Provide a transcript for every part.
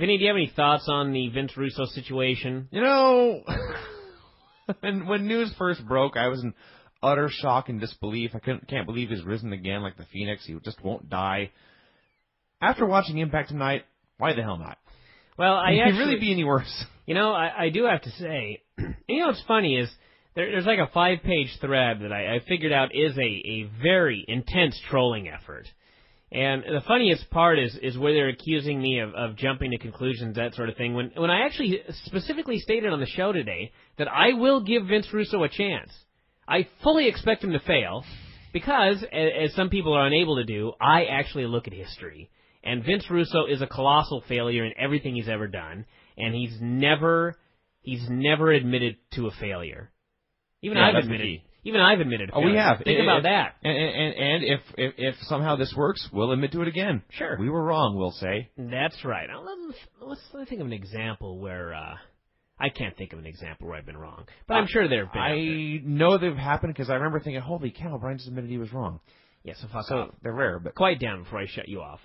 Vinny, do you have any thoughts on the Vince Russo situation? You know, when news first broke, I was in utter shock and disbelief. I can't believe he's risen again like the Phoenix. He just won't die. After watching Impact tonight, why the hell not? Well, Can it really be any worse? You know, I do have to say, you know what's funny is there's like a 5-page thread that I figured out is a very intense trolling effort. And the funniest part is where they're accusing me of jumping to conclusions, that sort of thing, when I actually specifically stated on the show today that I will give Vince Russo a chance. I fully expect him to fail because, as some people are unable to do, I actually look at history. And Vince Russo is a colossal failure in everything he's ever done, and he's never admitted to a failure. Even I've admitted failure. Oh, we have. Think about that. And if somehow this works, we'll admit to it again. Sure. We were wrong, we'll say. That's right. Now, let's think of an example where I can't think of an example where I've been wrong, but I'm sure there have been. I know they've happened because I remember thinking, holy cow, Bryan just admitted he was wrong. Yeah, so fuck off. They're rare, but quiet down before I shut you off.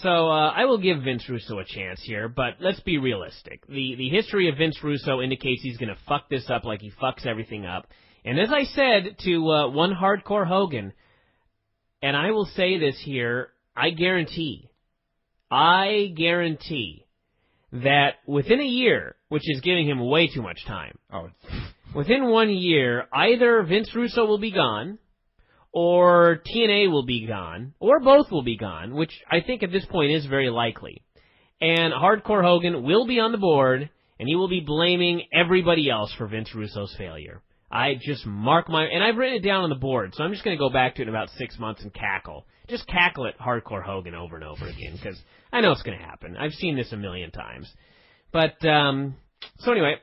So I will give Vince Russo a chance here, but let's be realistic. The history of Vince Russo indicates he's going to fuck this up like he fucks everything up. And as I said to one hardcore Hogan, and I will say this here, I guarantee that within a year, which is giving him way too much time, within 1 year, either Vince Russo will be gone, or TNA will be gone, or both will be gone, which I think at this point is very likely. And Hardcore Hogan will be on the board, and he will be blaming everybody else for Vince Russo's failure. I just mark my... And I've written it down on the board, so I'm just going to go back to it in about 6 months and cackle. Just cackle at Hardcore Hogan over and over again, because I know it's going to happen. I've seen this a million times. But, so anyway,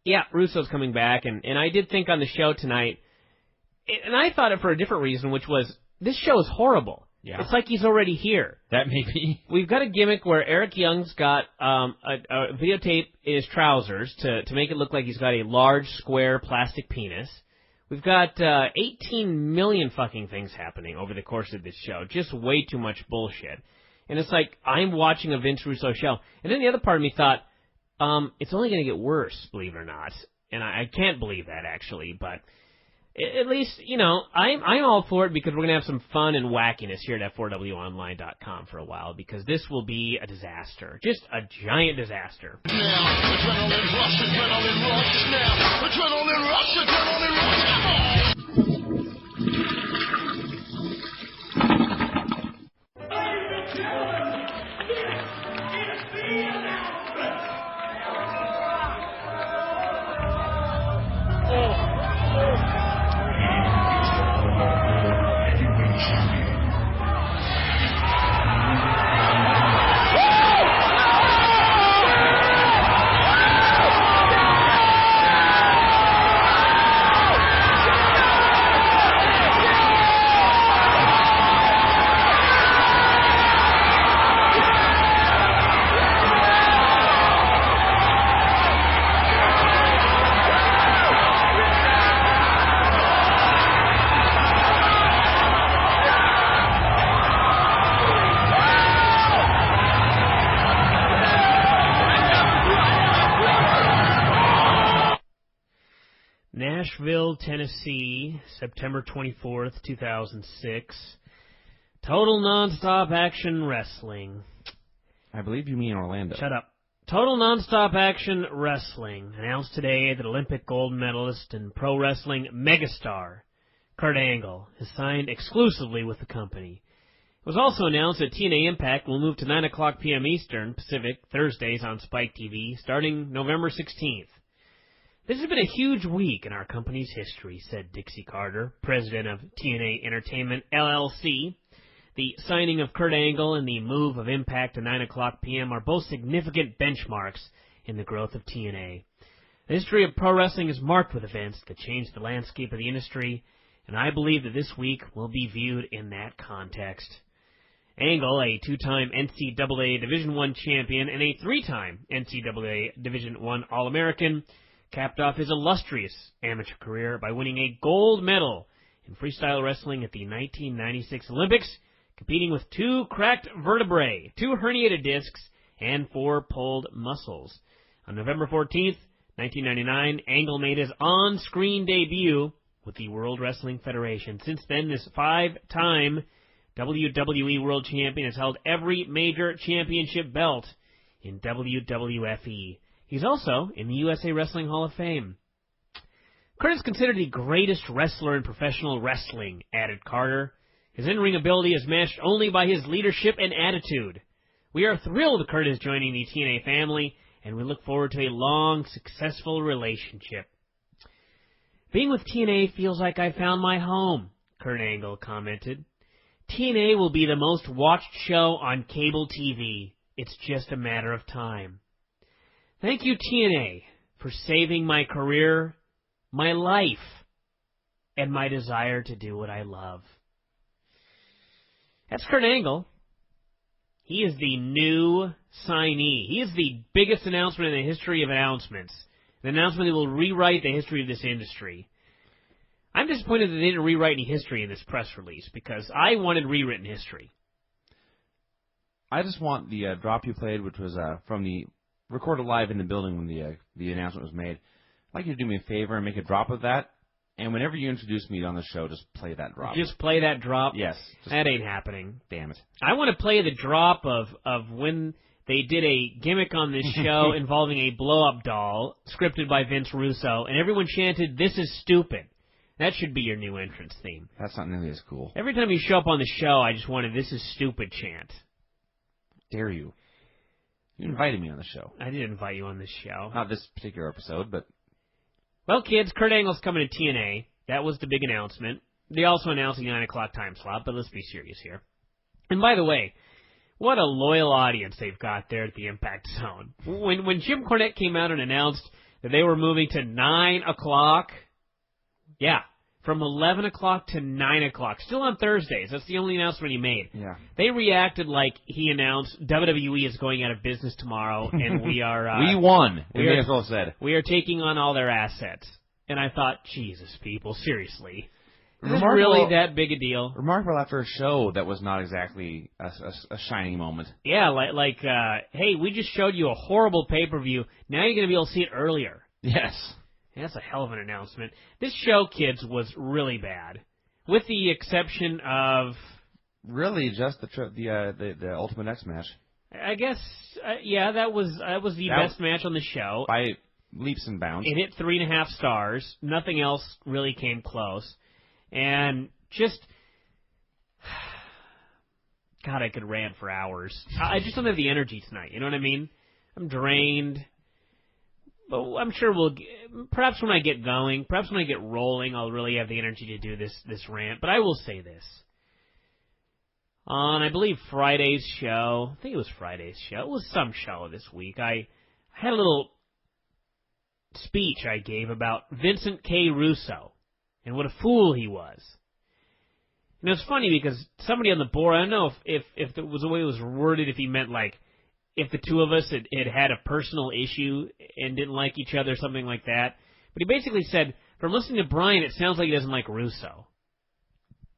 yeah, Russo's coming back, and I did think on the show tonight... And I thought it for a different reason, which was, this show is horrible. Yeah. It's like he's already here. That may be. We've got a gimmick where Eric Young's got a videotape in his trousers to make it look like he's got a large, square, plastic penis. We've got 18 million fucking things happening over the course of this show. Just way too much bullshit. And it's like, I'm watching a Vince Russo show. And then the other part of me thought, it's only going to get worse, believe it or not. And I can't believe that, actually, but... At least, you know, I'm all for it because we're going to have some fun and wackiness here at F4WOnline.com for a while because this will be a disaster. Just a giant disaster. Now, adrenaline rush now. Adrenaline rush, Nashville, Tennessee, September 24th, 2006. Total Nonstop Action Wrestling. I believe you mean Orlando. Shut up. Total Nonstop Action Wrestling announced today that Olympic gold medalist and pro wrestling megastar Kurt Angle has signed exclusively with the company. It was also announced that TNA Impact will move to 9 o'clock p.m. Eastern Pacific Thursdays on Spike TV starting November 16th. This has been a huge week in our company's history, said Dixie Carter, president of TNA Entertainment, LLC. The signing of Kurt Angle and the move of Impact to 9 o'clock p.m. are both significant benchmarks in the growth of TNA. The history of pro wrestling is marked with events that changed the landscape of the industry, and I believe that this week will be viewed in that context. Angle, a two-time NCAA Division I champion and a three-time NCAA Division I All-American, capped off his illustrious amateur career by winning a gold medal in freestyle wrestling at the 1996 Olympics, competing with 2 cracked vertebrae, 2 herniated discs, and 4 pulled muscles. On November 14th, 1999, Angle made his on-screen debut with the World Wrestling Federation. Since then, this 5-time WWE World Champion has held every major championship belt in WWFE. He's also in the USA Wrestling Hall of Fame. Kurt is considered the greatest wrestler in professional wrestling, added Carter. His in-ring ability is matched only by his leadership and attitude. We are thrilled Kurt is joining the TNA family, and we look forward to a long, successful relationship. Being with TNA feels like I found my home, Kurt Angle commented. TNA will be the most watched show on cable TV. It's just a matter of time. Thank you, TNA, for saving my career, my life, and my desire to do what I love. That's Kurt Angle. He is the new signee. He is the biggest announcement in the history of announcements. An announcement that will rewrite the history of this industry. I'm disappointed that they didn't rewrite any history in this press release, because I wanted rewritten history. I just want the drop you played, which was from the recorded live in the building when the announcement was made. I'd like you to do me a favor and make a drop of that. And whenever you introduce me on the show, just play that drop. Just play that drop? Yes. That ain't happening. Damn it. I want to play the drop of when they did a gimmick on this show involving a blow-up doll scripted by Vince Russo, and everyone chanted, "This is stupid." That should be your new entrance theme. That's not nearly as cool. Every time you show up on the show, I just wanted "This is stupid" chant. Dare you? You invited me on the show. I did invite you on this show. Not this particular episode, but... Well, kids, Kurt Angle's coming to TNA. That was the big announcement. They also announced a 9 o'clock time slot, but let's be serious here. And by the way, what a loyal audience they've got there at the Impact Zone. When Jim Cornette came out and announced that they were moving to 9 o'clock, yeah, from 11 o'clock to 9 o'clock, still on Thursdays. That's the only announcement he made. Yeah. They reacted like he announced WWE is going out of business tomorrow, and we are... we won, we may as well said. We are taking on all their assets. And I thought, Jesus, people, seriously. Is this Remarkable- really that big a deal? Remarkable after a show that was not exactly a shining moment. Yeah, hey, we just showed you a horrible pay-per-view. Now you're going to be able to see it earlier. Yes. That's a hell of an announcement. This show, kids, was really bad, with the exception of... Really, just the Ultimate X match. I guess, yeah, that was the best match on the show. By leaps and bounds. It hit 3.5 stars. Nothing else really came close. And just... God, I could rant for hours. I just don't have the energy tonight, you know what I mean? I'm drained. But I'm sure perhaps when I get going, perhaps when I get rolling, I'll really have the energy to do this rant. But I will say this. On, I believe, Friday's show, I think it was Friday's show, it was some show this week, I had a little speech I gave about Vincent K. Russo and what a fool he was. And it's funny because somebody on the board, I don't know if it was the way it was worded, if he meant like, if the two of us had a personal issue and didn't like each other, something like that. But he basically said, from listening to Bryan, it sounds like he doesn't like Russo.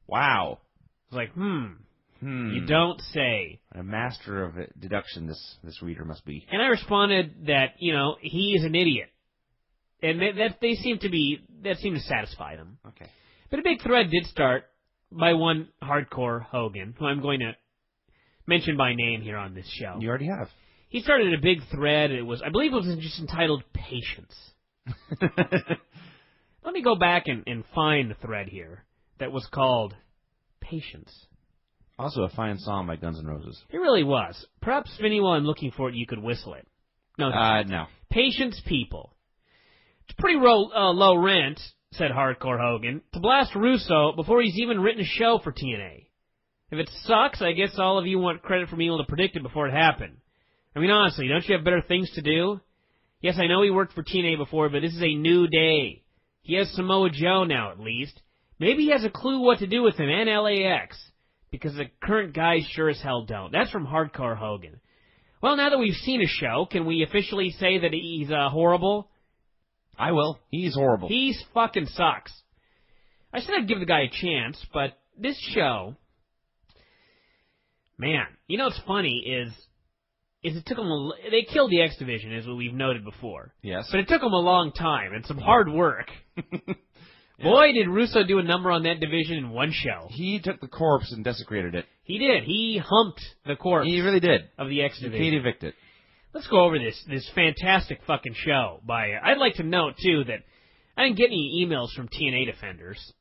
Wow. It's like, you don't say. A master of deduction, this reader must be. And I responded that, he is an idiot. And that seemed to satisfy them. Okay. But a big thread did start by one Hardcore Hogan, who I'm going to mention by name here on this show. You already have. He started a big thread. I believe it was just entitled Patience. Let me go back and find the thread here that was called Patience. Also a fine song by Guns N' Roses. It really was. Perhaps, Vinny, while I'm looking for it, you could whistle it. No. No. Patience, people. It's pretty low rent, said Hardcore Hogan, to blast Russo before he's even written a show for TNA. If it sucks, I guess all of you want credit for being able to predict it before it happened. I mean, honestly, don't you have better things to do? Yes, I know he worked for TNA before, but this is a new day. He has Samoa Joe now, at least. Maybe he has a clue what to do with him and LAX, because the current guys sure as hell don't. That's from Hardcore Hogan. Well, now that we've seen a show, can we officially say that he's horrible? I will. He's horrible. He's fucking sucks. I said I'd give the guy a chance, but this show... Man, what's funny is is it took them they killed the X Division, as we've noted before. Yes. But it took them a long time and some hard work. Boy, did Russo do a number on that division in one show. He took the corpse and desecrated it. He did. He humped the corpse. He really did. Of the X Division. He can't evict it. Let's go over this fantastic fucking show. I'd like to note, too, that I didn't get any emails from TNA defenders.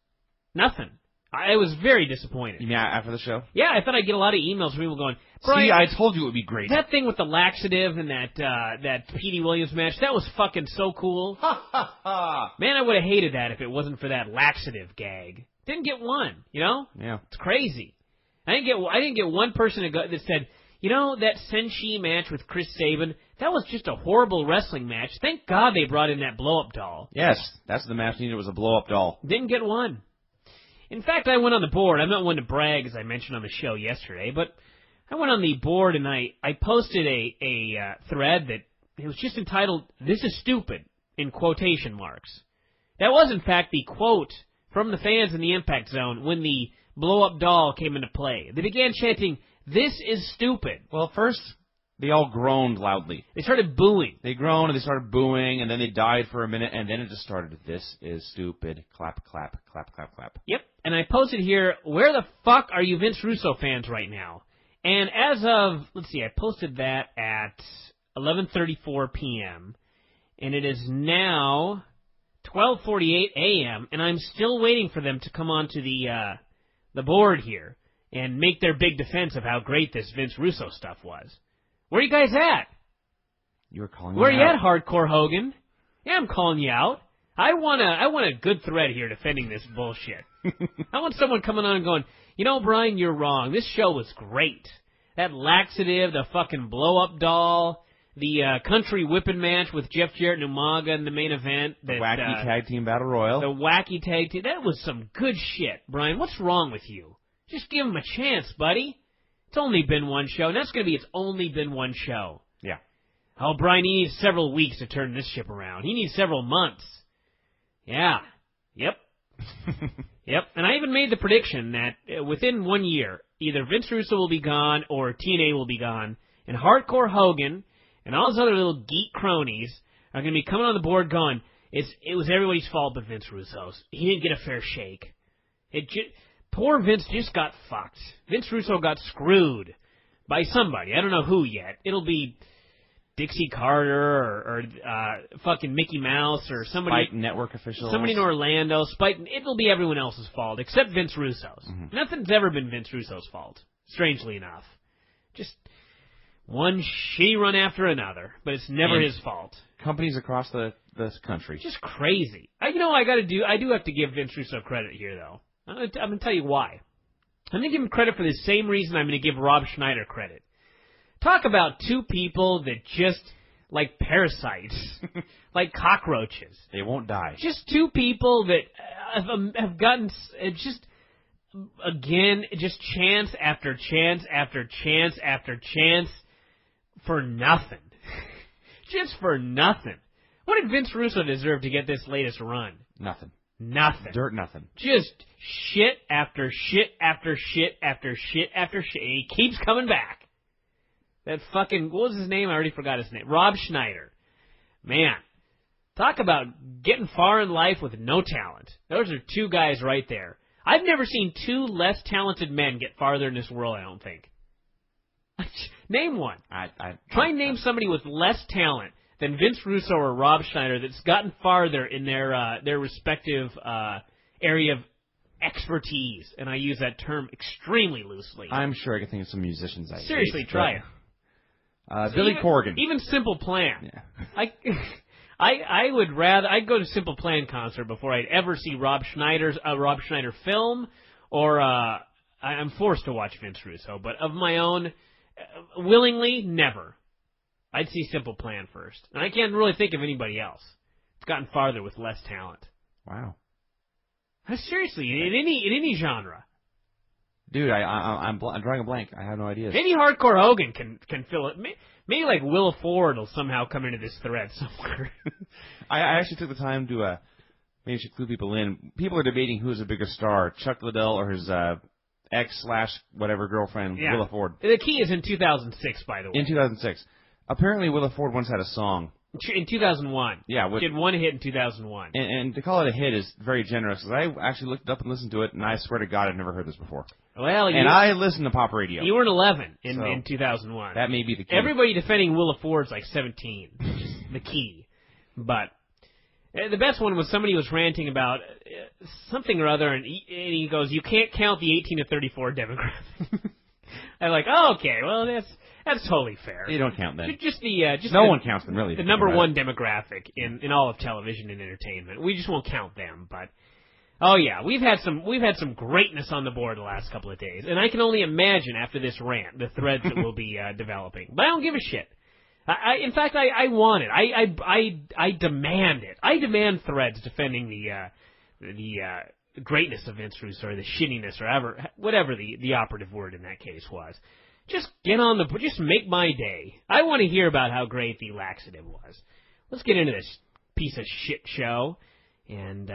Nothing. I was very disappointed. You mean after the show? Yeah, I thought I'd get a lot of emails from people going, Bryan, see, I told you it would be great. That thing with the laxative and that Petey Williams match, that was fucking so cool. Man, I would have hated that if it wasn't for that laxative gag. Didn't get one, you know? Yeah. It's crazy. I didn't get one person that said, you know, that Senshi match with Chris Sabin, that was just a horrible wrestling match. Thank God they brought in that blow-up doll. Yes, that's the match needed, was a blow-up doll. Didn't get one. In fact, I went on the board. I'm not one to brag, as I mentioned on the show yesterday, but I went on the board and I posted a thread that it was just entitled, "This is stupid," in quotation marks. That was, in fact, the quote from the fans in the Impact Zone when the blow-up doll came into play. They began chanting, "This is stupid." Well, first, they all groaned loudly. They started booing. They groaned, and they started booing, and then they died for a minute, and then it just started, "This is stupid." Clap, clap, clap, clap, clap. Yep. And I posted here, where the fuck are you Vince Russo fans right now? And as of, let's see, I posted that at 11:34 p.m., and it is now 12:48 a.m., and I'm still waiting for them to come onto the board here and make their big defense of how great this Vince Russo stuff was. Where are you guys at? You were calling Where are me you out. at, Hardcore Hogan? Yeah, I'm calling you out. I want a good thread here defending this bullshit. I want someone coming on and going, you know, Bryan, you're wrong. This show was great. That laxative, the fucking blow-up doll, the country whipping match with Jeff Jarrett and Umaga in the main event. The wacky tag team battle royal. The wacky tag team. That was some good shit, Bryan. What's wrong with you? Just give him a chance, buddy. It's only been one show, and that's going to be it's only been one show. Yeah. Oh, Bryan, he needs several weeks to turn this ship around. He needs several months. Yeah. Yep. Yep. And I even made the prediction that within 1 year, either Vince Russo will be gone or TNA will be gone, and Hardcore Hogan and all those other little geek cronies are going to be coming on the board going, it was everybody's fault but Vince Russo's. He didn't get a fair shake. Poor Vince just got fucked. Vince Russo got screwed by somebody. I don't know who yet. It'll be Dixie Carter or fucking Mickey Mouse or somebody. Spike Network officials. Somebody in Orlando. Spike. It'll be everyone else's fault except Vince Russo's. Mm-hmm. Nothing's ever been Vince Russo's fault, strangely enough. Just one shitty run after another, but it's never his fault. Companies across this country. Just crazy. I do have to give Vince Russo credit here, though. I'm going to tell you why. I'm going to give him credit for the same reason I'm going to give Rob Schneider credit. Talk about two people that just, like parasites, like cockroaches. They won't die. Just two people that have gotten just, again, just chance after chance after chance after chance for nothing. Just for nothing. What did Vince Russo deserve to get this latest run? Nothing. Nothing. Dirt nothing. Just shit after shit after shit after shit after shit. And he keeps coming back. That fucking, what was his name? I already forgot his name. Rob Schneider. Man, talk about getting far in life with no talent. Those are two guys right there. I've never seen two less talented men get farther in this world, I don't think. Name one. Try and name somebody with less talent than Vince Russo or Rob Schneider that's gotten farther in their respective area of expertise. And I use that term extrrately loosely. I'm sure I can think of some musicians. Seriously, try it. Billy Corgan. Even Simple Plan. Yeah. I'd go to Simple Plan concert before I'd ever see Rob Schneider film, or I'm forced to watch Vince Russo, but of my own, willingly, never. I'd see Simple Plan first, and I can't really think of anybody else. It's gotten farther with less talent. Wow. Seriously, in any genre. Dude, I'm drawing a blank. I have no ideas. Maybe Hardcore Hogan can fill it. Maybe like Willa Ford will somehow come into this thread somewhere. I actually took the time to maybe should clue people in. People are debating who's a bigger star, Chuck Liddell or his ex/whatever girlfriend, Yeah. Willa Ford. The key is in 2006, by the way. In 2006. Apparently, Willa Ford once had a song. In 2001. Yeah. She had one hit in 2001. And to call it a hit is very generous, because I actually looked up and listened to it, and I swear to God I've never heard this before. Well, And I listened to pop radio. You were 11 in 2001. That may be the key. Everybody defending Willa Ford's like 17, which is the key. But the best one was somebody was ranting about something or other, and he goes, "You can't count the 18 to 34 demographic." I'm like, "Oh, okay, well that's totally fair." You don't count them. Just no one counts them, really. The number one demographic in all of television and entertainment. We just won't count them, but oh yeah, we've had some greatness on the board the last couple of days, and I can only imagine after this rant the threads that we'll be developing. But I don't give a shit. In fact, I want it. I demand it. I demand threads defending the greatness of Vince Russo, or the shittiness, or whatever the operative word in that case was. Just just make my day. I want to hear about how great the laxative was. Let's get into this piece of shit show, and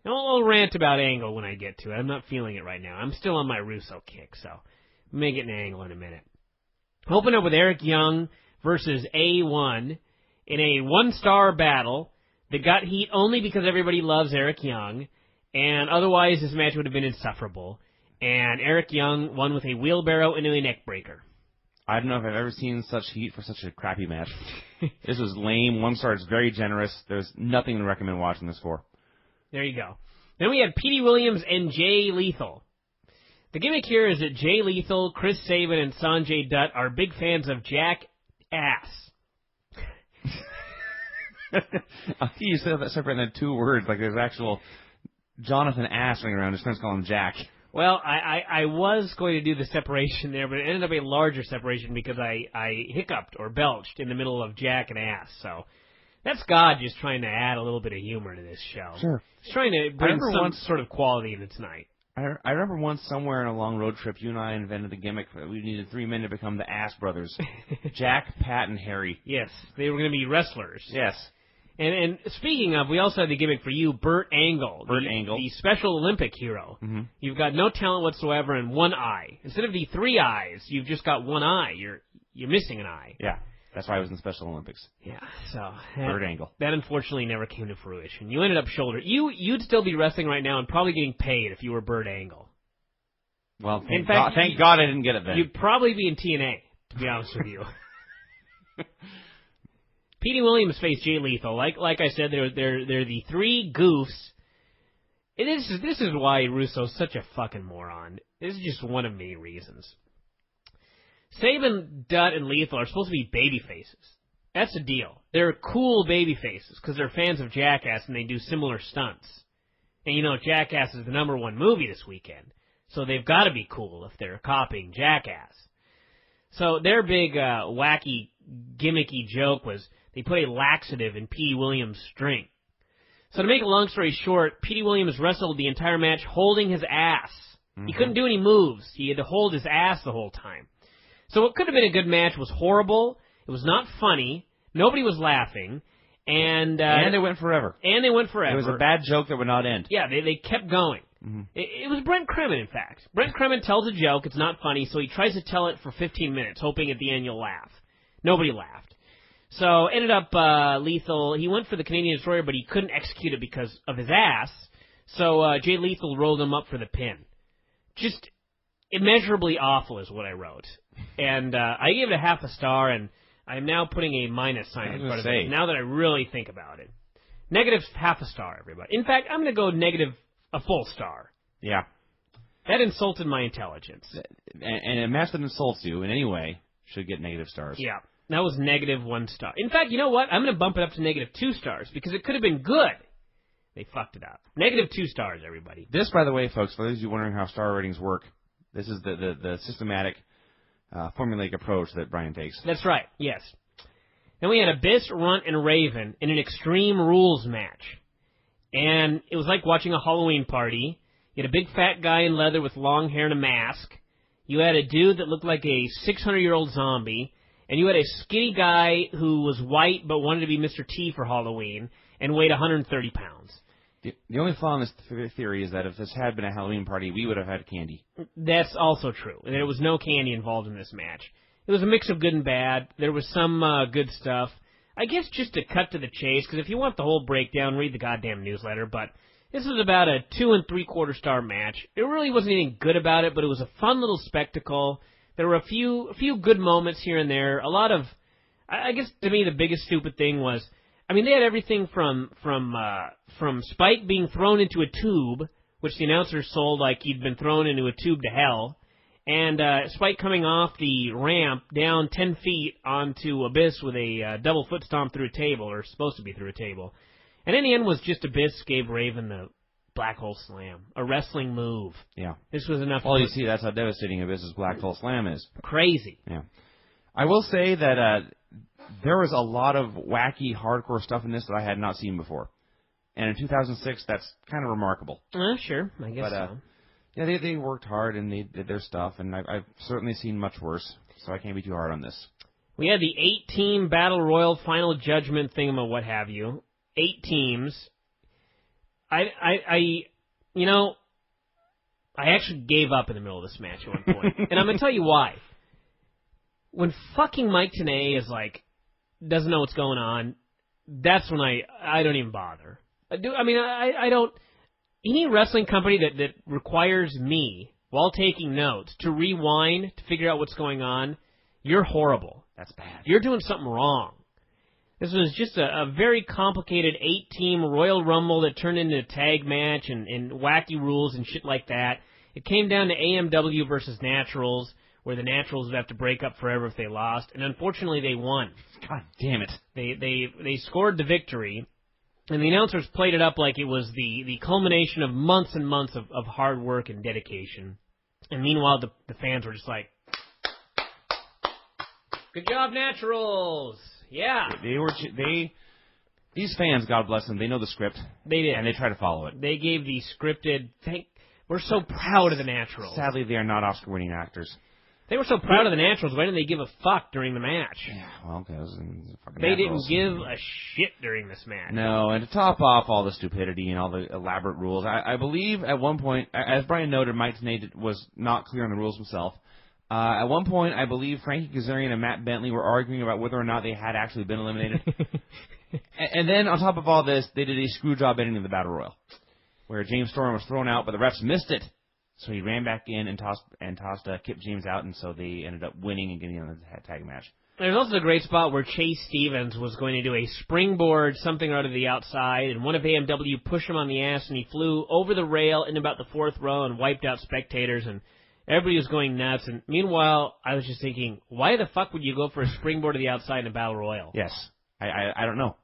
I'll rant about Angle when I get to it. I'm not feeling it right now. I'm still on my Russo kick, so I may get an Angle in a minute. Open up with Eric Young versus A1 in a one-star battle that got heat only because everybody loves Eric Young, and otherwise this match would have been insufferable. And Eric Young won with a wheelbarrow into a neck breaker. I don't know if I've ever seen such heat for such a crappy match. This was lame. 1 star is very generous. There's nothing to recommend watching this for. There you go. Then we had Petey Williams and Jay Lethal. The gimmick here is that Jay Lethal, Chris Sabin, and Sanjay Dutt are big fans of Jack Ass. You said that separating into 2 words, like there's actual Jonathan Ass running around. His friends call him Jack. Well, I was going to do the separation there, but it ended up a larger separation because I hiccuped or belched in the middle of Jack and Ass. So that's God just trying to add a little bit of humor to this show. Sure. He's trying to bring some sort of quality into tonight. I remember once somewhere in a long road trip, you and I invented the gimmick that we needed 3 men to become the Ass Brothers. Jack, Pat, and Harry. Yes, they were going to be wrestlers. Yes. And speaking of, we also had the gimmick for you, Burt Angle. Angle. The Special Olympic hero. Mm-hmm. You've got no talent whatsoever and 1 eye. Instead of the 3 eyes, you've just got 1 eye. You're missing an eye. Yeah, that's why I was in the Special Olympics. Yeah, so... Burt Angle. That unfortunately never came to fruition. You ended up shoulder. You'd still be wrestling right now and probably getting paid if you were Burt Angle. Well, thank God I didn't get it then. You'd probably be in TNA, to be honest with you. Petey Williams faced Jay Lethal. Like I said, they're the 3 goofs. This is why Russo's such a fucking moron. This is just one of many reasons. Sabin, Dutt, and Lethal are supposed to be baby faces. That's the deal. They're cool baby faces because they're fans of Jackass and they do similar stunts. And you know, Jackass is the #1 movie this weekend, so they've got to be cool if they're copying Jackass. So their big wacky gimmicky joke was they put a laxative in Petey Williams' string. So to make a long story short, Petey Williams wrestled the entire match holding his ass. Mm-hmm. He couldn't do any moves. He had to hold his ass the whole time. So what could have been a good match was horrible. It was not funny. Nobody was laughing. And they went forever. And they went forever. It was a bad joke that would not end. Yeah, they kept going. Mm-hmm. It was Brent Kremen, in fact. Brent Kremen tells a joke. It's not funny, so he tries to tell it for 15 minutes, hoping at the end you'll laugh. Nobody laughed. So ended up Lethal. He went for the Canadian Destroyer, but he couldn't execute it because of his ass. So Jay Lethal rolled him up for the pin. Just immeasurably awful is what I wrote. And I gave it a half a star, and I'm now putting a minus sign in front of it, now that I really think about it. Negative half a star, everybody. In fact, I'm going to go negative a full star. Yeah. That insulted my intelligence. And a match that insults you in any way should get negative stars. Yeah. That was -1 star. In fact, you know what? I'm going to bump it up to -2 stars because it could have been good. They fucked it up. -2 stars, everybody. This, by the way, folks, for those of you wondering how star ratings work, this is the systematic, formulaic approach that Bryan takes. That's right, yes. Then we had Abyss, Runt, and Raven in an Extreme Rules match. And it was like watching a Halloween party. You had a big fat guy in leather with long hair and a mask. You had a dude that looked like a 600-year-old zombie. And you had a skinny guy who was white but wanted to be Mr. T for Halloween and weighed 130 pounds. The only flaw in this theory is that if this had been a Halloween party, we would have had candy. That's also true. There was no candy involved in this match. It was a mix of good and bad. There was some good stuff. I guess just to cut to the chase, because if you want the whole breakdown, read the goddamn newsletter, but this was about a 2 3/4 star match. It really wasn't anything good about it, but it was a fun little spectacle. There were a few good moments here and there. A lot of, I guess to me the biggest stupid thing was, I mean, they had everything from Spike being thrown into a tube, which the announcer sold like he'd been thrown into a tube to hell, and Spike coming off the ramp down 10 feet onto Abyss with a double foot stomp through a table, or supposed to be through a table. And in the end was just Abyss gave Raven the Black Hole Slam, a wrestling move. Yeah. This was enough. Well, you see, that's how devastating Abyss's Black Hole Slam is. Crazy. Yeah. I will say that there was a lot of wacky, hardcore stuff in this that I had not seen before. And in 2006, that's kind of remarkable. Sure, I guess so. Yeah, they worked hard and they did their stuff, and I've certainly seen much worse, so I can't be too hard on this. We had the 8-team Battle Royal Final Judgment thingama what have you. 8 teams. I actually gave up in the middle of this match at one point. And I'm going to tell you why. When fucking Mike Tenay is like, doesn't know what's going on, that's when I don't even bother. I don't. Any wrestling company that requires me, while taking notes, to rewind to figure out what's going on, you're horrible. That's bad. You're doing something wrong. This was just a very complicated 8-team Royal Rumble that turned into a tag match and wacky rules and shit like that. It came down to AMW versus Naturals, where the Naturals would have to break up forever if they lost, and unfortunately they won. God damn it. They scored the victory, and the announcers played it up like it was the culmination of months and months of hard work and dedication. And meanwhile, the fans were just like, good job, Naturals! Yeah. These fans, God bless them, they know the script. They did. And they try to follow it. They gave the scripted, we're so proud of the Naturals. Sadly, they are not Oscar-winning actors. They were so proud of the Naturals, why didn't they give a fuck during the match? Yeah, well, because fucking they Naturals. didn't give a shit during this match. No, and to top off all the stupidity and all the elaborate rules, I believe at one point, as Brian noted, Mike Tenay was not clear on the rules himself. At one point, I believe Frankie Kazarian and Matt Bentley were arguing about whether or not they had actually been eliminated. and then, on top of all this, they did a screw job ending of the Battle Royal, where James Storm was thrown out, but the refs missed it. So he ran back in and tossed Kip James out, and so they ended up winning and getting in the tag match. There's also a great spot where Chase Stevens was going to do a springboard, something out of the outside, and one of AMW pushed him on the ass, and he flew over the rail in about the 4th row and wiped out spectators, and everybody was going nuts. And meanwhile, I was just thinking, why the fuck would you go for a springboard to the outside in a Battle Royal? Yes. I don't know.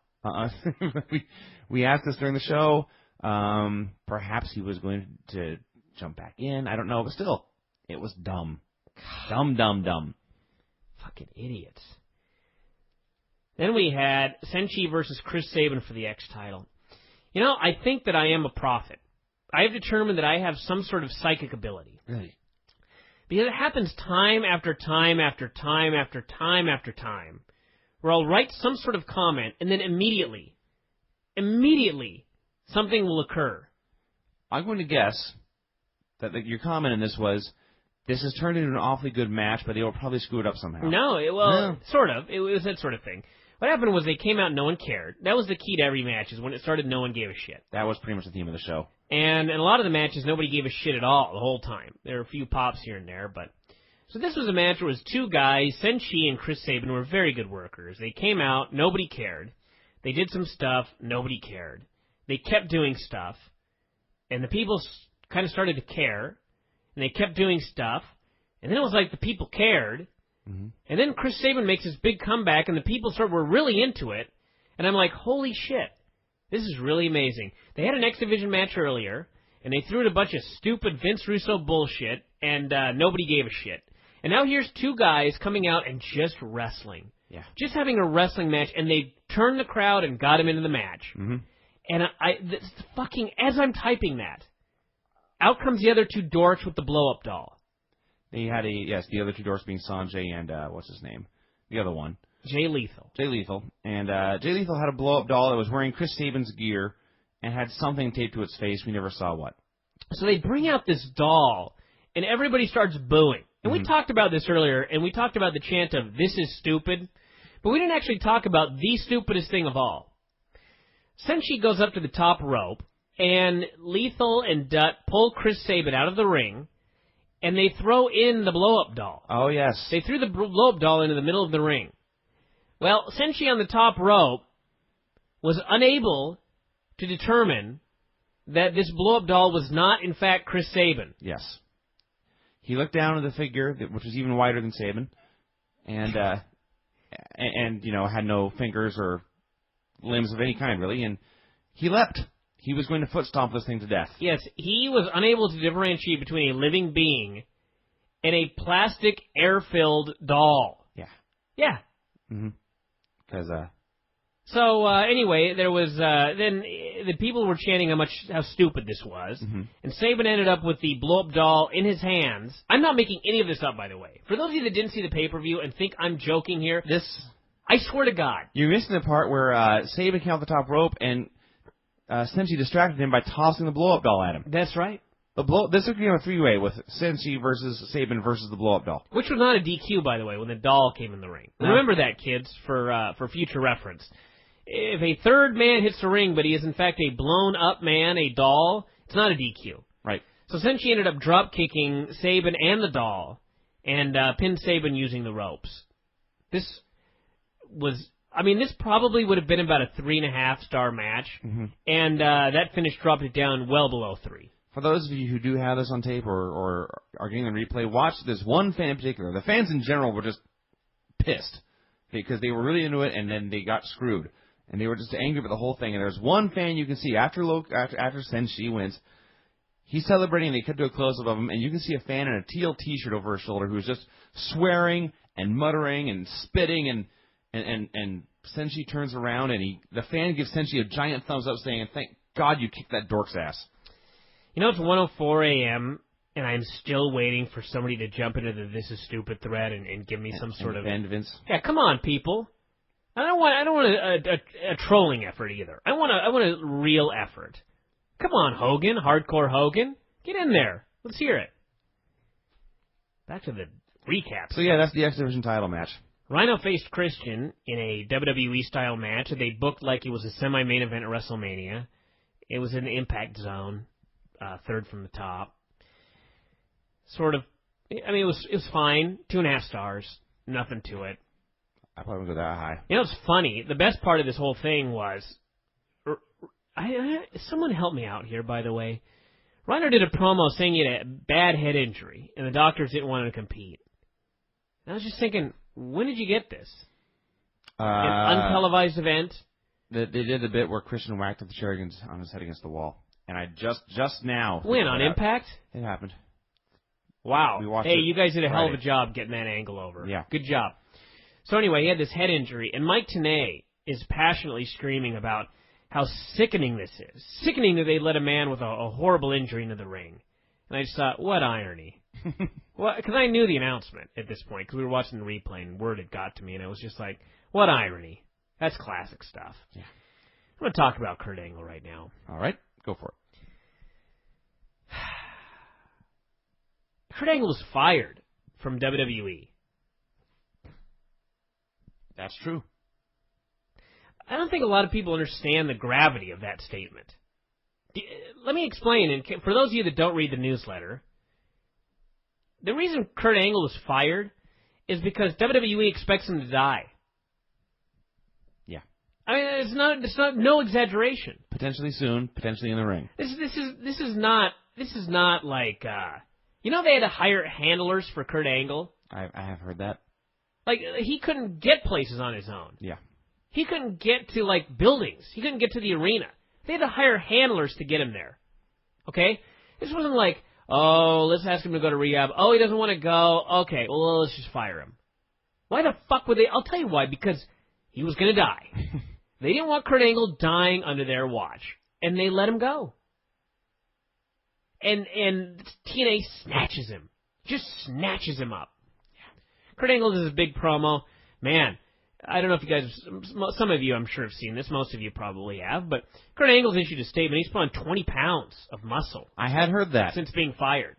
We asked this during the show. Perhaps he was going to jump back in. I don't know. But still, it was dumb. Dumb. Fucking idiots. Then we had Senshi versus Chris Sabin for the X title. You know, I think that I am a prophet. I have determined that I have some sort of psychic ability. Really? Because it happens time after time after time after time after time, where I'll write some sort of comment, and then immediately, something will occur. I'm going to guess that your comment in this was, this has turned into an awfully good match, but they will probably screw it up somehow. No, sort of. It was that sort of thing. What happened was they came out and no one cared. That was the key to every match, is when it started, no one gave a shit. That was pretty much the theme of the show. And in a lot of the matches, nobody gave a shit at all the whole time. There were a few pops here and there, but... So this was a match where it was 2 guys, Senshi and Chris Sabin, were very good workers. They came out, nobody cared. They did some stuff, nobody cared. They kept doing stuff, and the people kind of started to care, and they kept doing stuff, and then it was like the people cared, and then Chris Sabin makes his big comeback, and the people were really into it, and I'm like, holy shit, this is really amazing. They had an X Division match earlier, and they threw in a bunch of stupid Vince Russo bullshit, and nobody gave a shit. And now here's 2 guys coming out and just wrestling. Yeah. Just having a wrestling match, and they turned the crowd and got him into the match. Mm-hmm. And as I'm typing that, out comes the other 2 dorks with the blow-up doll. They had the other 2 dorks being Sanjay and, what's his name? The other one. Jay Lethal. And Jay Lethal had a blow-up doll that was wearing Chris Sabin's gear, and had something taped to its face. We never saw what. So they bring out this doll, and everybody starts booing. And we talked about this earlier, and we talked about the chant of, "This is stupid," but we didn't actually talk about the stupidest thing of all. Senshi goes up to the top rope, and Lethal and Dutt pull Chris Sabin out of the ring, and they throw in the blow-up doll. Oh, yes. They threw the blow-up doll into the middle of the ring. Well, Senshi on the top rope was unable to determine that this blow-up doll was not, in fact, Chris Sabin. Yes. He looked down at the figure, which was even wider than Sabin, and had no fingers or limbs of any kind, really, and he leapt. He was going to foot stomp this thing to death. Yes, he was unable to differentiate between a living being and a plastic air-filled doll. Yeah. Yeah. Mm-hmm. Because, So, anyway, there was, then the people were chanting how stupid this was, and Sabin ended up with the blow-up doll in his hands. I'm not making any of this up, by the way. For those of you that didn't see the pay-per-view and think I'm joking here, I swear to God. You're missing the part where Sabin came off the top rope and Senshi distracted him by tossing the blow-up doll at him. That's right. This became a three-way with Senshi versus Sabin versus the blow-up doll. Which was not a DQ, by the way, when the doll came in the ring. No. Remember that, kids, for future reference. If a third man hits the ring, but he is in fact a blown-up man, a doll, it's not a DQ. Right. So Senshi ended up drop-kicking Sabin and the doll, and pinned Sabin using the ropes. This probably would have been about a 3.5-star match, and that finish dropped it down well below 3. For those of you who do have this on tape or are getting the replay, watch this one fan in particular. The fans in general were just pissed because they were really into it, and then they got screwed. And they were just angry about the whole thing. And there's one fan you can see after Senshi wins, he's celebrating, and they cut to a close-up of him, and you can see a fan in a teal T-shirt over his shoulder who's just swearing and muttering and spitting, and Senshi turns around, and the fan gives Senshi a giant thumbs up saying, "Thank God you kicked that dork's ass." You know, it's 1:04 a.m., and I'm still waiting for somebody to jump into the "This is stupid" thread and give me some sort of... defend Vince. Yeah, come on, people. I don't want a trolling effort either. I want a real effort. Come on, Hogan, Hardcore Hogan, get in there. Let's hear it. Back to the recap. So yeah, that's the X Division title match. Rhino faced Christian in a WWE style match that they booked like it was a semi-main event at WrestleMania. It was in the Impact Zone, third from the top. Sort of. I mean, it was fine. 2.5 stars. Nothing to it. I probably wouldn't go that high. You know, it's funny. The best part of this whole thing was... someone help me out here, by the way. Rhino did a promo saying he had a bad head injury, and the doctors didn't want him to compete. And I was just thinking, when did you get this? An untelevised event? They did the bit where Christian whacked up the chair on his head against the wall. And I just now... When, on Impact? It happened. Wow. Hey, you guys did a hell of a job getting that angle over. Yeah. Good job. So anyway, he had this head injury, and Mike Tenay is passionately screaming about how sickening this is. Sickening that they let a man with a horrible injury into the ring. And I just thought, what irony. Well, because I knew the announcement at this point, because we were watching the replay, and word had got to me, and I was just like, what irony. That's classic stuff. Yeah. I'm going to talk about Kurt Angle right now. All right, go for it. Kurt Angle was fired from WWE. That's true. I don't think a lot of people understand the gravity of that statement. Let me explain, and for those of you that don't read the newsletter, the reason Kurt Angle was fired is because WWE expects him to die. Yeah. I mean, it's not no exaggeration. Potentially soon, potentially in the ring. This is not like they had to hire handlers for Kurt Angle. I have heard that. Like, he couldn't get places on his own. Yeah. He couldn't get to, like, buildings. He couldn't get to the arena. They had to hire handlers to get him there. Okay? This wasn't like, oh, let's ask him to go to rehab. Oh, he doesn't want to go. Okay, well, let's just fire him. Why the fuck would they? I'll tell you why. Because he was going to die. They didn't want Kurt Angle dying under their watch. And they let him go. And TNA snatches him. Just snatches him up. Kurt Angle does his big promo. Man, I don't know if you guys, some of you I'm sure have seen this, most of you probably have, but Kurt Angle's issued a statement. He's put on 20 pounds of muscle. I had heard that. Since being fired.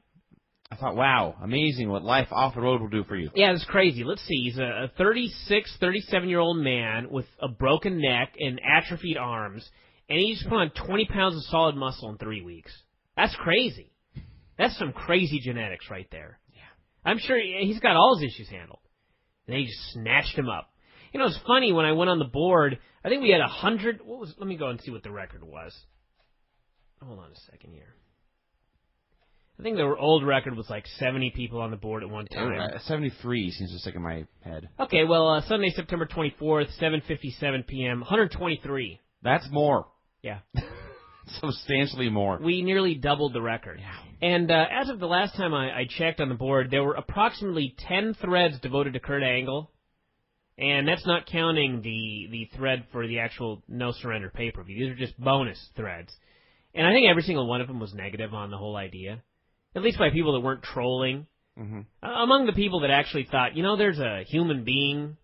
I thought, wow, amazing what life off the road will do for you. Yeah, it's crazy. Let's see. He's a 36, 37-year-old man with a broken neck and atrophied arms, and he's put on 20 pounds of solid muscle in 3 weeks. That's crazy. That's some crazy genetics right there. Yeah. I'm sure he's got all his issues handled. And they just snatched him up. You know, it's funny, when I went on the board, I think we had 100... let me go and see what the record was. Hold on a second here. I think the old record was like 70 people on the board at one time. 73 seems to stick in my head. Okay, well, Sunday, September 24th, 7:57 p.m., 123. That's more. Yeah. Substantially more. We nearly doubled the record. Yeah. And as of the last time I checked on the board, there were approximately 10 threads devoted to Kurt Angle. And that's not counting the thread for the actual No Surrender pay-per-view. These are just bonus threads. And I think every single one of them was negative on the whole idea, at least by people that weren't trolling. Mm-hmm. Among the people that actually thought, there's a human being.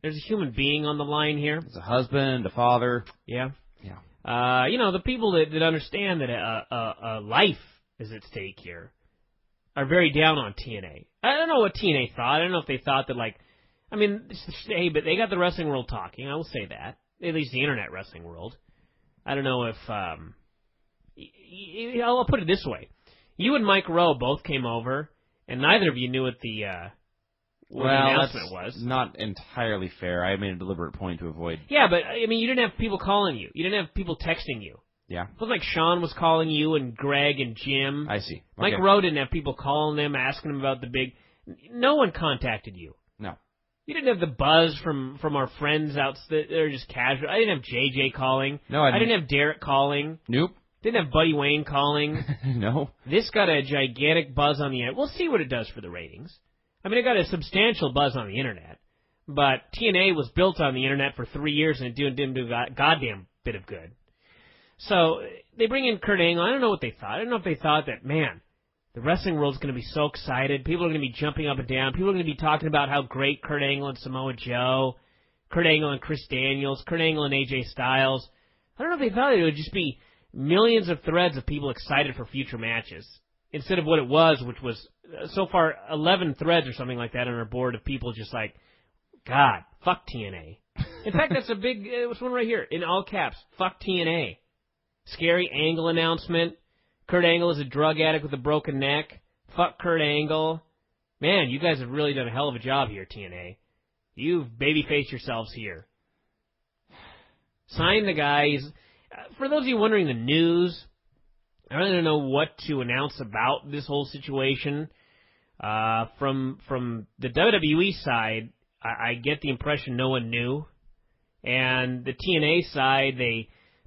There's a human being on the line here. It's a husband, a father. Yeah. Yeah. The people that understand that a life is at stake here are very down on TNA. I don't know what TNA thought. I don't know if they thought that, hey, but they got the wrestling world talking. I will say that. At least the internet wrestling world. I don't know if, I'll put it this way. You and Mike Rowe both came over, and neither of you knew what the announcement was. Not entirely fair. I made a deliberate point to avoid. Yeah, but, you didn't have people calling you. You didn't have people texting you. Yeah. It was like Sean was calling you and Greg and Jim. I see. Okay. Mike Rowe didn't have people calling them, asking them about the big... No one contacted you. No. You didn't have the buzz from our friends out there. They're just casual. I didn't have JJ calling. No, I didn't have Derek calling. Nope. Didn't have Buddy Wayne calling. No. This got a gigantic buzz on the internet. We'll see what it does for the ratings. It got a substantial buzz on the internet. But TNA was built on the internet for 3 years and it didn't do a goddamn bit of good. So they bring in Kurt Angle. I don't know what they thought. I don't know if they thought that, man, the wrestling world's going to be so excited. People are going to be jumping up and down. People are going to be talking about how great Kurt Angle and Samoa Joe, Kurt Angle and Chris Daniels, Kurt Angle and AJ Styles. I don't know if they thought it would just be millions of threads of people excited for future matches instead of what it was, which was so far 11 threads or something like that on our board of people just like, God, fuck TNA. In fact, that's a big, it was one right here, in all caps, fuck TNA. Scary Angle announcement. Kurt Angle is a drug addict with a broken neck. Fuck Kurt Angle. Man, you guys have really done a hell of a job here, TNA. You've babyfaced yourselves here. Sign the guys. For those of you wondering the news, I really don't know what to announce about this whole situation. From the WWE side, I get the impression no one knew. And the TNA side,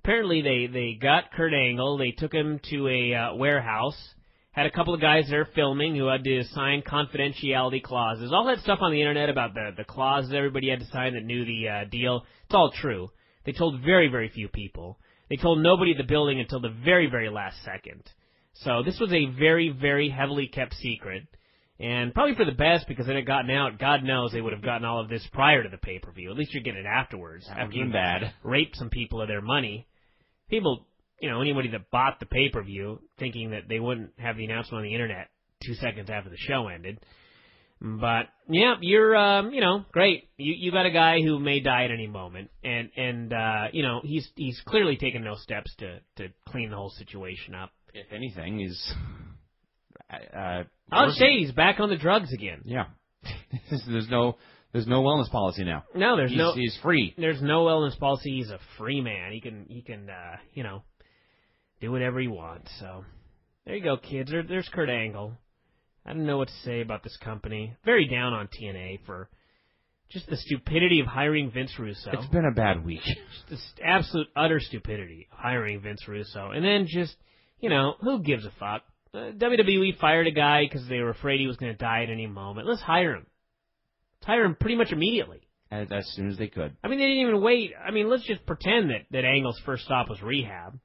Apparently they got Kurt Angle, they took him to a warehouse, had a couple of guys there filming who had to sign confidentiality clauses. All that stuff on the internet about the clauses everybody had to sign that knew the deal, it's all true. They told very, very few people. They told nobody at the building until the very, very last second. So this was a very, very heavily kept secret. And probably for the best, because if it had gotten out, God knows they would have gotten all of this prior to the pay-per-view. At least you're getting it afterwards. After you raped some people of their money. People, anybody that bought the pay-per-view thinking that they wouldn't have the announcement on the internet 2 seconds after the show ended. But, yeah, you're, great. You got a guy who may die at any moment. And he's clearly taken no steps to clean the whole situation up. If anything, he's... I'll say he's back on the drugs again. Yeah. There's no wellness policy now. No, he's free. There's no wellness policy. He's a free man. He can do whatever he wants. So there you go, kids. There's Kurt Angle. I don't know what to say about this company. Very down on TNA for just the stupidity of hiring Vince Russo. It's been a bad week. Just this absolute utter stupidity of hiring Vince Russo, and then just who gives a fuck? WWE fired a guy because they were afraid he was going to die at any moment. Let's hire him. Let's hire him pretty much immediately. As soon as they could. They didn't even wait. Let's just pretend that Angle's first stop was rehab.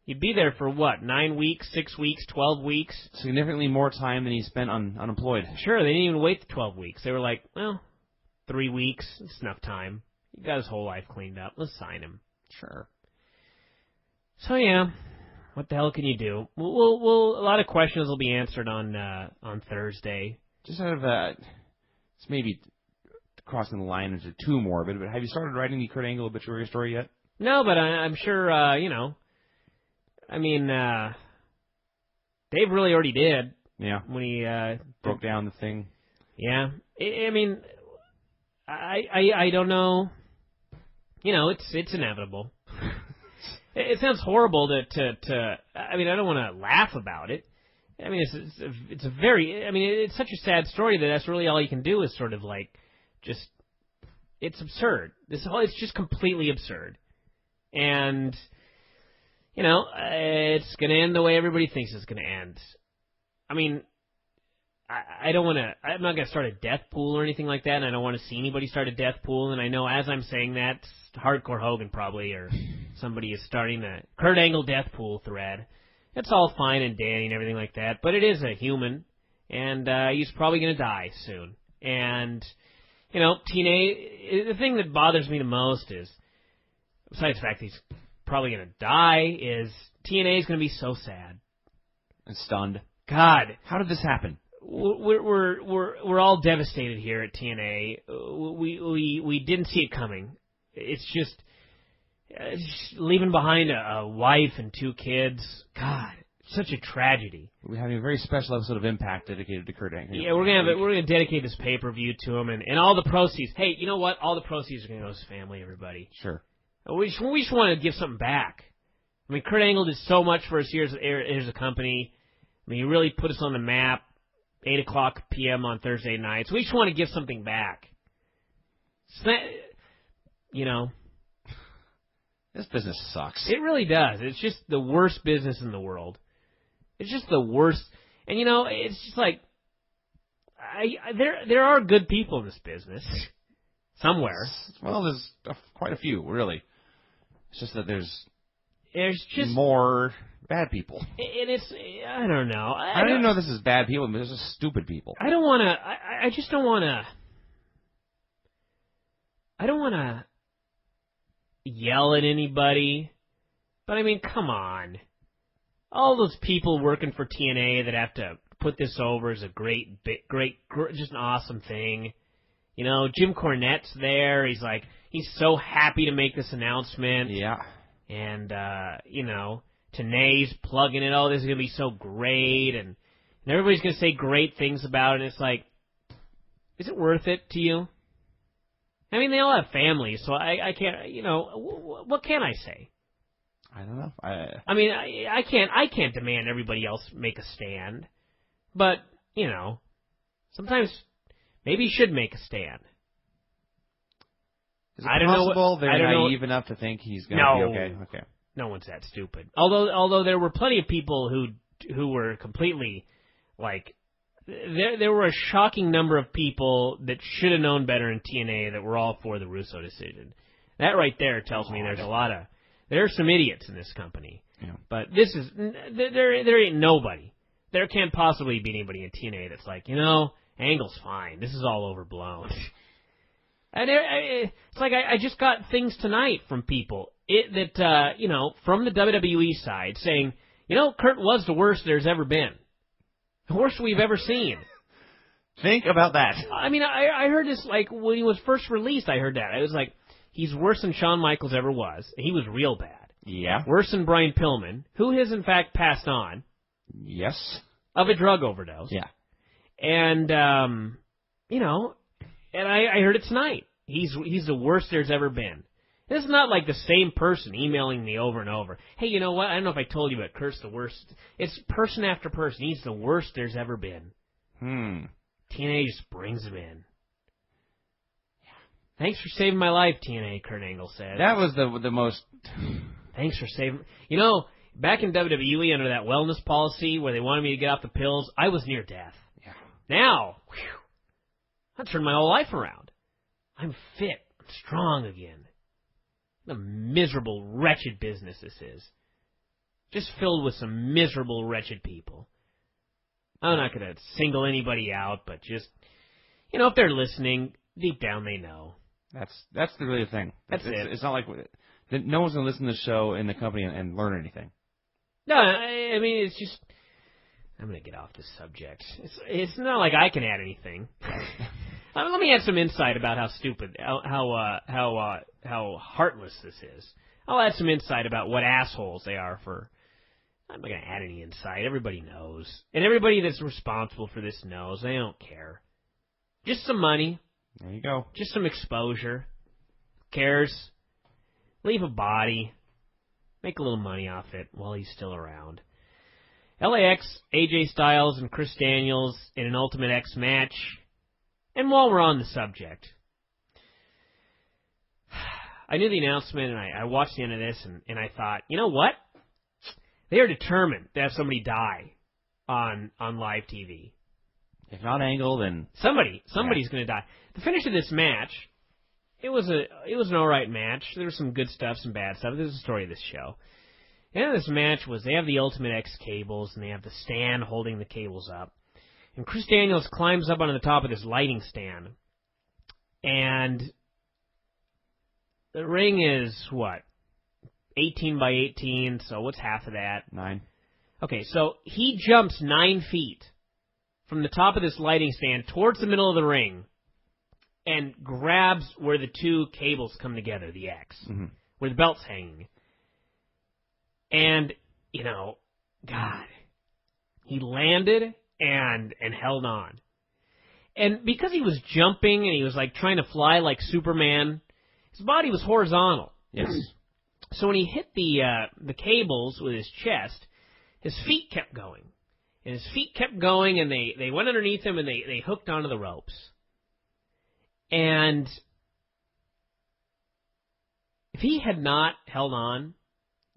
He'd be there for, 9 weeks, 6 weeks, 12 weeks? Significantly more time than he spent unemployed. Sure, they didn't even wait the 12 weeks. They were like, well, 3 weeks. It's enough time. He got his whole life cleaned up. Let's sign him. Sure. So yeah, what the hell can you do? We'll a lot of questions will be answered on Thursday. Just out of it's maybe crossing the line into too morbid, but have you started writing the Kurt Angle obituary story yet? No, but I'm sure, you know, I mean, Dave really already did. Yeah. When he broke down the thing. Yeah. I mean, I don't know. You know, it's inevitable. It sounds horrible to I mean, I don't want to laugh about it. I mean, it's a very, I mean, it's such a sad story that that's really all you can do is sort of like, just, it's absurd. It's just completely absurd. And, you know, it's going to end the way everybody thinks it's going to end. I mean, I'm not going to start a death pool or anything like that, and I don't want to see anybody start a death pool, and I know as I'm saying that, Hardcore Hogan probably, or somebody is starting a Kurt Angle death pool thread. It's all fine and dandy and everything like that, but it is a human, and he's probably going to die soon. And, you know, TNA, the thing that bothers me the most is, besides the fact he's probably going to die, is TNA is going to be so sad. And stunned. God. How did this happen? We're all devastated here at TNA. We didn't see it coming. It's just leaving behind a wife and 2 kids. God, such a tragedy. We're having a very special episode of Impact dedicated to Kurt Angle. Yeah, we're gonna dedicate this pay-per-view to him, and all the proceeds. Hey, you know what? All the proceeds are gonna go to his family. Everybody. Sure. We just want to give something back. I mean, Kurt Angle did so much for us here as a company. I mean, he really put us on the map. 8:00 p.m. on Thursday nights. We just want to give something back. You know. This business sucks. It really does. It's just the worst business in the world. It's just the worst. And, you know, it's just like, there are good people in this business. Somewhere. Well, there's quite a few, really. It's just that there's just more bad people. And it's, I don't know. I don't even know this is bad people, but there's just stupid people. I don't want to, I just don't want to, I don't want to yell at anybody, but I mean, come on. All those people working for TNA that have to put this over is a great, just an awesome thing. You know, Jim Cornette's there. He's so happy to make this announcement. Yeah. And, you know, Tenay's plugging it. Oh, this is going to be so great. And everybody's going to say great things about it. And it's like, is it worth it to you? I mean, they all have families, so I can't, you know, what can I say? I don't know. I mean, I can't demand everybody else make a stand. But, you know, sometimes maybe you should make a stand. Is it possible they're naive enough to think he's going to be okay? Okay. No one's that stupid. Although there were plenty of people who were completely, like, there were a shocking number of people that should have known better in TNA that were all for the Russo decision. That right there tells me there are some idiots in this company. Yeah. But this is, there ain't nobody. There can't possibly be anybody in TNA that's like, you know, Angle's fine. This is all overblown. And it's like I just got things tonight from people that you know, from the WWE side saying, you know, Kurt was the worst there's ever been. The worst we've ever seen. Think about that. I mean, I heard this, like, when he was first released, I heard that. I was like, he's worse than Shawn Michaels ever was. He was real bad. Yeah. Worse than Brian Pillman, who has, in fact, passed on. Yes. Of a drug overdose. Yeah. And, you know, and I heard it tonight. He's the worst there's ever been. This is not like the same person emailing me over and over. Hey, you know what? I don't know if I told you, but Kurt's the worst. It's person after person. He's the worst there's ever been. TNA just brings him in. Thanks for saving my life, TNA, Kurt Angle said. That was the most... Thanks for saving... You know, back in WWE, under that wellness policy where they wanted me to get off the pills, I was near death. Yeah. Now, I turned my whole life around. I'm fit. I'm strong again. What a miserable, wretched business this is. Just filled with some miserable, wretched people. I'm not going to single anybody out, but just, you know, if they're listening, deep down they know. That's the really thing. That's it. It's not like no one's going to listen to the show in the company and learn anything. No, I mean, it's just... I'm going to get off this subject. It's not like I can add anything. Let me add some insight about how stupid, how heartless this is. I'll add some insight about what assholes they are for... I'm not going to add any insight. Everybody knows. And everybody that's responsible for this knows. They don't care. Just some money. There you go. Just some exposure. Who cares? Leave a body. Make a little money off it while he's still around. LAX, AJ Styles, and Chris Daniels in an Ultimate X match. And while we're on the subject, I knew the announcement, and I watched the end of this, and I thought, you know what? They are determined to have somebody die on live TV. If not Angle, then somebody's going to die. The finish of this match, it was an all right match. There was some good stuff, some bad stuff. This is the story of this show. The end of this match was they have the Ultimate X cables, and they have the stand holding the cables up. And Chris Daniels climbs up onto the top of this lighting stand. And the ring is, what, 18 by 18, so what's half of that? 9. Okay, so he jumps 9 feet from the top of this lighting stand towards the middle of the ring and grabs where the two cables come together, the X, where the belt's hanging. And, you know, God, he landed and held on. And because he was jumping and he was like trying to fly like Superman, his body was horizontal. Yes. So when he hit the cables with his chest, his feet kept going. And his feet kept going, and they went underneath him, and they hooked onto the ropes. And if he had not held on...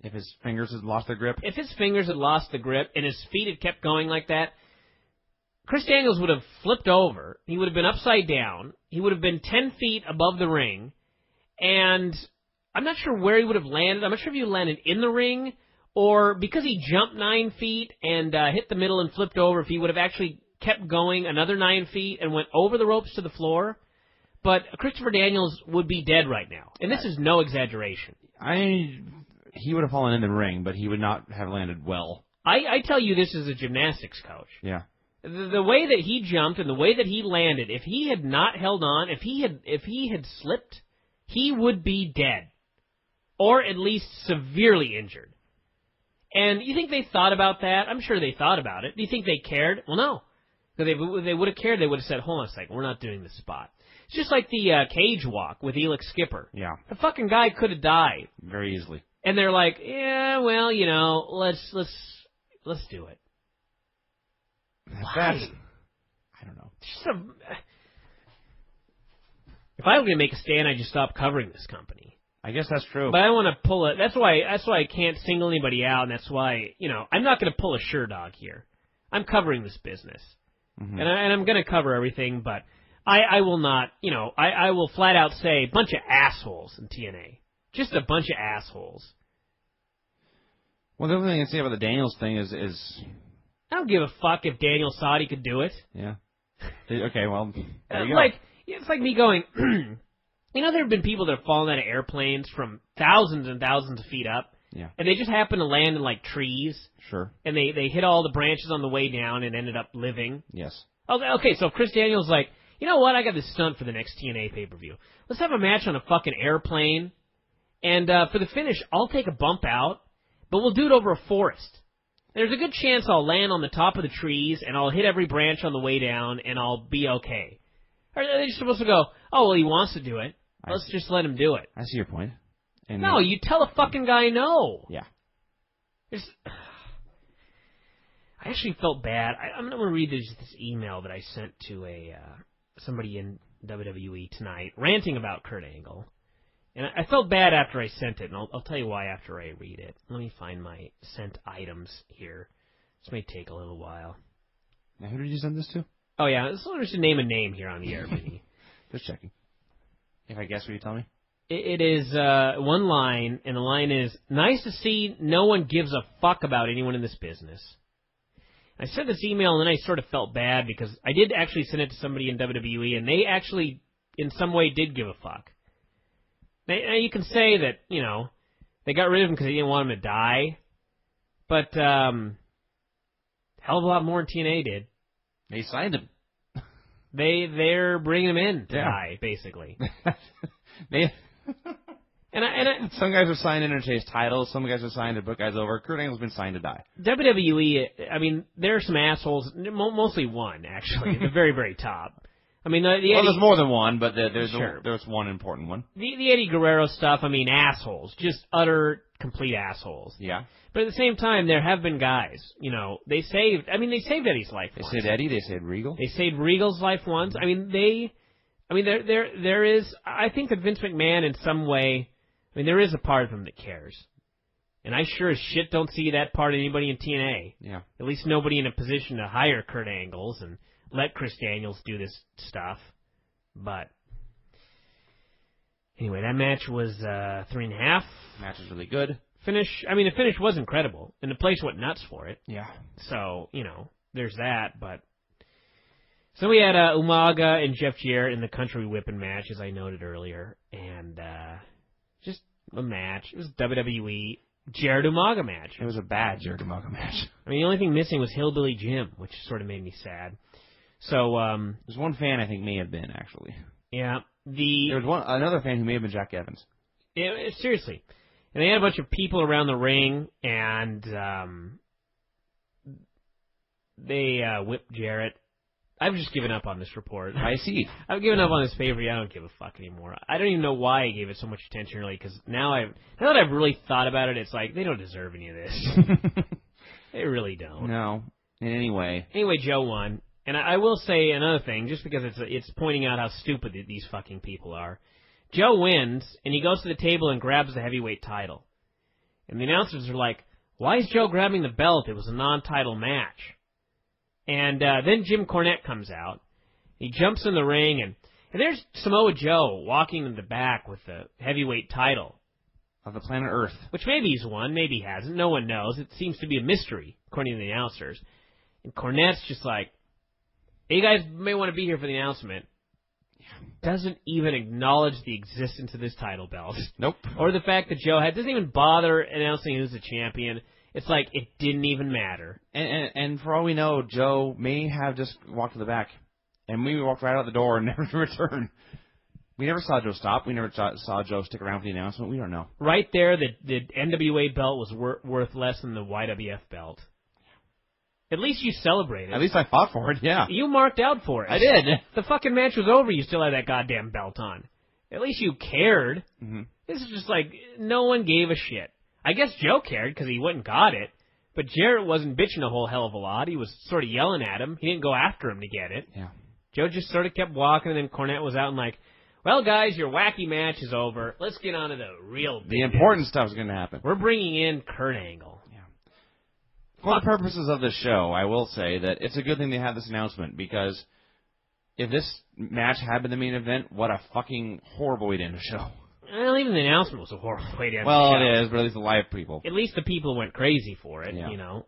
If his fingers had lost their grip? If his fingers had lost the grip, and his feet had kept going like that, Chris Daniels would have flipped over. He would have been upside down. He would have been 10 feet above the ring. And I'm not sure where he would have landed. I'm not sure if he landed in the ring, or because he jumped 9 feet and hit the middle and flipped over, if he would have actually kept going another 9 feet and went over the ropes to the floor. But Christopher Daniels would be dead right now. And this is no exaggeration. He would have fallen in the ring, but he would not have landed well. I tell you this as a gymnastics coach. Yeah. The way that he jumped and the way that he landed, if he had not held on, if he had slipped, he would be dead. Or at least severely injured. And you think they thought about that? I'm sure they thought about it. Do you think they cared? Well, no. If they would have cared, they would have said, hold on a second, we're not doing this spot. It's just like the cage walk with Elix Skipper. Yeah. The fucking guy could have died. Very easily. And they're like, yeah, well, you know, let's do it. Why? I don't know. If I were going to make a stand, I'd just stop covering this company. I guess that's true. But I want to pull it. That's why I can't single anybody out, and that's why, you know, I'm not going to pull a Sherdog here. I'm covering this business. And I'm going to cover everything, but I will not, you know, I will flat out say a bunch of assholes in TNA. Just a bunch of assholes. Well, the other thing I say about the Daniels thing is I don't give a fuck if Daniel thought he could do it. Yeah. Okay, well, there you go. It's like me going, you know, there have been people that have fallen out of airplanes from thousands and thousands of feet up. Yeah. And they just happen to land in, like, trees. Sure. And they hit all the branches on the way down and ended up living. Yes. Okay, so Chris Daniels like, you know what, I got this stunt for the next TNA pay-per-view. Let's have a match on a fucking airplane. And for the finish, I'll take a bump out, but we'll do it over a forest. There's a good chance I'll land on the top of the trees, and I'll hit every branch on the way down, and I'll be okay. Or are they just supposed to go, oh, well, he wants to do it. Let's just let him do it. I see your point. And no, you tell a fucking guy no. Yeah. I actually felt bad. I'm going to read this email that I sent to somebody in WWE tonight, ranting about Kurt Angle. And I felt bad after I sent it, and I'll tell you why after I read it. Let me find my sent items here. This may take a little while. Now, who did you send this to? Oh, yeah. Let's just name a name here on the air, Vinny. Just checking. If I guess, will you tell me? It is one line, and the line is, nice to see no one gives a fuck about anyone in this business. I sent this email, and then I sort of felt bad because I did actually send it to somebody in WWE, and they actually in some way did give a fuck. Now you can say that, you know, they got rid of him because they didn't want him to die, but hell of a lot more than TNA did. They signed him. They're bringing him in to die, basically. And some guys are signed in to chase titles. Some guys are signed to put guys over. Kurt Angle's been signed to die. WWE, I mean, there are some assholes, mostly one, actually, at the very, very top. I mean, there's more than one, but there's one important one. The Eddie Guerrero stuff, I mean, assholes. Just utter, complete assholes. Yeah. But at the same time, there have been guys, you know, they saved Eddie's life once. They saved Eddie, they saved Regal. They saved Regal's life once. I mean, there is, I think that Vince McMahon in some way, I mean, there is a part of him that cares. And I sure as shit don't see that part of anybody in TNA. Yeah. At least nobody in a position to hire Kurt Angles and let Chris Daniels do this stuff. But anyway, that match was 3.5. Match was really good. The finish was incredible, and the place went nuts for it. Yeah. So, you know, there's that, but... So we had Umaga and Jeff Jarrett in the country whipping match, as I noted earlier, and just a match. It was WWE Jarrett Umaga match. It was a bad Jarrett Umaga match. I mean, the only thing missing was Hillbilly Jim, which sort of made me sad. So, there's one fan I think may have been, actually. Yeah. There was another fan who may have been Jack Evans. Seriously. And they had a bunch of people around the ring, and they whipped Jarrett. I've just given up on this report. I see. I've given up on this pay-per-view. I don't give a fuck anymore. I don't even know why I gave it so much attention early, because now that I've really thought about it, it's like, they don't deserve any of this. They really don't. No. In any way. Anyway, Joe won. And I will say another thing, just because it's pointing out how stupid these fucking people are. Joe wins, and he goes to the table and grabs the heavyweight title. And the announcers are like, why is Joe grabbing the belt? It was a non-title match. And then Jim Cornette comes out. He jumps in the ring, and there's Samoa Joe walking in the back with the heavyweight title. Of the planet Earth. Which maybe he's won, maybe he hasn't. No one knows. It seems to be a mystery, according to the announcers. And Cornette's just like, hey, you guys may want to be here for the announcement. Doesn't even acknowledge the existence of this title belt. Nope. Or the fact that Joe doesn't even bother announcing who's the champion. It's like it didn't even matter. And for all we know, Joe may have just walked to the back. And we walked right out the door and never returned. We never saw Joe stop. We never saw Joe stick around for the announcement. We don't know. Right there, the NWA belt was worth less than the YWF belt. At least you celebrated. At least I fought for it, yeah. You marked out for it. I did. The fucking match was over. You still had that goddamn belt on. At least you cared. Mm-hmm. This is just like, no one gave a shit. I guess Joe cared because he went and got it. But Jarrett wasn't bitching a whole hell of a lot. He was sort of yelling at him. He didn't go after him to get it. Yeah. Joe just sort of kept walking, and then Cornette was out and like, well, guys, your wacky match is over. Let's get on to the real business. The important stuff's going to happen. We're bringing in Kurt Angle. For the purposes of the show, I will say that it's a good thing they had this announcement, because if this match had been the main event, what a fucking horrible way to end the show. Well, even the announcement was a horrible way to end the show. Well, it is, but at least the live people. At least the people went crazy for it, yeah. You know.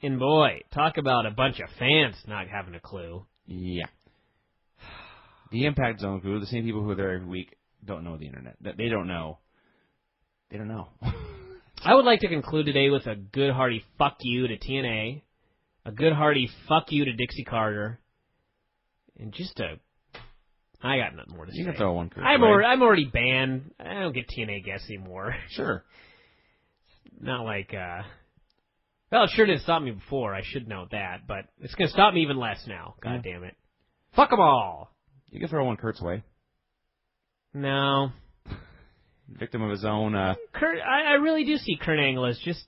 And boy, talk about a bunch of fans not having a clue. Yeah. The Impact Zone crew, the same people who are there every week, don't know the internet. They don't know. They don't know. I would like to conclude today with a good hearty fuck you to TNA, a good hearty fuck you to Dixie Carter, and just I got nothing more to say. You can throw one, Kurt. I'm already banned. I don't get TNA guests anymore. Sure. Not like, well, it sure didn't stop me before. I should know that, but it's going to stop me even less now. God damn it. Fuck them all. You can throw one Kurt's way. No. Victim of his own... Kurt, I really do see Kurt Angle as just...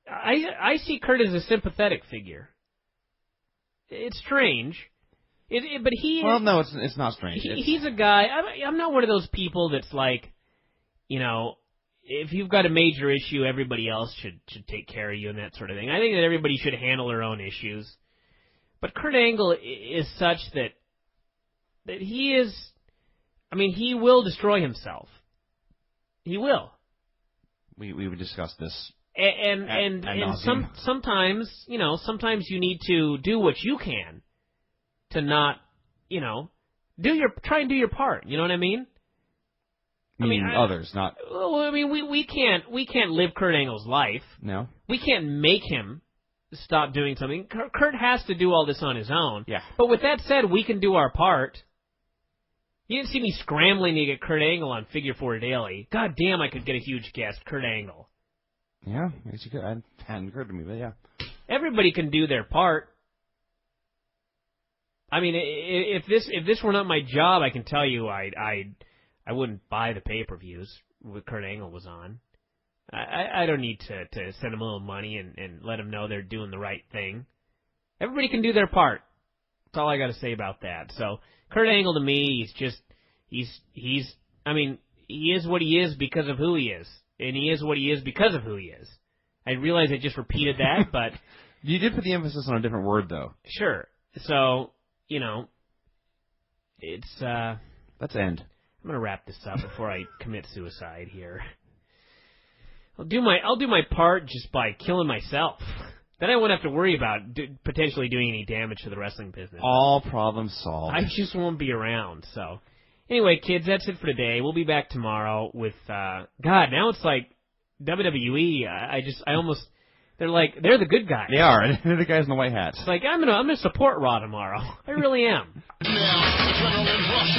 I see Kurt as a sympathetic figure. It's strange. But he... Well, no, it's not strange. He's a guy... I'm not one of those people that's like, you know, if you've got a major issue, everybody else should take care of you and that sort of thing. I think that everybody should handle their own issues. But Kurt Angle is such that he is... I mean, he will destroy himself. He will. We would discuss this. And sometimes, you know, sometimes you need to do what you can to not, you know, try and do your part. You know what I mean? Others, not. Well, I mean, we can't live Kurt Angle's life. No. We can't make him stop doing something. Kurt has to do all this on his own. Yeah. But with that said, we can do our part. You didn't see me scrambling to get Kurt Angle on Figure 4 Daily. God damn, I could get a huge guest, Kurt Angle. Yeah, I guess you could. It hadn't occurred to me, but yeah. Everybody can do their part. I mean, if this were not my job, I can tell you I wouldn't buy the pay-per-views with Kurt Angle was on. I don't need to send them a little money and let them know they're doing the right thing. Everybody can do their part. That's all I got to say about that. So Kurt Angle to me, he is what he is because of who he is, and he is what he is because of who he is. I realize I just repeated that, but you did put the emphasis on a different word, though. Sure. So it's let's end. I'm gonna wrap this up before I commit suicide here. I'll do my part just by killing myself. Then I won't have to worry about potentially doing any damage to the wrestling business. All problems solved. I just won't be around. So, anyway, kids, that's it for today. We'll be back tomorrow with God. Now it's like WWE. They're the good guys. They are. They're the guys in the white hats. It's like I'm gonna support Raw tomorrow. I really am. Now, adrenaline rush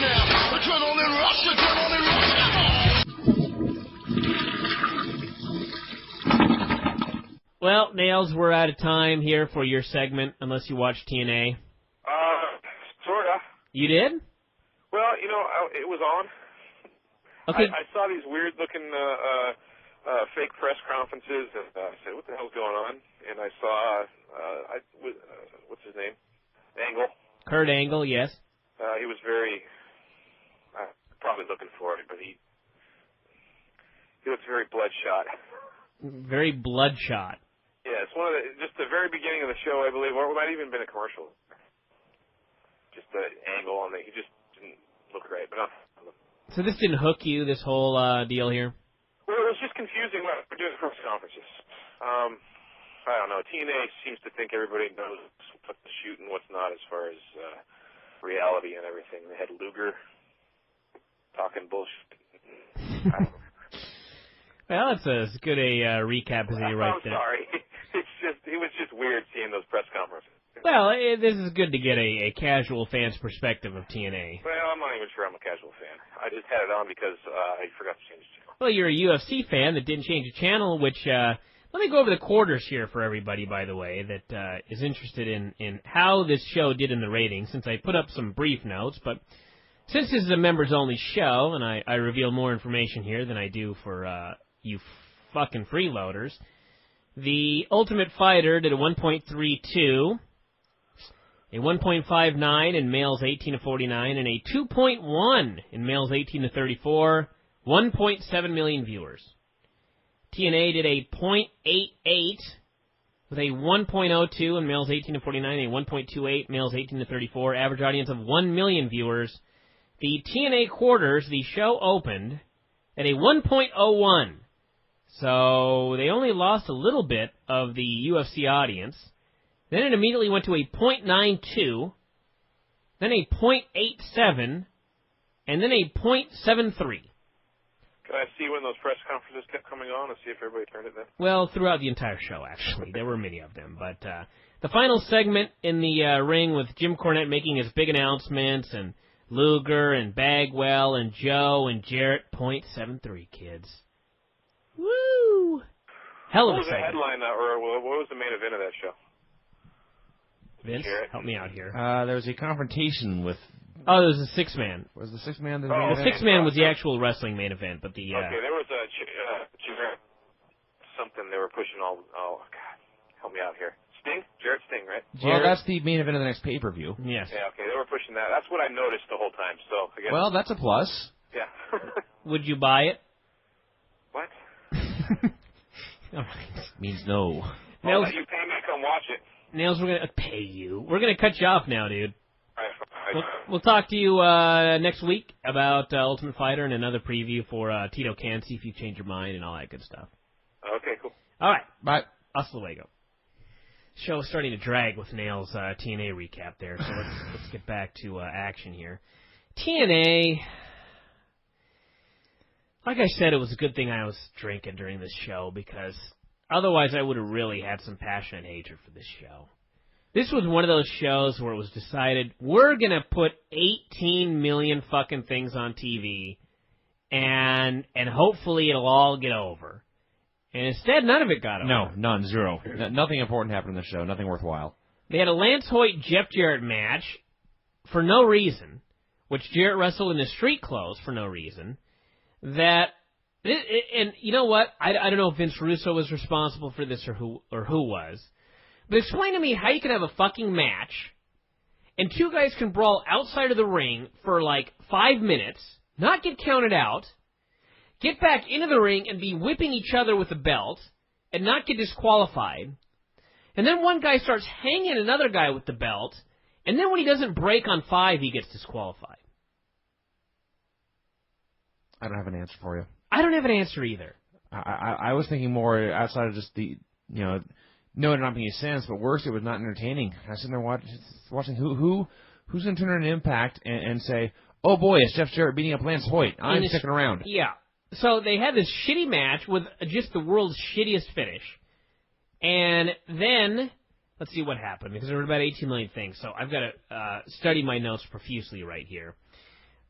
now. Adrenaline rush Well, Nails, we're out of time here for your segment, unless you watch TNA. Sorta. You did? Well, it was on. Okay. I saw these weird-looking fake press conferences, and I said, "What the hell's going on?" And I saw, what's his name? Angle. Kurt Angle, yes. He was very, probably looking for it, but he looks very bloodshot. Very bloodshot. Yeah, it's just the very beginning of the show, I believe, or it might even been a commercial. Just the angle on it, he just didn't look right. But So this didn't hook you, this whole deal here? Well, it was just confusing when we're doing press conferences. I don't know. TNA seems to think everybody knows what's to shoot and what's not as far as reality and everything. They had Luger talking bullshit. I don't know. Well, that's as good a recap as you right there. I'm sorry. It was just weird seeing those press conferences. Well, this is good to get a casual fan's perspective of TNA. Well, I'm not even sure I'm a casual fan. I just had it on because I forgot to change the channel. Well, you're a UFC fan that didn't change the channel, which, let me go over the quarters here for everybody, by the way, that is interested in how this show did in the ratings, since I put up some brief notes, but since this is a members-only show, and I reveal more information here than I do for you fucking freeloaders, the Ultimate Fighter did a 1.32, a 1.59 in males 18 to 49, and a 2.1 in males 18 to 34, 1.7 million viewers. TNA did a 0.88 with a 1.02 in males 18 to 49, a 1.28 males 18 to 34, average audience of 1 million viewers. The TNA quarters, the show opened at a 1.01. So they only lost a little bit of the UFC audience. Then it immediately went to a 0.92, then a 0.87, and then a 0.73. Can I see when those press conferences kept coming on and see if everybody turned it then? Well, throughout the entire show, actually. There were many of them. But the final segment in the ring with Jim Cornette making his big announcements, and Luger and Bagwell and Joe and Jarrett, 0.73, kids. Woo! Hell of a What was the segment. headline, or what was the main event of that show? Vince, Jarrett? help me out here. There was a confrontation with... Oh, there was a six-man. Was the six-man the Oh, main The event? six-man was the actual wrestling main event, but the... Okay, there was a something they were pushing all... Oh, God. Help me out here. Sting? Jarrett Sting, right? Well, that's the main event of the next pay-per-view. Yes. Yeah, okay, they were pushing that. That's what I noticed the whole time, so I guess... Well, that's a plus. Yeah. Would you buy it? What? All right. Means no. Well, Nails, you pay me to come watch it. Nails, we're going to pay you. We're going to cut you off now, dude. All right. We'll talk to you next week about Ultimate Fighter and another preview for Tito Can, see if you change your mind and all that good stuff. Okay, cool. All right. Bye. Hasta luego. show is starting to drag with Nail's TNA recap there, so let's get back to action here. TNA, like I said, it was a good thing I was drinking during this show, because otherwise I would have really had some passionate hatred for this show. This was one of those shows where it was decided, we're going to put 18 million fucking things on TV, and hopefully it'll all get over. And instead, none of it got over. No, none, zero. Nothing important happened in the show, nothing worthwhile. They had a Lance Hoyt-Jeff Jarrett match for no reason, which Jarrett wrestled in his street clothes for no reason. And you know what? I don't know if Vince Russo was responsible for this or who was. But explain to me how you can have a fucking match and two guys can brawl outside of the ring for like 5 minutes, not get counted out, get back into the ring and be whipping each other with a belt and not get disqualified. And then one guy starts hanging another guy with the belt, and then when he doesn't break on 5, he gets disqualified. I don't have an answer for you. I don't have an answer either. I was thinking more outside of just the, no, it not making sense, but worse, it was not entertaining. I was sitting there watching who's going to turn an Impact and say, oh boy, it's Jeff Jarrett beating up Lance Hoyt. I'm sticking around. Yeah. So they had this shitty match with just the world's shittiest finish. And then, let's see what happened, because there were about 18 million things. So I've got to study my notes profusely right here.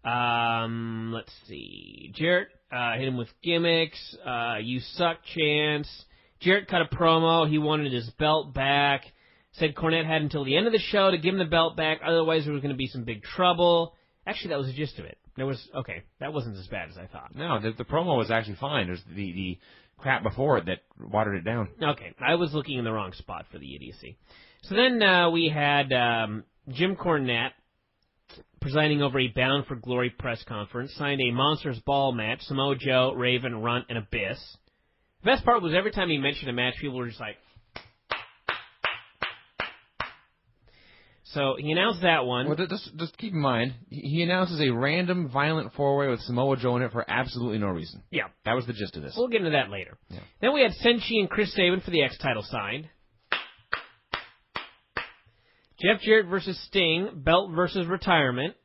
Let's see. Jarrett hit him with gimmicks, you suck chance. Jarrett cut a promo. He wanted his belt back. Said Cornette had until the end of the show to give him the belt back, otherwise there was going to be some big trouble. Actually, that was the gist of it. That wasn't as bad as I thought. No, the promo was actually fine. There's the crap before it that watered it down. Okay, I was looking in the wrong spot for the idiocy. So then we had Jim Cornette presiding over a Bound for Glory press conference, signed a Monsters Ball match, Samoa Joe, Raven, Runt, and Abyss. The best part was every time he mentioned a match, people were just like... So he announced that one. Well, just keep in mind, he announces a random violent four-way with Samoa Joe in it for absolutely no reason. Yeah. That was the gist of this. We'll get into that later. Yeah. Then we had Senshi and Chris Sabin for the X title signed. Jeff Jarrett versus Sting, belt versus retirement.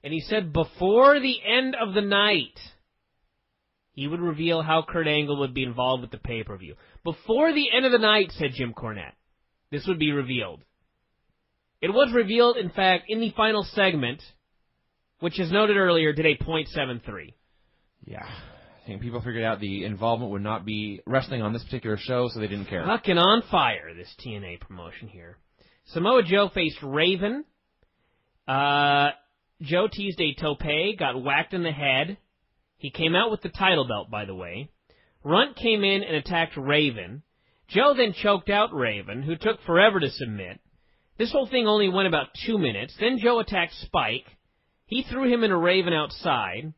And he said before the end of the night, he would reveal how Kurt Angle would be involved with the pay-per-view. Before the end of the night, said Jim Cornette, this would be revealed. It was revealed, in fact, in the final segment, which, as noted earlier, did a .73. Yeah. I think people figured out the involvement would not be wrestling on this particular show, so they didn't care. Fucking on fire, this TNA promotion here. Samoa Joe faced Raven. Joe teased a tope, got whacked in the head. He came out with the title belt, by the way. Runt came in and attacked Raven. Joe then choked out Raven, who took forever to submit. This whole thing only went about 2 minutes. Then Joe attacked Spike. He threw him in a Raven outside.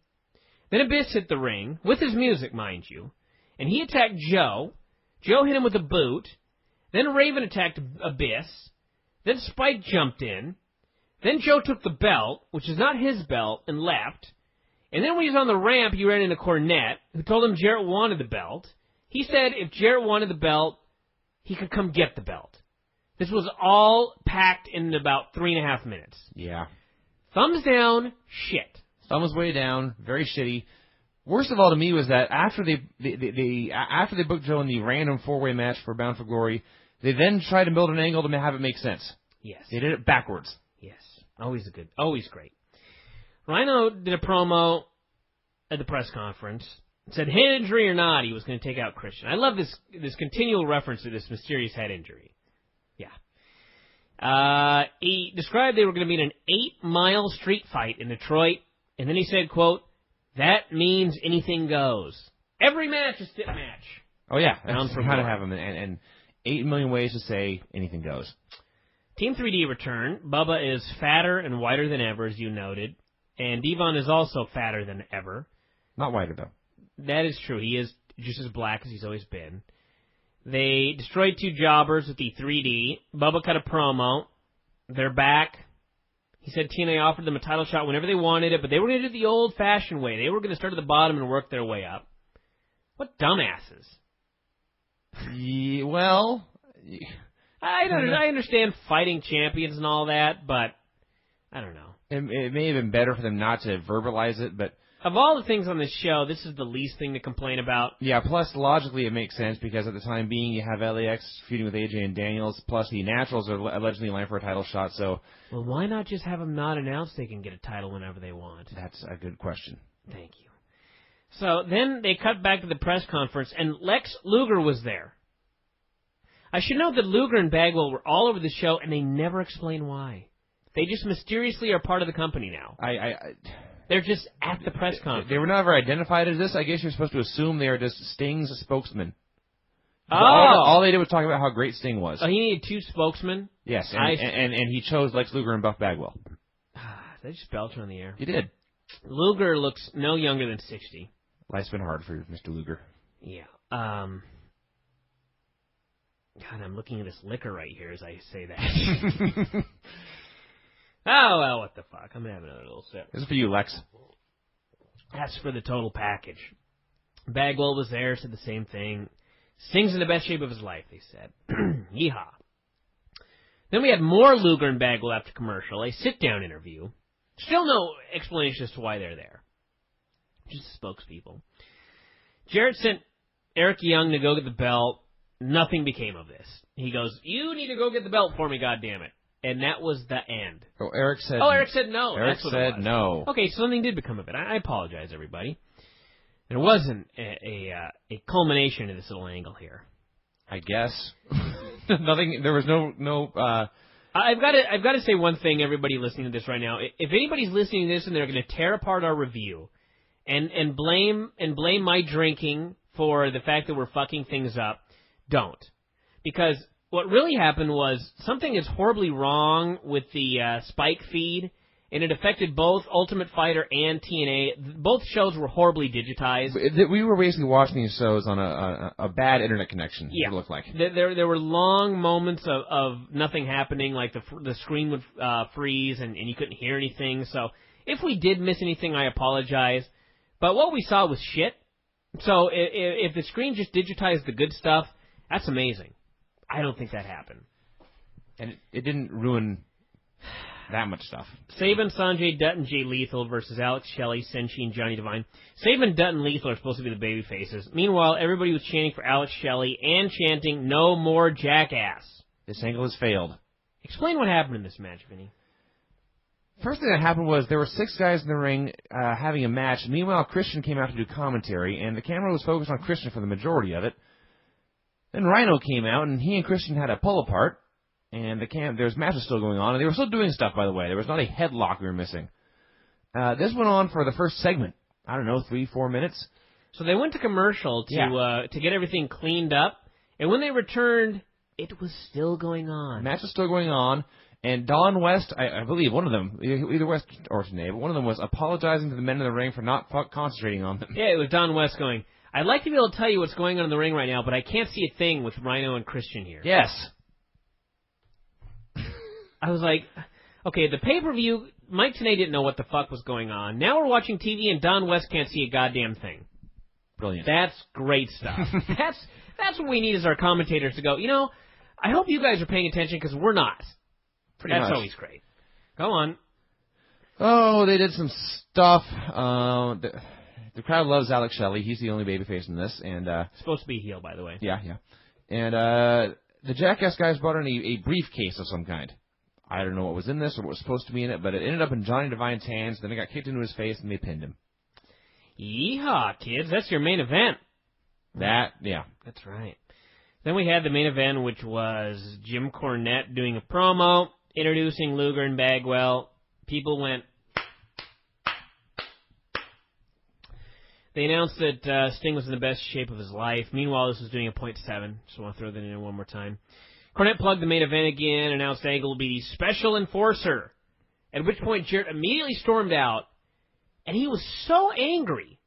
Then Abyss hit the ring, with his music, mind you. And he attacked Joe. Joe hit him with a boot. Then Raven attacked Abyss. Then Spike jumped in. Then Joe took the belt, which is not his belt, and left. And then when he was on the ramp, he ran into Cornette, who told him Jarrett wanted the belt. He said if Jarrett wanted the belt, he could come get the belt. This was all packed in about 3.5 minutes. Yeah. Thumbs down, shit. Thumbs way down, very shitty. Worst of all to me was that after they booked Joe in the random four-way match for Bound for Glory, they then tried to build an angle to have it make sense. Yes. They did it backwards. Yes. Always great. Rhino did a promo at the press conference. Said head injury or not, he was going to take out Christian. I love this continual reference to this mysterious head injury. Yeah. He described they were going to be in an 8-mile street fight in Detroit, and then he said, quote, that means anything goes. Every match is tip match. Oh, yeah. That's how to have them, and 8 million ways to say anything goes. Team 3D return. Bubba is fatter and whiter than ever, as you noted, and Devon is also fatter than ever. Not whiter, though. That is true. He is just as black as he's always been. They destroyed 2 jobbers with the 3D. Bubba cut a promo. They're back. He said TNA offered them a title shot whenever they wanted it, but they were going to do it the old-fashioned way. They were going to start at the bottom and work their way up. What dumbasses. Well, I understand fighting champions and all that, but I don't know. it may have been better for them not to verbalize it, but... Of all the things on this show, this is the least thing to complain about. Yeah, plus logically it makes sense because at the time being you have LAX feuding with AJ and Daniels, plus the Naturals are allegedly in line for a title shot, so... Well, why not just have them not announce they can get a title whenever they want? That's a good question. Thank you. So then they cut back to the press conference, and Lex Luger was there. I should note that Luger and Bagwell were all over the show, and they never explain why. They just mysteriously are part of the company now. They're just at the press conference. They were never identified as this. I guess you're supposed to assume they are just Sting's spokesman. Oh! All they did was talk about how great Sting was. Oh, he needed 2 spokesmen? Yes, and he chose Lex Luger and Buff Bagwell. They just belched on the air. He did. Luger looks no younger than 60. Life's been hard for Mr. Luger. Yeah. God, I'm looking at this liquor right here as I say that. Oh, well, what the fuck. I'm going to have another little sip. This is for you, Lex. That's for the total package. Bagwell was there, said the same thing. Sting's in the best shape of his life, they said. Yeehaw. Then we had more Luger and Bagwell after commercial, a sit-down interview. Still no explanation as to why they're there. Just spokespeople. Jarrett sent Eric Young to go get the belt. Nothing became of this. He goes, you need to go get the belt for me, goddammit. And that was the end. Oh, Eric said no. Eric That's what said it was. no. Okay, so something did become of it. I apologize, everybody. There wasn't a culmination to this little angle here. I guess. Nothing. There was no. I've got to say one thing, everybody listening to this right now. If anybody's listening to this and they're going to tear apart our review and blame my drinking for the fact that we're fucking things up, don't. Because what really happened was something is horribly wrong with the Spike feed, and it affected both Ultimate Fighter and TNA. Both shows were horribly digitized. We were basically watching these shows on a bad internet connection, yeah. It looked like. There were long moments of nothing happening, like the screen would freeze and you couldn't hear anything. So if we did miss anything, I apologize. But what we saw was shit. So if the screen just digitized the good stuff, that's amazing. I don't think that happened. And it didn't ruin that much stuff. Saban, Sanjay Dutt, and Jay Lethal versus Alex Shelley, Senshi, and Johnny Devine. Saban, Dutt, and Lethal are supposed to be the baby faces. Meanwhile, everybody was chanting for Alex Shelley and chanting, no more jackass. This angle has failed. Explain what happened in this match, Vinny. First thing that happened was there were 6 guys in the ring having a match. Meanwhile, Christian came out to do commentary, and the camera was focused on Christian for the majority of it. Then Rhino came out, and he and Christian had a pull apart, and there's matches still going on, and they were still doing stuff, by the way. There was not a headlock we were missing. This went on for the first segment. I don't know, 3-4 minutes. So they went to commercial to get everything cleaned up, and when they returned, it was still going on. The match was still going on, and Don West, I believe one of them, either West or Tanay, but one of them was apologizing to the men in the ring for not concentrating on them. Yeah, it was Don West going, I'd like to be able to tell you what's going on in the ring right now, but I can't see a thing with Rhino and Christian here. Yes. I was like, okay, the pay-per-view, Mike Tanay didn't know what the fuck was going on. Now we're watching TV and Don West can't see a goddamn thing. Brilliant. That's great stuff. That's what we need as our commentators to go, I hope you guys are paying attention because we're not. Pretty much. That's always great. Go on. Oh, they did some stuff. The crowd loves Alex Shelley. He's the only babyface in this, and supposed to be a heel, by the way. Yeah. And the Jackass guys brought in a briefcase of some kind. I don't know what was in this or what was supposed to be in it, but it ended up in Johnny Devine's hands. Then it got kicked into his face, and they pinned him. Yeehaw, kids! That's your main event. Yeah. That's right. Then we had the main event, which was Jim Cornette doing a promo, introducing Luger and Bagwell. People went. They announced that Sting was in the best shape of his life. Meanwhile, this was doing a .7. Just want to throw that in one more time. Cornette plugged the main event again, announced Angle will be the special enforcer. At which point, Jarrett immediately stormed out, and he was so angry.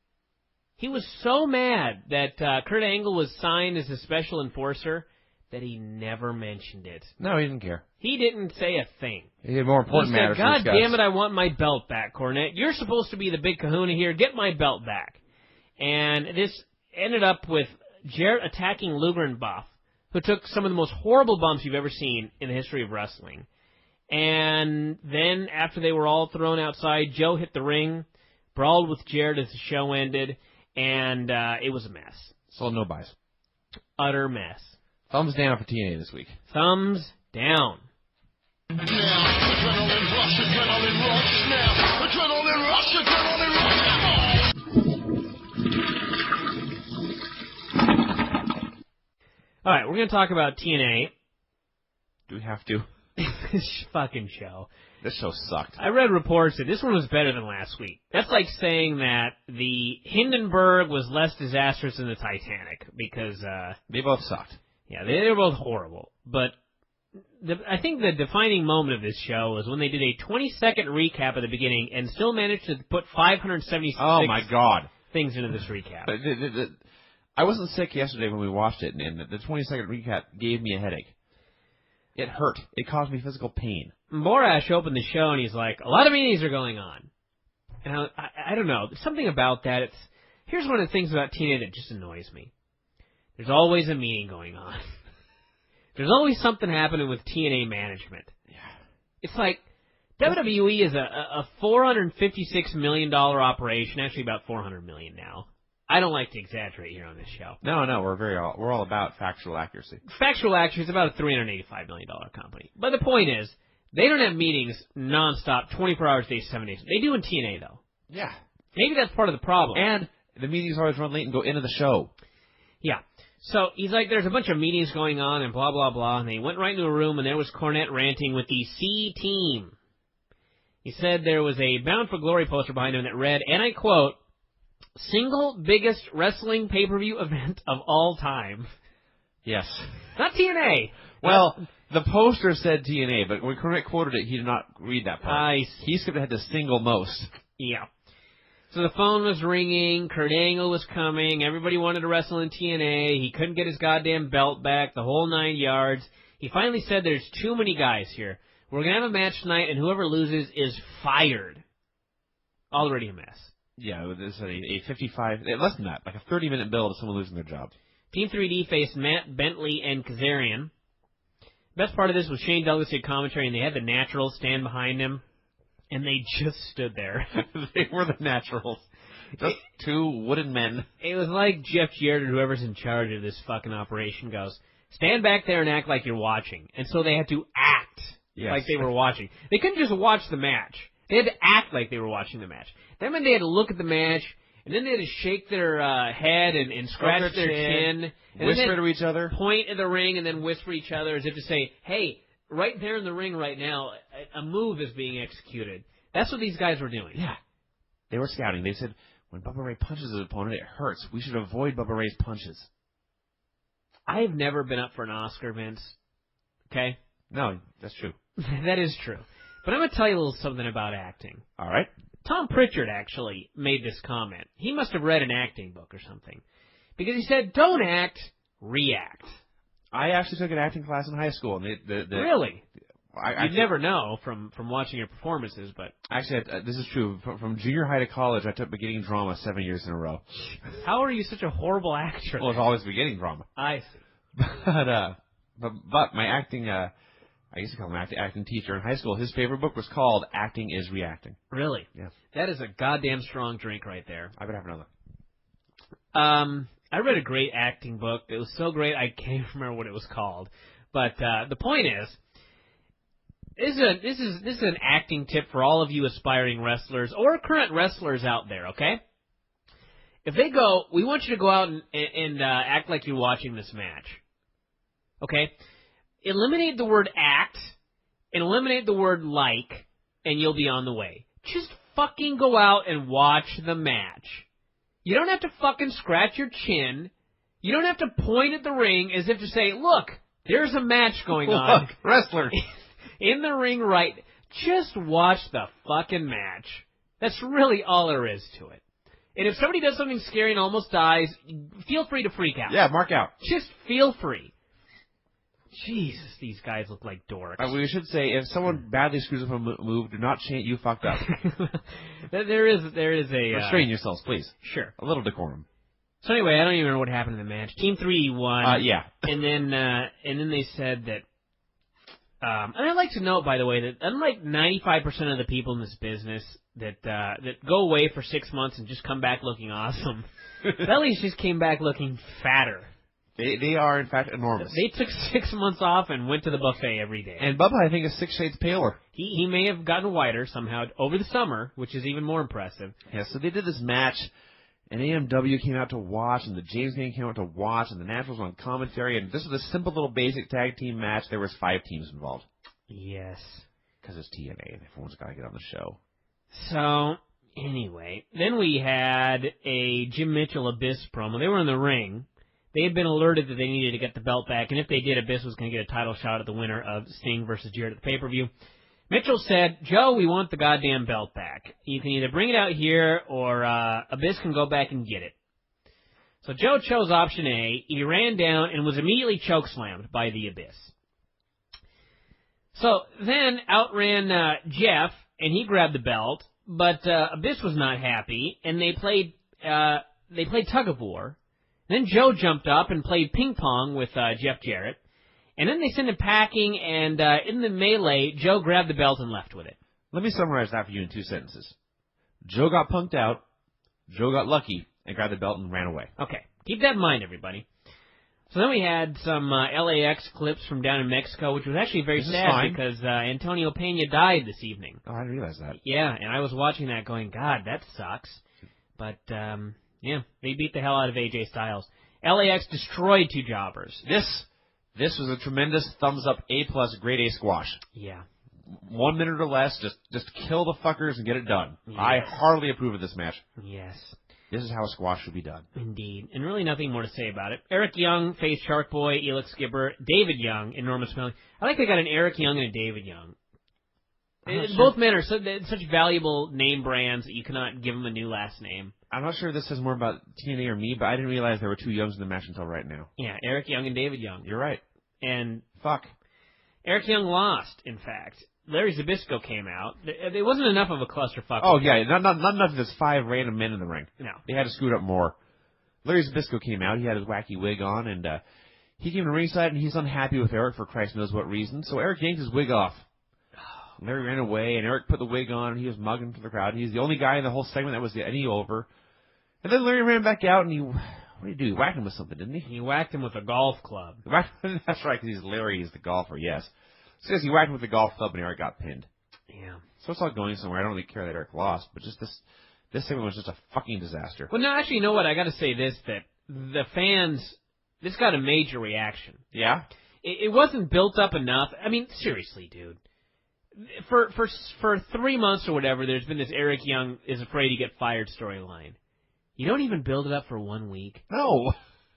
He was so mad that Kurt Angle was signed as a special enforcer that he never mentioned it. No, he didn't care. He didn't say a thing. He had more important matters. He said, God damn it, I want my belt back, Cornette. You're supposed to be the big kahuna here. Get my belt back. And this ended up with Jarrett attacking Luger and Buff, who took some of the most horrible bumps you've ever seen in the history of wrestling. And then, after they were all thrown outside, Joe hit the ring, brawled with Jarrett as the show ended, and it was a mess. So no buys. Utter mess. Thumbs down for TNA this week. Thumbs down. Now, adrenaline rush now. Adrenaline rush, adrenaline rush. All right, we're going to talk about TNA. Do we have to? This fucking show. This show sucked. I read reports that this one was better than last week. That's like saying that the Hindenburg was less disastrous than the Titanic, because... they both sucked. Yeah, they were both horrible. But I think the defining moment of this show was when they did a 20-second recap at the beginning and still managed to put 576 oh my God. things into this recap. I wasn't sick yesterday when we watched it, and the 20-second recap gave me a headache. It hurt. It caused me physical pain. Borash opened the show, and he's like, a lot of meetings are going on. And I don't know. There's something about that. Here's one of the things about TNA that just annoys me. There's always a meeting going on. There's always something happening with TNA management. Yeah. It's like WWE is a $456 million operation, actually about $400 million now. I don't like to exaggerate here on this show. No, we're all about factual accuracy. Factual accuracy is about a $385 million company. But the point is, they don't have meetings nonstop, 24 hours a day, 7 days. They do in TNA, though. Yeah. Maybe that's part of the problem. And the meetings always run late and go into the show. Yeah. So he's like, there's a bunch of meetings going on and blah, blah, blah. And they went right into a room, and there was Cornette ranting with the C Team. He said there was a Bound for Glory poster behind him that read, and I quote, single biggest wrestling pay-per-view event of all time. Yes. Not TNA. Well, the poster said TNA, but when Cornette quoted it, he did not read that part. He skipped ahead to single most. Yeah. So the phone was ringing, Kurt Angle was coming, everybody wanted to wrestle in TNA, he couldn't get his goddamn belt back, the whole 9 yards. He finally said there's too many guys here. We're going to have a match tonight, and whoever loses is fired. Already a mess. Yeah, this is a 55, less than that, like a 30-minute build of someone losing their job. Team 3D faced Matt, Bentley, and Kazarian. Best part of this was Shane Douglas did commentary, and they had the Naturals stand behind him, and they just stood there. They were the Naturals. Just two wooden men. It was like Jeff Jarrett or whoever's in charge of this fucking operation goes, stand back there and act like you're watching. And so they had to act like they were watching. They couldn't just watch the match. They had to act like they were watching the match. That meant they had to look at the match, and then they had to shake their head and scratch their chin. And whisper to each other. Point at the ring and then whisper each other as if to say, hey, right there in the ring right now, a move is being executed. That's what these guys were doing. Yeah. They were scouting. They said, when Bubba Ray punches his opponent, it hurts. We should avoid Bubba Ray's punches. I have never been up for an Oscar, Vince. Okay? No, that's true. That is true. But I'm going to tell you a little something about acting. All right. Tom Pritchard actually made this comment. He must have read an acting book or something. Because he said, don't act, react. I actually took an acting class in high school. And really? You'd actually, never know from watching your performances, but... Actually, this is true. From junior high to college, I took beginning drama 7 years in a row. How are you such a horrible actor? Well, it's always beginning drama. I see. But my acting... I used to call him acting teacher in high school. His favorite book was called Acting is Reacting. Really? Yeah. That is a goddamn strong drink right there. I would have another. I read a great acting book. It was so great I can't remember what it was called. But the point is, this is an acting tip for all of you aspiring wrestlers or current wrestlers out there, okay? If they go, we want you to go out and act like you're watching this match. Okay? Eliminate the word act, and eliminate the word like, and you'll be on the way. Just fucking go out and watch the match. You don't have to fucking scratch your chin. You don't have to point at the ring as if to say, look, there's a match going on. Look, wrestler. In the ring right. Just watch the fucking match. That's really all there is to it. And if somebody does something scary and almost dies, feel free to freak out. Yeah, mark out. Just feel free. Jesus, these guys look like dorks. We should say, if someone badly screws up a move, do not chant, you fucked up. There is a... Restrain yourselves, please. Sure. A little decorum. So anyway, I don't even know what happened in the match. Team 3 won. Yeah. And then they said that. And I'd like to note, by the way, that unlike 95% of the people in this business that go away for 6 months and just come back looking awesome, Bellies just came back looking fatter. They are, in fact, enormous. They took 6 months off and went to the buffet every day. And Bubba, I think, is 6 shades paler. He may have gotten whiter somehow over the summer, which is even more impressive. Yeah, so they did this match, and AMW came out to watch, and the James Gang came out to watch, and the Naturals on commentary, and this was a simple little basic tag team match. There was 5 teams involved. Yes. Because it's TNA, and everyone's got to get on the show. So, anyway, then we had a Jim Mitchell Abyss promo. They were in the ring. They had been alerted that they needed to get the belt back, and if they did, Abyss was going to get a title shot at the winner of Sting versus Jarrett at the pay-per-view. Mitchell said, Joe, we want the goddamn belt back. You can either bring it out here, or Abyss can go back and get it. So Joe chose option A. He ran down and was immediately chokeslammed by the Abyss. So then outran Jeff, and he grabbed the belt, but Abyss was not happy, and they played tug of war. Then Joe jumped up and played ping pong with Jeff Jarrett. And then they sent him packing, and in the melee, Joe grabbed the belt and left with it. Let me summarize that for you in 2 sentences. Joe got punked out, Joe got lucky, and grabbed the belt and ran away. Okay, keep that in mind, everybody. So then we had some LAX clips from down in Mexico, which was actually very sad because Antonio Pena died this evening. Oh, I didn't realize that. Yeah, and I was watching that going, God, that sucks. But, yeah, they beat the hell out of AJ Styles. LAX destroyed 2 jobbers. This was a tremendous thumbs up A+ grade A squash. Yeah. 1 minute or less, just kill the fuckers and get it done. Yes. I heartily approve of this match. Yes. This is how a squash should be done. Indeed. And really nothing more to say about it. Eric Young faced Shark Boy, Elix Skipper, David Young, Enormous Smelling. I like they got an Eric Young and a David Young. Both men are such valuable name brands that you cannot give them a new last name. I'm not sure if this says more about TNA or me, but I didn't realize there were 2 Youngs in the match until right now. Yeah, Eric Young and David Young. You're right. And fuck. Eric Young lost, in fact. Larry Zbyszko came out. There wasn't enough of a clusterfuck. Oh, yeah, not enough of this 5 random men in the ring. No. They had to scoot up more. Larry Zbyszko came out. He had his wacky wig on, and he came to ringside, and he's unhappy with Eric for Christ knows what reason. So Eric yanked his wig off. Larry ran away, and Eric put the wig on, and he was mugging for the crowd. He's the only guy in the whole segment that was any over. And then Larry ran back out, and he... What did he do? He whacked him with something, didn't he? He whacked him with a golf club. That's right, because he's Larry, he's the golfer, yes. So he whacked him with the golf club, and Eric got pinned. Yeah. So it's all going somewhere. I don't really care that Eric lost, but just this segment was just a fucking disaster. Well, no, actually, you know what? I got to say this, that the fans... This got a major reaction. Yeah? It wasn't built up enough. I mean, seriously, dude. For 3 months or whatever, there's been this Eric Young is afraid to get fired storyline. You don't even build it up for 1 week. No.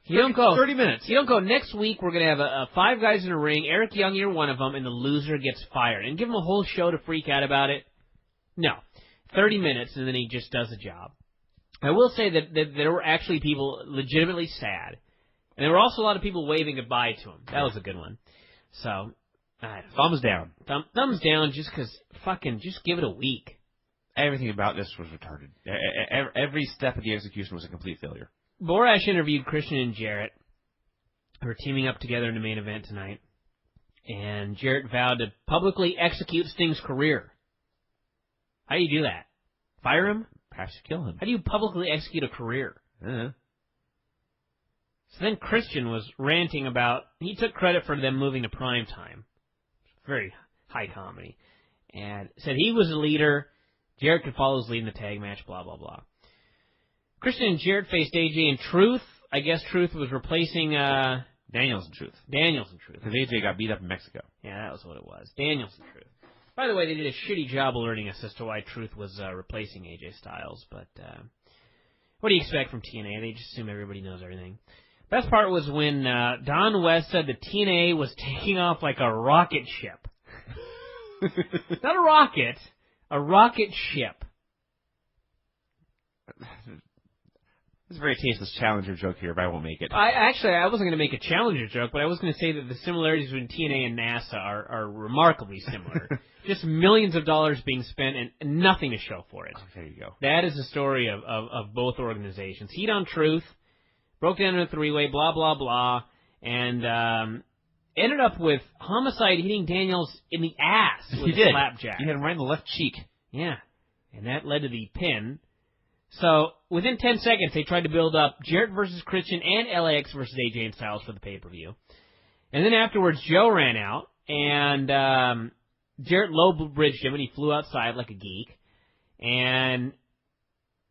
You don't go 30 minutes. You don't go, next week we're going to have 5 guys in a ring, Eric Young, you're one of them, and the loser gets fired. And give him a whole show to freak out about it. No. 30 minutes, and then he just does a job. I will say that there were actually people legitimately sad. And there were also a lot of people waving goodbye to him. That was a good one. So, thumbs down. Thumbs down just because just give it a week. Everything about this was retarded. Every step of the execution was a complete failure. Borash interviewed Christian and Jarrett, who are teaming up together in the main event tonight. And Jarrett vowed to publicly execute Sting's career. How do you do that? Fire him? Perhaps you kill him. How do you publicly execute a career? Uh-huh. So then Christian was ranting about, he took credit for them moving to prime time. Very high comedy. And said he was a leader, Jarrett could follow his lead in the tag match, blah, blah, blah. Christian and Jarrett faced AJ and Truth. I guess Truth was replacing, Daniels and Truth. Because AJ got beat up in Mexico. Yeah, that was what it was. Daniels and Truth. By the way, they did a shitty job alerting us as to why Truth was replacing AJ Styles, but what do you expect from TNA? They just assume everybody knows everything. Best part was when Don West said that TNA was taking off like a rocket ship. Not a rocket, a rocket ship. This is a very tasteless Challenger joke here, but I won't make it. I wasn't going to make a Challenger joke, but I was going to say that the similarities between TNA and NASA are remarkably similar. Just millions of dollars being spent and nothing to show for it. Oh, there you go. That is the story of both organizations. Heat on Truth, broke down in a three-way, blah, blah, blah, and ended up with Homicide hitting Daniels in the ass with a slapjack. He hit him right in the left cheek. Yeah, and that led to the pin. So, within 10 seconds, they tried to build up Jarrett versus Christian and LAX versus AJ and Styles for the pay-per-view. And then afterwards, Joe ran out, and Jarrett low-bridged him, and he flew outside like a geek. And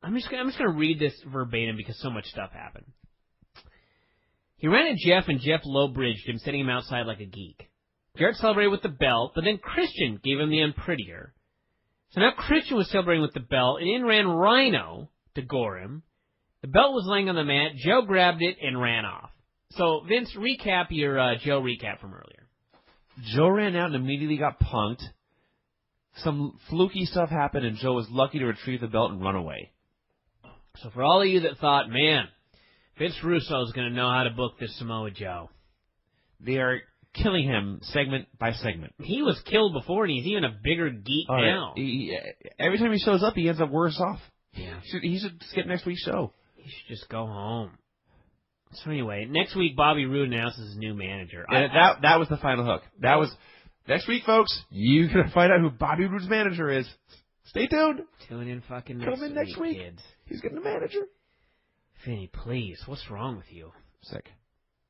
I'm just going to read this verbatim because so much stuff happened. He ran at Jeff, and Jeff low-bridged him, setting him outside like a geek. Jarrett celebrated with the belt, but then Christian gave him the unprettier. So now Christian was celebrating with the belt, and in ran Rhino to gore him. The belt was laying on the mat. Joe grabbed it and ran off. So, Vince, recap your Joe recap from earlier. Joe ran out and immediately got punked. Some fluky stuff happened, and Joe was lucky to retrieve the belt and run away. So for all of you that thought, man, Vince Russo is going to know how to book this Samoa Joe, they are killing him segment by segment. He was killed before, and he's even a bigger geek now. Every time he shows up, he ends up worse off. Yeah. He should skip next week's show. He should just go home. So anyway, next week Bobby Roode announces his new manager. That was the final hook. That was next week, folks. You're gonna find out who Bobby Roode's manager is. Stay tuned. Tune in fucking next week, kids. He's getting a manager. Vinny, please, what's wrong with you? Sick.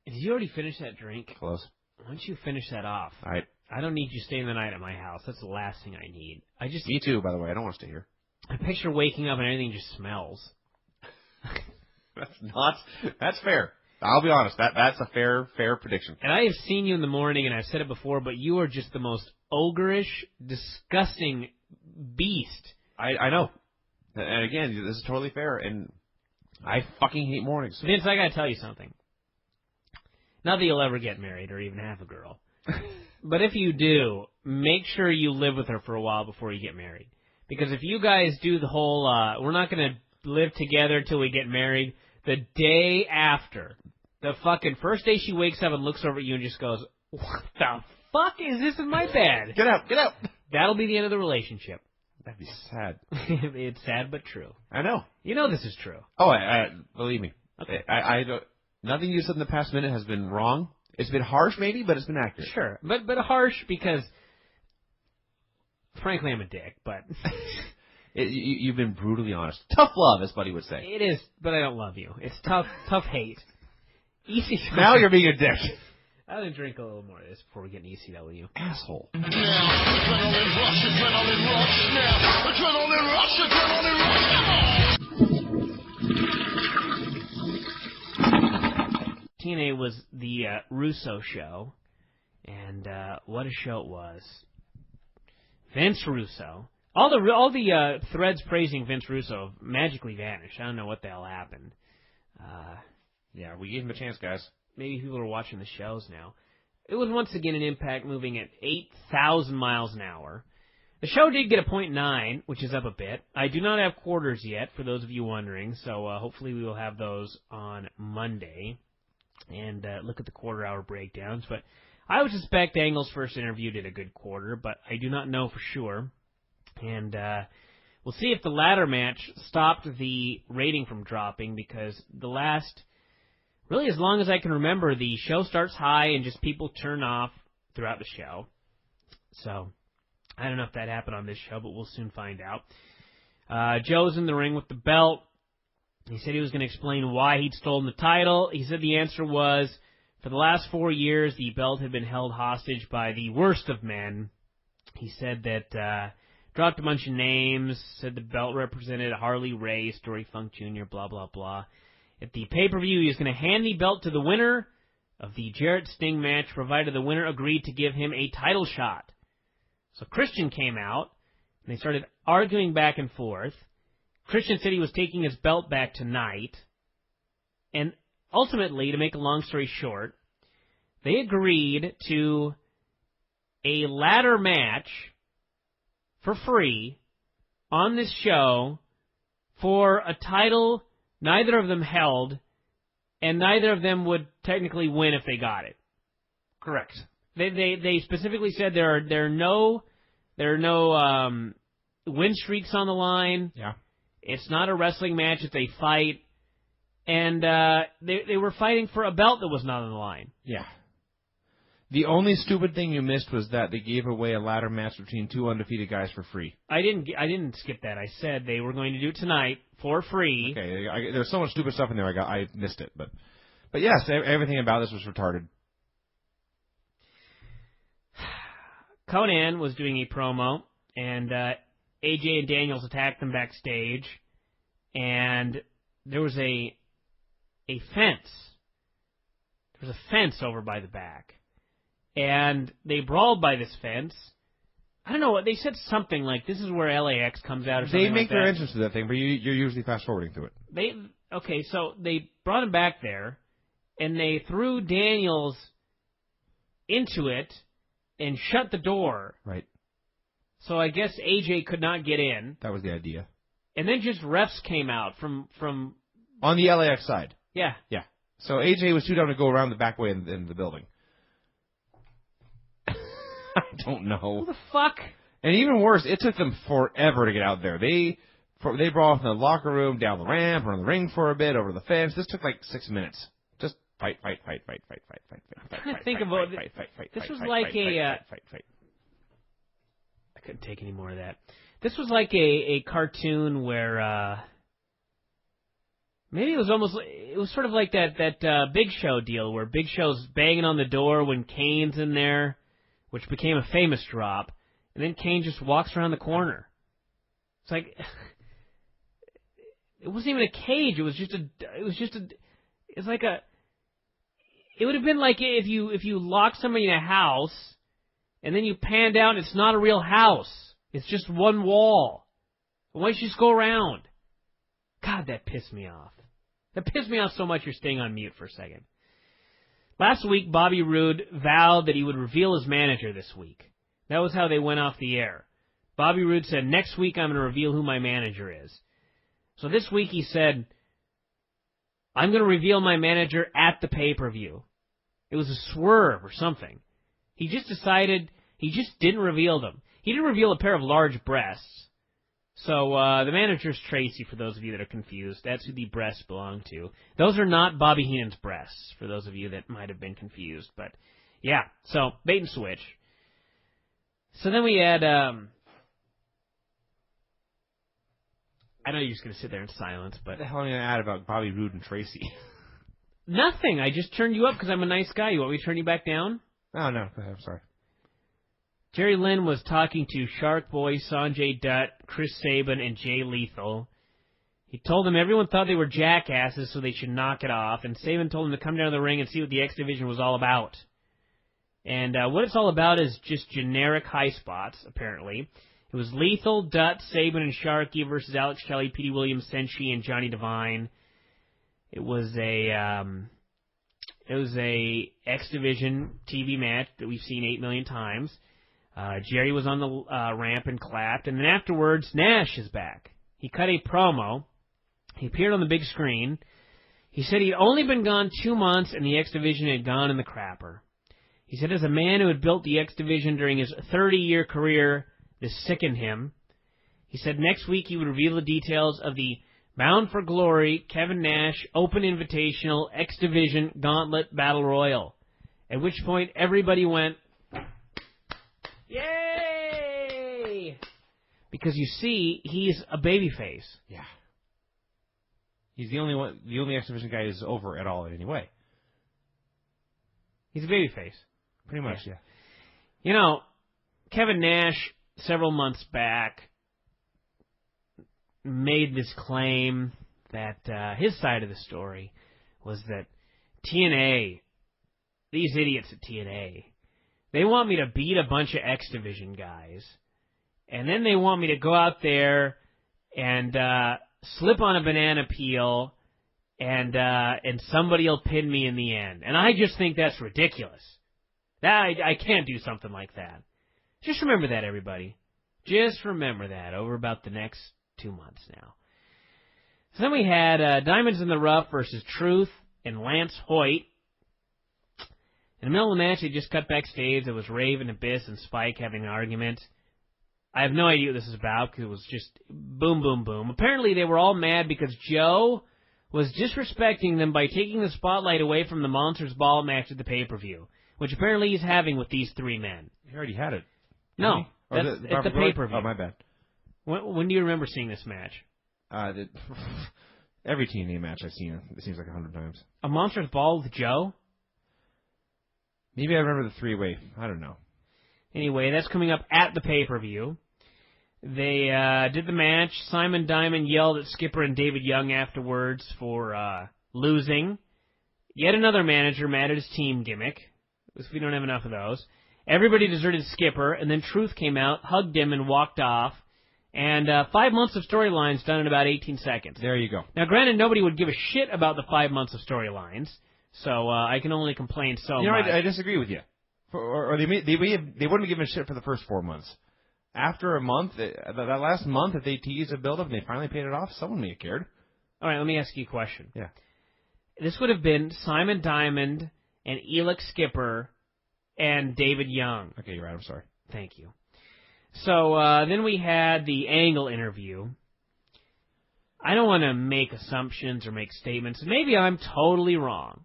Did you already finish that drink? Close. Why don't you finish that off? All right. I don't need you staying the night at my house. That's the last thing I need. Me too, by the way. I don't want to stay here. I picture waking up and everything just smells. That's fair. I'll be honest. That's a fair prediction. And I have seen you in the morning, and I've said it before, but you are just the most ogreish, disgusting beast. I know. And again, this is totally fair, and I fucking hate mornings. Vince, I gotta tell you something. Not that you'll ever get married or even have a girl. But if you do, make sure you live with her for a while before you get married. Because if you guys do the whole, we're not going to live together till we get married, the day after, the fucking first day she wakes up and looks over at you and just goes, what the fuck is this in my bed? Get out. That'll be the end of the relationship. That'd be sad. It's sad but true. I know. You know this is true. Oh, I believe me. Okay. I don't, nothing you said in the past minute has been wrong. It's been harsh maybe, but it's been accurate. Sure. But harsh because, frankly, I'm a dick, but... You've been brutally honest. Tough love, as Buddy would say. It is, but I don't love you. It's tough hate. Now you're being a dick. I'm going to drink a little more of this before we get an ECW. Asshole. Now, adrenaline rush now. Adrenaline rush. TNA was the Russo show, and what a show it was. Vince Russo. All the threads praising Vince Russo magically vanished. I don't know what the hell happened. Yeah, we gave him a chance, guys. Maybe people are watching the shows now. It was once again an Impact moving at 8,000 miles an hour. The show did get a .9, which is up a bit. I do not have quarters yet, for those of you wondering, so hopefully we will have those on Monday and look at the quarter-hour breakdowns. But I would suspect Angle's first interview did a good quarter, but I do not know for sure. And we'll see if the ladder match stopped the rating from dropping, because the last, really as long as I can remember, the show starts high and just people turn off throughout the show. So I don't know if that happened on this show, but we'll soon find out. Joe's in the ring with the belt. He said he was going to explain why he'd stolen the title. He said the answer was, for the last 4 years, the belt had been held hostage by the worst of men. He said that... dropped a bunch of names, said the belt represented Harley Race, Dory Funk Jr., blah, blah, blah. At the pay-per-view, he was going to hand the belt to the winner of the Jarrett Sting match, provided the winner agreed to give him a title shot. So Christian came out, and they started arguing back and forth. Christian said he was taking his belt back tonight. And ultimately, to make a long story short, they agreed to a ladder match for free on this show for a title neither of them held, and neither of them would technically win if they got it. Correct. They specifically said there are no win streaks on the line. Yeah. It's not a wrestling match, it's a fight, and they were fighting for a belt that was not on the line. Yeah. The only stupid thing you missed was that they gave away a ladder match between two undefeated guys for free. I didn't skip that. I said they were going to do it tonight for free. Okay, there's so much stupid stuff in there. I missed it, but yes, everything about this was retarded. Conan was doing a promo, and AJ and Daniels attacked them backstage, and there was a fence. There was a fence over by the back. And they brawled by this fence. I don't know what they said. Something like this is where LAX comes out, or something. They make like their that. entrance to that thing, but you're usually fast forwarding through it. So they brought him back there, and they threw Daniels into it and shut the door. Right. So I guess AJ could not get in. That was the idea. And then just refs came out from on the LAX side. Yeah. Yeah. So AJ was too dumb to go around the back way in the building. I don't know. Who the fuck? And even worse, it took them forever to get out there. They brought from the locker room, down the ramp, around the ring for a bit, over the fence. This took like 6 minutes. Just fight. I'm trying to think about it. This was like a. I couldn't take any more of that. This was like a cartoon where maybe it was sort of like that Big Show deal where Big Show's banging on the door when Kane's in there, which became a famous drop, and then Kane just walks around the corner. It's like it wasn't even a cage. It would have been like if you lock somebody in a house and then you panned out and it's not a real house. It's just one wall. Why don't you just go around? God, that pissed me off. That pissed me off so much you're staying on mute for a second. Last week, Bobby Roode vowed that he would reveal his manager this week. That was how they went off the air. Bobby Roode said, next week I'm going to reveal who my manager is. So this week he said, I'm going to reveal my manager at the pay-per-view. It was a swerve or something. He just didn't reveal them. He didn't reveal a pair of large breasts. So the manager's Tracy, for those of you that are confused. That's who the breasts belong to. Those are not Bobby Heenan's breasts, for those of you that might have been confused. But, yeah, so bait and switch. So then we had... I know you're just going to sit there in silence, but... What the hell am I going to add about Bobby Roode and Tracy? Nothing. I just turned you up because I'm a nice guy. You want me to turn you back down? Oh, no. Go ahead. I'm sorry. Jerry Lynn was talking to Shark Boy, Sanjay Dutt, Chris Sabin, and Jay Lethal. He told them everyone thought they were jackasses, so they should knock it off. And Sabin told them to come down to the ring and see what the X Division was all about. And what it's all about is just generic high spots, apparently. It was Lethal, Dutt, Sabin, and Sharky versus Alex Shelley, Petey Williams, Senshi, and Johnny Devine. It was a X Division TV match that we've seen 8 million times. Jerry was on the ramp and clapped, and then afterwards, Nash is back. He cut a promo. He appeared on the big screen. He said he'd only been gone 2 months, and the X Division had gone in the crapper. He said as a man who had built the X Division during his 30-year career, this sickened him. He said next week he would reveal the details of the Bound for Glory Kevin Nash Open Invitational X Division Gauntlet Battle Royal, at which point everybody went... Yay! Because you see, he's a babyface. Yeah. He's the only X Division guy who's over at all in any way. He's a babyface. Pretty much, yeah. You know, Kevin Nash, several months back, made this claim that his side of the story was that TNA, these idiots at TNA, they want me to beat a bunch of X Division guys, and then they want me to go out there and slip on a banana peel, and somebody will pin me in the end. And I just think that's ridiculous. I can't do something like that. Just remember that, everybody. Just remember that over about the next 2 months now. So then we had Diamonds in the Rough versus Truth and Lance Hoyt. In the middle of the match, they just cut backstage. There was Raven, Abyss, and Spike having an argument. I have no idea what this is about because it was just boom, boom, boom. Apparently, they were all mad because Joe was disrespecting them by taking the spotlight away from the Monsters Ball match at the pay-per-view, which apparently he's having with these three men. He already had it. No, that's at the pay-per-view. Oh, my bad. When do you remember seeing this match? Every TNA match I've seen, it seems like 100 times. A Monsters Ball with Joe? Maybe I remember the three-way. I don't know. Anyway, that's coming up at the pay-per-view. They did the match. Simon Diamond yelled at Skipper and David Young afterwards for losing. Yet another manager mad at his team gimmick. We don't have enough of those. Everybody deserted Skipper, and then Truth came out, hugged him, and walked off. And 5 months of storylines done in about 18 seconds. There you go. Now, granted, nobody would give a shit about the 5 months of storylines, so I can only complain so much. You know, I disagree with you. Or they wouldn't have given a shit for the first 4 months. After a month, that last month that they teased a build-up and they finally paid it off, someone may have cared. All right, let me ask you a question. Yeah. This would have been Simon Diamond and Elix Skipper and David Young. Okay, you're right. I'm sorry. Thank you. So then we had the Angle interview. I don't want to make assumptions or make statements. Maybe I'm totally wrong.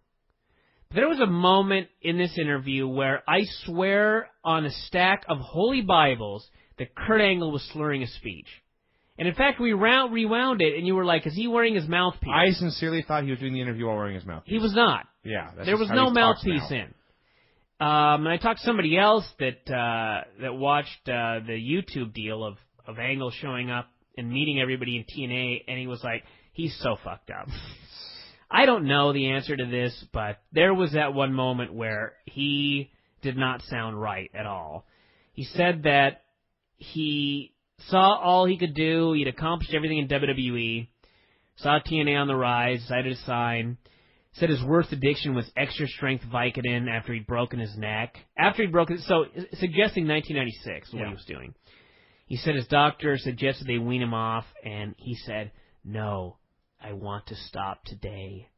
But there was a moment in this interview where I swear on a stack of holy Bibles that Kurt Angle was slurring his speech. And in fact, we rewound it, and you were like, is he wearing his mouthpiece? I sincerely thought he was doing the interview while wearing his mouthpiece. He was not. Yeah. There was no mouthpiece in. And I talked to somebody else that watched the YouTube deal of Angle showing up and meeting everybody in TNA, and he was like, he's so fucked up. I don't know the answer to this, but there was that one moment where he did not sound right at all. He said that he saw all he could do, he'd accomplished everything in WWE, saw TNA on the rise, decided to sign. Said his worst addiction was extra strength Vicodin after he'd broken his neck. So suggesting 1996 is what he was doing. He said his doctor suggested they wean him off, and he said, no, I want to stop today.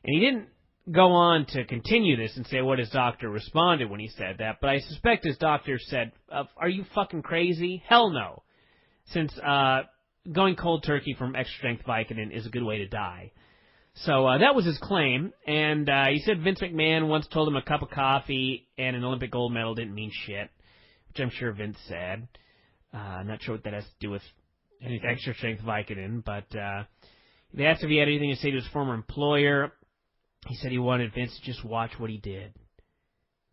And he didn't go on to continue this and say what his doctor responded when he said that, but I suspect his doctor said, are you fucking crazy? Hell no. Since going cold turkey from extra strength Vicodin is a good way to die. So that was his claim, and he said Vince McMahon once told him a cup of coffee and an Olympic gold medal didn't mean shit, which I'm sure Vince said. I'm not sure what that has to do with extra strength Vicodin, but they asked if he had anything to say to his former employer. He said he wanted Vince to just watch what he did,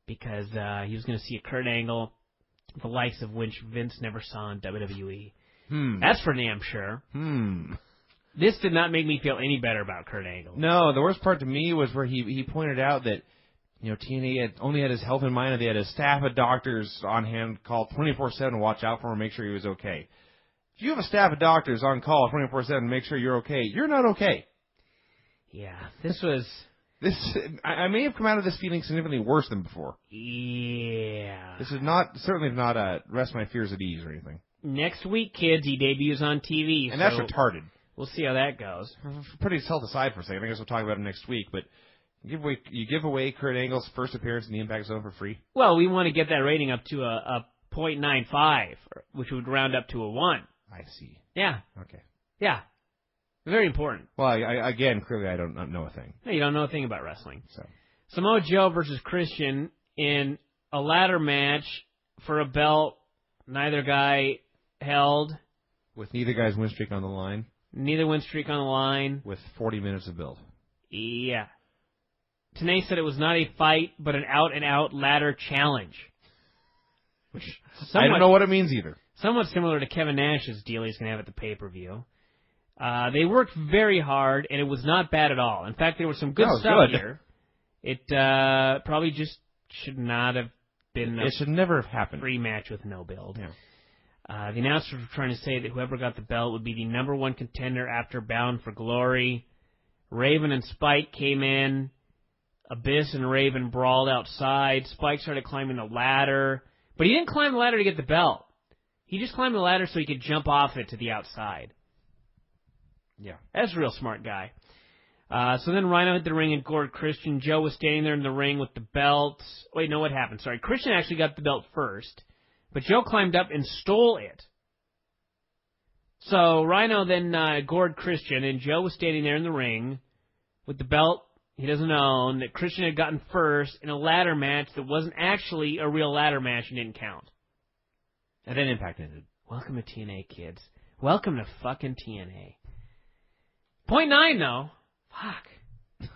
because he was going to see a Kurt Angle, the likes of which Vince never saw in WWE. That's for damn sure. This did not make me feel any better about Kurt Angle. No, the worst part to me was where he pointed out that, you know, TNA only had his health in mind, and they had a staff of doctors on hand called 24/7 to watch out for him and make sure he was okay. If you have a staff of doctors on call 24/7 to make sure you're okay, you're not okay. Yeah, I may have come out of this feeling significantly worse than before. Yeah. This is certainly not rest my fears at ease or anything. Next week, kids, he debuts on TV. And that's retarded. We'll see how that goes. Putting himself aside for a second, I guess we'll talk about it next week, but you give away Kurt Angle's first appearance in the Impact Zone for free? Well, we want to get that rating up to a .95, which would round up to a 1. I see. Yeah. Okay. Yeah. Very important. Well, again, clearly I don't know a thing. No, you don't know a thing about wrestling. So Samoa Joe versus Christian in a ladder match for a belt neither guy held. With neither guy's win streak on the line. Neither win streak on the line. With 40 minutes of build. Yeah. Tenay said it was not a fight, but an out-and-out ladder challenge. Which I don't know what it means either. Somewhat similar to Kevin Nash's deal he's going to have at the pay-per-view. They worked very hard, and it was not bad at all. In fact, there was some good stuff here. It probably just should not have been It should never have happened. Free match with no build. Yeah. The announcers were trying to say that whoever got the belt would be the number one contender after Bound for Glory. Raven and Spike came in. Abyss and Raven brawled outside. Spike started climbing the ladder. But he didn't climb the ladder to get the belt. He just climbed the ladder so he could jump off it to the outside. Yeah. That's a real smart guy. So then Rhino hit the ring and gored Christian. Joe was standing there in the ring with the belt. Wait, no, what happened? Sorry, Christian actually got the belt first. But Joe climbed up and stole it. So Rhino then gored Christian, and Joe was standing there in the ring with the belt he doesn't own that Christian had gotten first in a ladder match that wasn't actually a real ladder match and didn't count. And then Impact ended. Welcome to TNA, kids. Welcome to fucking TNA. .9, though. Fuck.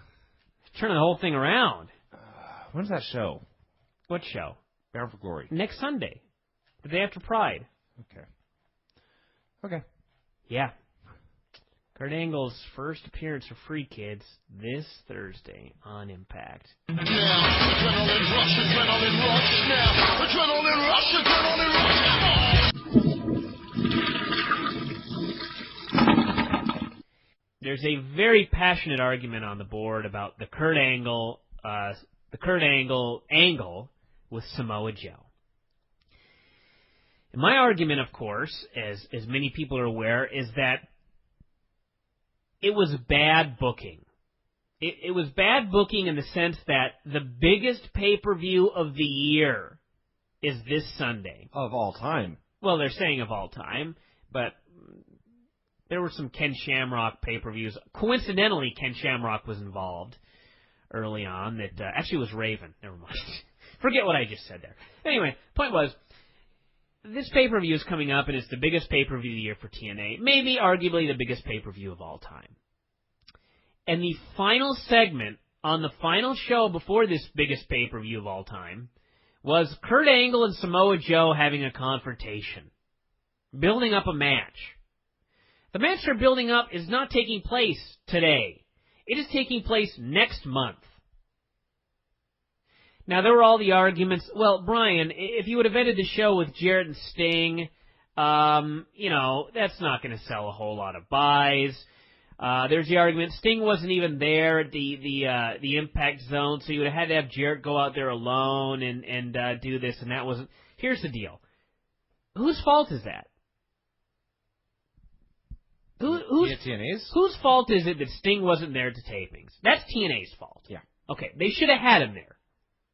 Turning the whole thing around. When's that show? What show? Bound for Glory. Next Sunday. The day after Pride. Okay. Yeah. Kurt Angle's first appearance for Free Kids this Thursday on Impact. Now, adrenaline rush now. Adrenaline rush. There's a very passionate argument on the board about the Kurt Angle angle with Samoa Joe. And my argument, of course, as many people are aware, is that it was bad booking. It was bad booking in the sense that the biggest pay-per-view of the year is this Sunday. Of all time. Well, they're saying of all time, but there were some Ken Shamrock pay-per-views. Coincidentally, Ken Shamrock was involved early on. That actually was Raven. Never mind. Forget what I just said there. Anyway, point was, this pay-per-view is coming up, and it's the biggest pay-per-view of the year for TNA. Maybe, arguably, the biggest pay-per-view of all time. And the final segment on the final show before this biggest pay-per-view of all time was Kurt Angle and Samoa Joe having a confrontation, building up a match. The match they're building up is not taking place today. It is taking place next month. Now, there were all the arguments. Well, Brian, if you would have ended the show with Jarrett and Sting, that's not going to sell a whole lot of buys. There's the argument Sting wasn't even there at the Impact Zone, so you would have had to have Jarrett go out there alone and do this, and that wasn't. Here's the deal. Whose fault is that? TNA's? Whose fault is it that Sting wasn't there at the tapings? That's TNA's fault. Yeah. Okay, they should have had him there.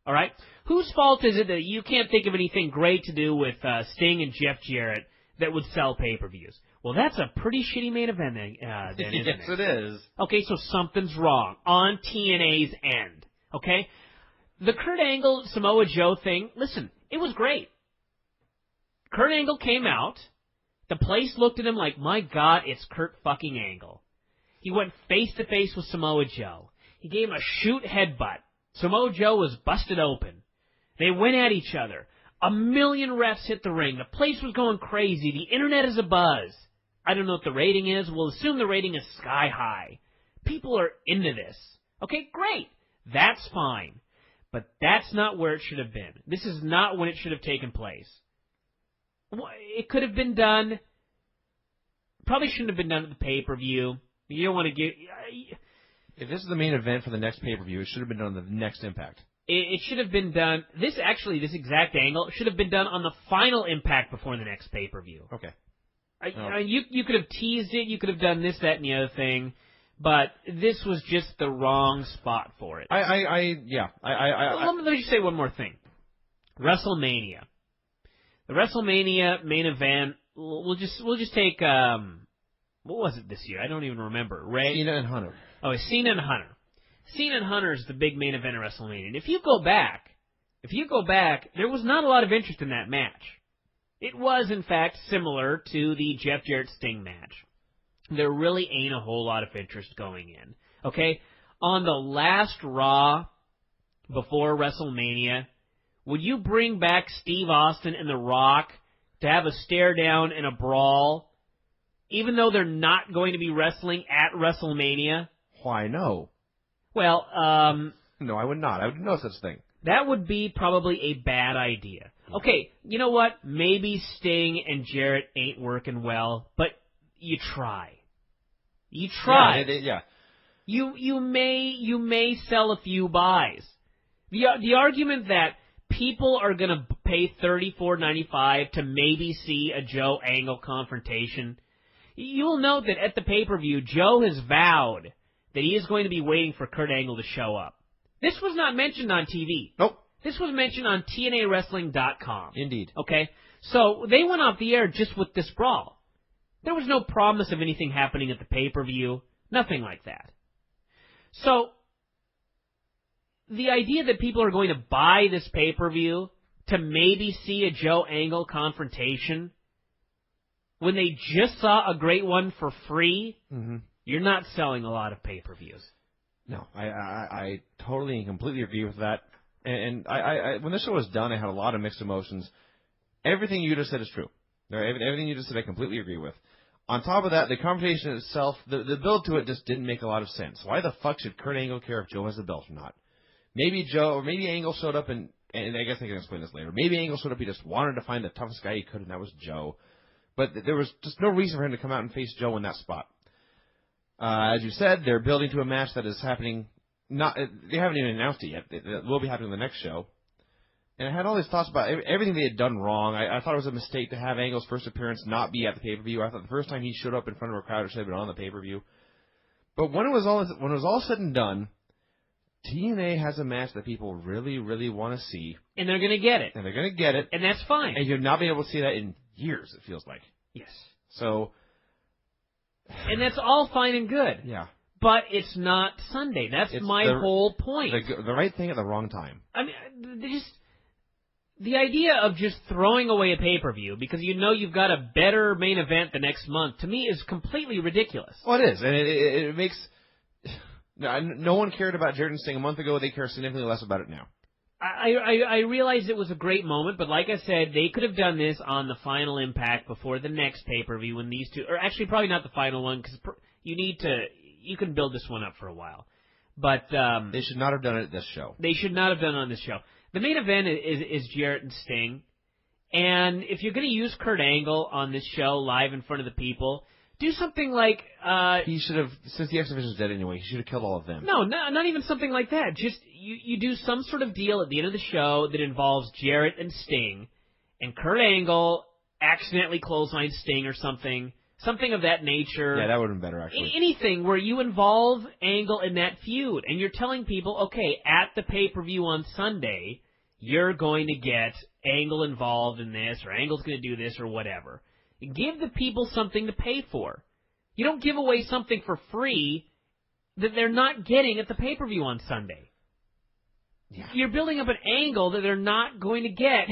All right? Whose fault is it that you can't think of anything great to do with Sting and Jeff Jarrett that would sell pay-per-views? Well, that's a pretty shitty main event then, isn't it? Yes, it is. Okay, so something's wrong on TNA's end. Okay? The Kurt Angle, Samoa Joe thing, listen, it was great. Kurt Angle came out. The place looked at him like, my God, it's Kurt fucking Angle. He went face-to-face with Samoa Joe. He gave him a shoot headbutt. Samoa Joe was busted open. They went at each other. 1 million refs hit the ring. The place was going crazy. The internet is abuzz. I don't know what the rating is. We'll assume the rating is sky high. People are into this. Okay, great. That's fine. But that's not where it should have been. This is not when it should have taken place. It could have been done. Probably shouldn't have been done at the pay-per-view. You don't want to get... If this is the main event for the next pay-per-view, it should have been done on the next Impact. It should have been done... This exact angle should have been done on the final Impact before the next pay-per-view. Okay. You could have teased it. You could have done this, that, and the other thing. But this was just the wrong spot for it. Let me just say one more thing. WrestleMania. The WrestleMania main event, we'll just take, what was it this year? I don't even remember. Cena and Hunter. Oh, it's Cena and Hunter. Cena and Hunter is the big main event of WrestleMania. And if you go back, there was not a lot of interest in that match. It was, in fact, similar to the Jeff Jarrett Sting match. There really ain't a whole lot of interest going in. Okay? On the last Raw before WrestleMania, would you bring back Steve Austin and The Rock to have a stare down and a brawl, even though they're not going to be wrestling at WrestleMania? Why no? Well, no, I would not. I would no such thing. That would be probably a bad idea. Okay, you know what? Maybe Sting and Jarrett ain't working well, but you try. You try. Yeah. You may sell a few buys. The argument that people are going to pay $34.95 to maybe see a Joe Angle confrontation. You'll note that at the pay-per-view, Joe has vowed that he is going to be waiting for Kurt Angle to show up. This was not mentioned on TV. Nope. This was mentioned on TNAWrestling.com. Indeed. Okay? So they went off the air just with this brawl. There was no promise of anything happening at the pay-per-view. Nothing like that. So, the idea that people are going to buy this pay-per-view to maybe see a Joe Angle confrontation when they just saw a great one for free, you're not selling a lot of pay-per-views. No, I totally and completely agree with that. And I when this show was done, I had a lot of mixed emotions. Everything you just said is true. Everything you just said, I completely agree with. On top of that, the confrontation itself, the build to it just didn't make a lot of sense. Why the fuck should Kurt Angle care if Joe has the belt or not? Maybe Joe, or maybe Angle showed up and I guess I can explain this later. Maybe Angle showed up, he just wanted to find the toughest guy he could, and that was Joe. But there was just no reason for him to come out and face Joe in that spot. As you said, they're building to a match that is happening. They haven't even announced it yet. It will be happening in the next show. And I had all these thoughts about everything they had done wrong. I thought it was a mistake to have Angle's first appearance not be at the pay-per-view. I thought the first time he showed up in front of a crowd, it should have been on the pay-per-view. But when it was all said and done, TNA has a match that people really, really want to see. And they're going to get it. And that's fine. And you've not been able to see that in years, it feels like. Yes. So. And that's all fine and good. Yeah. But it's not Sunday. That's my whole point. The right thing at the wrong time. I mean, the idea of just throwing away a pay-per-view because you know you've got a better main event the next month, to me, is completely ridiculous. Well, it is. And it makes... No one cared about Jarrett and Sting a month ago. They care significantly less about it now. I realized it was a great moment, but like I said, they could have done this on the Final Impact before the next pay-per-view when these two... Or actually, probably not the final one, because you can build this one up for a while. But they should not have done it at this show. They should not have done it on this show. The main event is Jarrett and Sting. And if you're going to use Kurt Angle on this show live in front of the people... Do something like... he should have, since the X Division's dead anyway, he should have killed all of them. No, not even something like that. Just, you do some sort of deal at the end of the show that involves Jarrett and Sting, and Kurt Angle accidentally clotheslines Sting or something of that nature. Yeah, that would have been better, actually. Anything where you involve Angle in that feud, and you're telling people, okay, at the pay-per-view on Sunday, you're going to get Angle involved in this, or Angle's going to do this, or whatever. Give the people something to pay for. You don't give away something for free that they're not getting at the pay-per-view on Sunday. Yeah. You're building up an angle that they're not going to get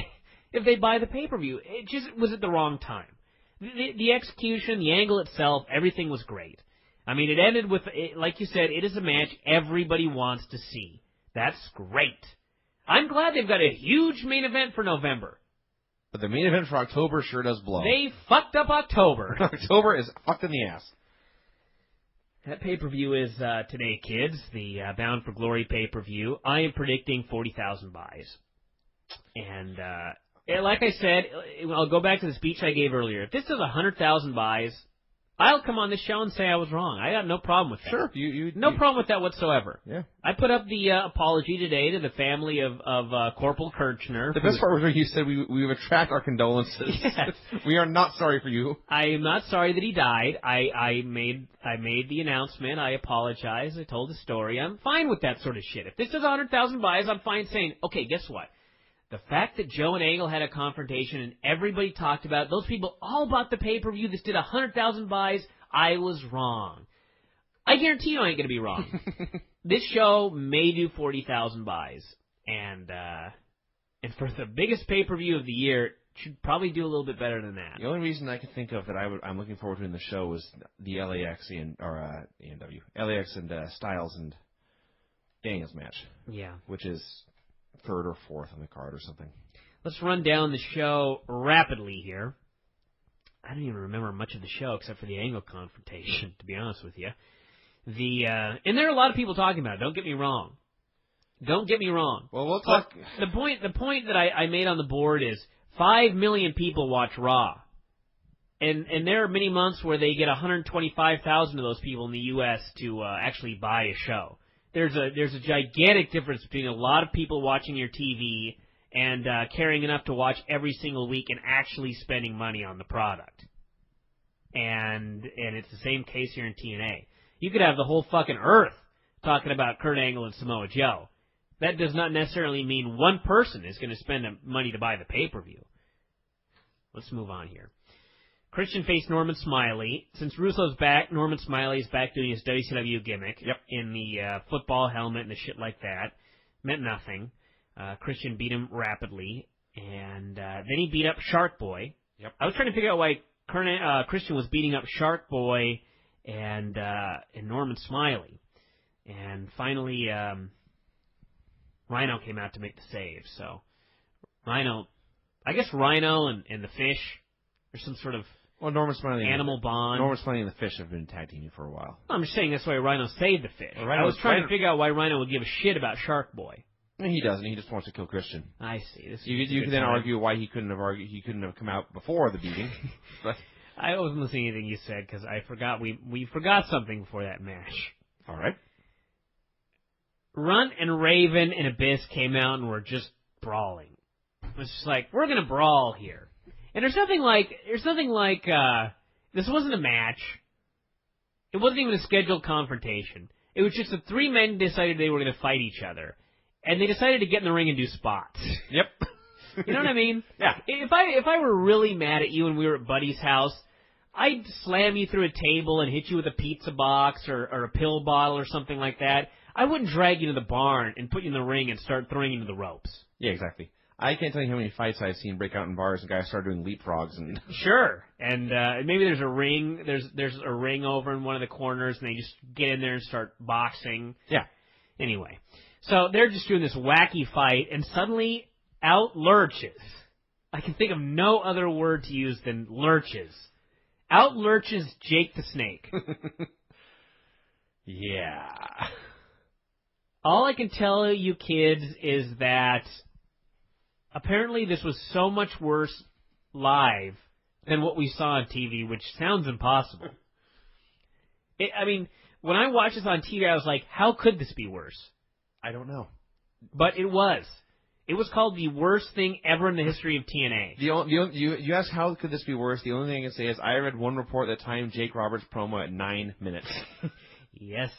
if they buy the pay-per-view. It just was at the wrong time. The execution, the angle itself, everything was great. I mean, it ended with, like you said, it is a match everybody wants to see. That's great. I'm glad they've got a huge main event for November. But the main event for October sure does blow. They fucked up October. October is fucked in the ass. That pay-per-view is today, kids, the Bound for Glory pay-per-view. I am predicting 40,000 buys. And like I said, I'll go back to the speech I gave earlier. If this is 100,000 buys, I'll come on this show and say I was wrong. I got no problem with that. Sure. No problem with that whatsoever. Yeah. I put up the apology today to the family of Corporal Kirchner. The best part was when you said we retract our condolences. Yes. We are not sorry for you. I am not sorry that he died. I made the announcement. I apologized. I told the story. I'm fine with that sort of shit. If this is 100,000 buys, I'm fine saying, okay, guess what? The fact that Joe and Angle had a confrontation and everybody talked about it, those people all bought the pay-per-view. This did 100,000 buys. I was wrong. I guarantee you I ain't going to be wrong. This show may do 40,000 buys. And for the biggest pay-per-view of the year, it should probably do a little bit better than that. The only reason I can think of that I'm looking forward to in the show is the LAX and Styles and Daniels match. Yeah. Which is third or fourth on the card or something. Let's run down the show rapidly here. I don't even remember much of the show except for the Angle confrontation, to be honest with you. And there are a lot of people talking about it. Don't get me wrong. Well, we'll talk. The point that I made on the board is 5 million people watch Raw. And there are many months where they get 125,000 of those people in the U.S. to actually buy a show. There's a gigantic difference between a lot of people watching your TV and caring enough to watch every single week and actually spending money on the product. And it's the same case here in TNA. You could have the whole fucking earth talking about Kurt Angle and Samoa Joe. That does not necessarily mean one person is going to spend the money to buy the pay-per-view. Let's move on here. Christian faced Norman Smiley. Since Russo's back, Norman Smiley's back doing his WCW gimmick in the football helmet and the shit like that. Meant nothing. Christian beat him rapidly, and then he beat up Shark Boy. Yep. I was trying to figure out why Christian was beating up Shark Boy and Norman Smiley. And finally, Rhino came out to make the save. So, I guess Rhino and the Fish, there's some sort of Norman Smiley animal bond. Norman Smiley and the Fish have been tag teaming for a while. I'm just saying that's why Rhino saved the Fish. I was trying to figure out why Rhino would give a shit about Shark Boy. He doesn't. He just wants to kill Christian. I see. You can then argue why he couldn't have come out before the beating. But I wasn't listening to anything you said because I forgot we forgot something before that match. All right. Runt and Raven and Abyss came out and were just brawling. It was just like, we're gonna brawl here. And there's nothing like this wasn't a match. It wasn't even a scheduled confrontation. It was just the three men decided they were gonna fight each other. And they decided to get in the ring and do spots. Yep. You know what I mean? Yeah. If I were really mad at you and we were at Buddy's house, I'd slam you through a table and hit you with a pizza box or a pill bottle or something like that. I wouldn't drag you to the barn and put you in the ring and start throwing you to the ropes. Yeah, exactly. I can't tell you how many fights I've seen break out in bars and guys start doing leapfrogs and. Sure. And maybe there's a ring. There's a ring over in one of the corners, and they just get in there and start boxing. Yeah. Anyway. So they're just doing this wacky fight, and suddenly out lurches. I can think of no other word to use than lurches. Out lurches Jake the Snake. Yeah. All I can tell you kids is that apparently this was so much worse live than what we saw on TV, which sounds impossible. When I watched this on TV, I was like, how could this be worse? I don't know. But it was. It was called the worst thing ever in the history of TNA. You ask how could this be worse? The only thing I can say is I read one report that timed Jake Roberts' promo at 9 minutes. Yes.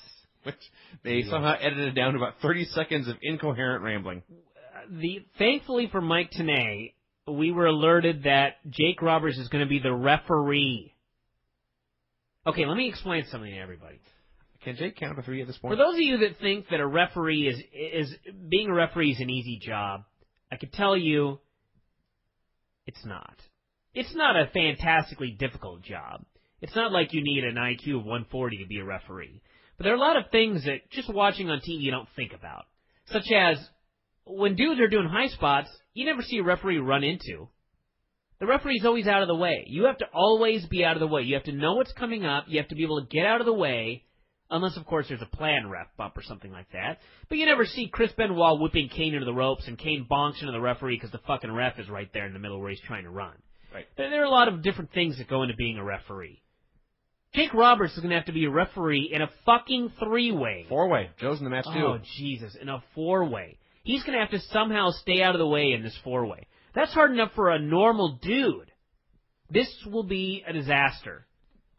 Which they somehow edited down to about 30 seconds of incoherent rambling. Thankfully for Mike Tenay, we were alerted that Jake Roberts is going to be the referee. Okay, let me explain something to everybody. Can Jake count to 3 at this point? For those of you that think that a referee is being a referee is an easy job, I can tell you it's not. It's not a fantastically difficult job. It's not like you need an IQ of 140 to be a referee. But there are a lot of things that just watching on TV you don't think about. Such as when dudes are doing high spots, you never see a referee run into. The referee's always out of the way. You have to always be out of the way. You have to know what's coming up. You have to be able to get out of the way. Unless, of course, there's a planned ref bump or something like that. But you never see Chris Benoit whipping Kane into the ropes and Kane bonks into the referee because the fucking ref is right there in the middle where he's trying to run. Right. There are a lot of different things that go into being a referee. Jake Roberts is going to have to be a referee in a fucking 3-way. 4-way. Joe's in the match, too. Oh, Jesus. In a 4-way. He's going to have to somehow stay out of the way in this 4-way. That's hard enough for a normal dude. This will be a disaster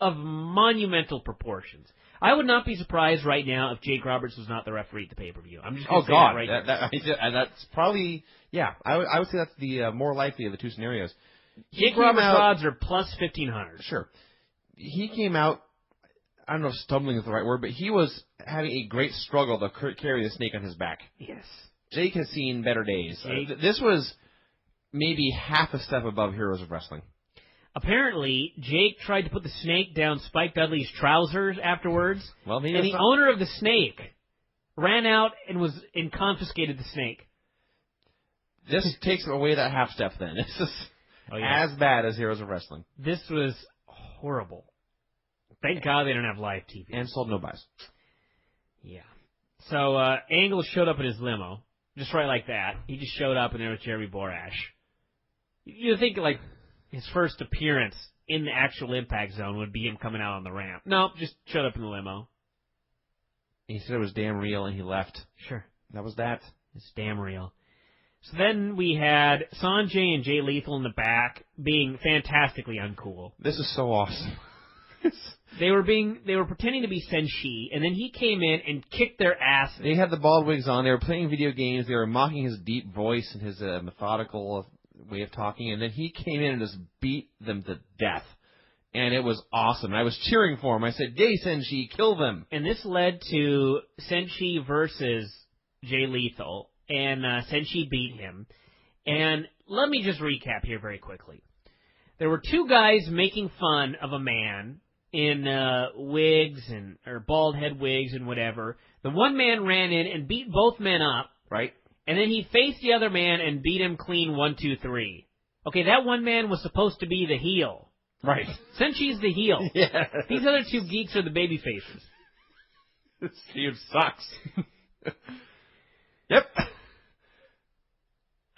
of monumental proportions. I would not be surprised right now if Jake Roberts was not the referee at the pay-per-view. I'm just going to say that right now. That's probably, yeah, I would say that's the more likely of the two scenarios. Jake Roberts' odds are plus 1,500. Sure. He came out, I don't know if stumbling is the right word, but he was having a great struggle to carry the snake on his back. Yes. Jake has seen better days. This was maybe half a step above Heroes of Wrestling. Apparently, Jake tried to put the snake down Spike Dudley's trousers afterwards, and the owner of the snake ran out and confiscated the snake. This takes away that half step then. This is as bad as Heroes of Wrestling. This was horrible. Thank God they don't have live TV. And sold no buys. Yeah. So Angle showed up in his limo, just right like that. He just showed up and there was Jeremy Borash. You'd think like his first appearance in the actual Impact Zone would be him coming out on the ramp. Nope, just showed up in the limo. He said it was damn real and he left. Sure. That was that. It's damn real. So then we had Sanjay and Jay Lethal in the back being fantastically uncool. This is so awesome. They were pretending to be Senshi, and then he came in and kicked their asses. They had the bald wigs on. They were playing video games. They were mocking his deep voice and his methodical way of talking. And then he came in and just beat them to death. And it was awesome. I was cheering for him. I said, "Yay, Senshi, kill them." And this led to Senshi versus Jay Lethal, and Senshi beat him. And let me just recap here very quickly. There were two guys making fun of a man in wigs or bald head wigs and whatever. The one man ran in and beat both men up. Right. And then he faced the other man and beat him clean 1, 2, 3. Okay, that one man was supposed to be the heel. Right. Senshi's the heel. Yeah. These other two geeks are the baby faces. This feud sucks. Yep.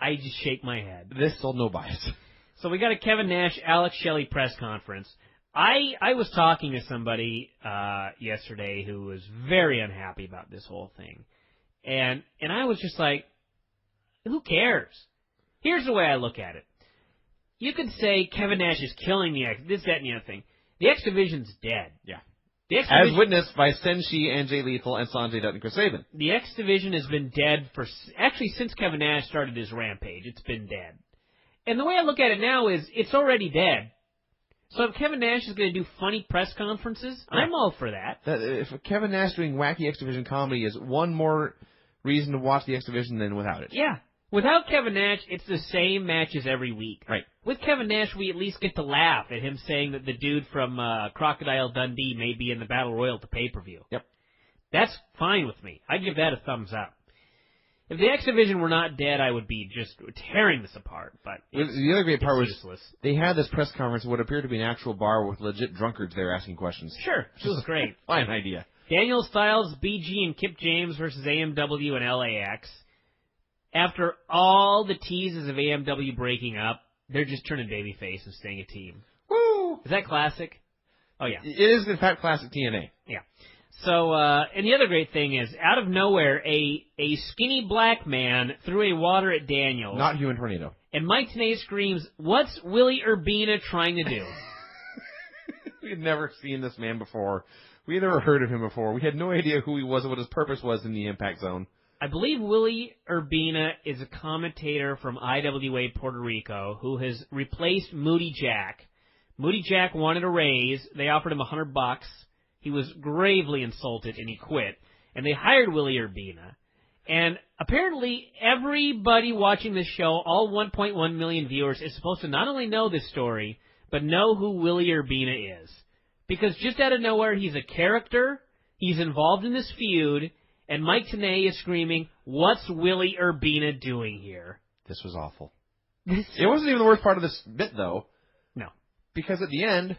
I just shake my head. This sold no bias. So we got a Kevin Nash, Alex Shelley press conference. I was talking to somebody yesterday who was very unhappy about this whole thing. And I was just like, who cares? Here's the way I look at it. You could say Kevin Nash is killing the X, this, that, and the other thing. The X Division's dead. Yeah. The X As Division, witnessed by Senshi and Jay Lethal and Sanjay Dutt and Chris Sabin. The X Division has been dead for, actually since Kevin Nash started his rampage, it's been dead. And the way I look at it now is, it's already dead. So if Kevin Nash is going to do funny press conferences, I'm all for that. If Kevin Nash doing wacky X Division comedy is one more reason to watch the X Division than without it. Yeah. Without Kevin Nash, it's the same matches every week. Right. With Kevin Nash, we at least get to laugh at him saying that the dude from Crocodile Dundee may be in the Battle Royal at the pay-per-view. Yep. That's fine with me. I'd give that a thumbs up. If the X Division were not dead, I would be just tearing this apart. But the other great part was useless. They had this press conference, what appeared to be an actual bar with legit drunkards there asking questions. Sure, it was great. Fine idea. Daniel Styles, BG, and Kip James versus AMW and LAX. After all the teases of AMW breaking up, they're just turning babyface and staying a team. Woo! Is that classic? Oh, yeah. It is, in fact, classic TNA. Yeah. So, and the other great thing is, out of nowhere, a skinny black man threw a water at Daniels. Not Human Tornado. And Mike Tenay screams, "What's Willie Urbina trying to do?" We had never seen this man before. We had never heard of him before. We had no idea who he was or what his purpose was in the Impact Zone. I believe Willie Urbina is a commentator from IWA Puerto Rico who has replaced Moody Jack. Moody Jack wanted a raise. They offered him $100. He was gravely insulted and he quit. And they hired Willie Urbina. And apparently everybody watching this show, all 1.1 million viewers, is supposed to not only know this story, but know who Willie Urbina is. Because just out of nowhere, he's a character, he's involved in this feud, and Mike Tenay is screaming, "What's Willie Urbina doing here?" This was awful. It wasn't even the worst part of this bit, though. No. Because at the end,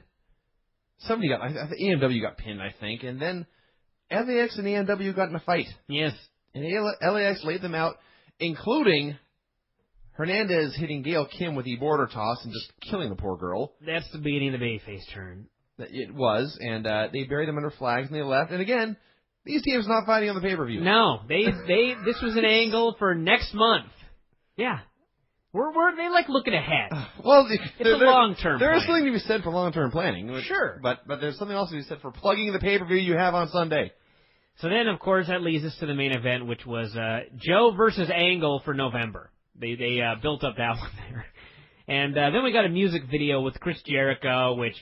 AMW got pinned, I think, and then LAX and AMW got in a fight. Yes. And LAX laid them out, including Hernandez hitting Gail Kim with the border toss and just killing the poor girl. That's the beginning of the babyface turn. It was, and they buried them under flags and they left. And again, these teams not fighting on the pay-per-view. No, this was an angle for next month. Yeah. They like looking ahead. Well, it's a long-term There is plan. something to be said for long-term planning. Sure. But there's something else to be said for plugging the pay-per-view you have on Sunday. So then, of course, that leads us to the main event, which was Joe versus Angle for November. They built up that one there. And then we got a music video with Chris Jericho, which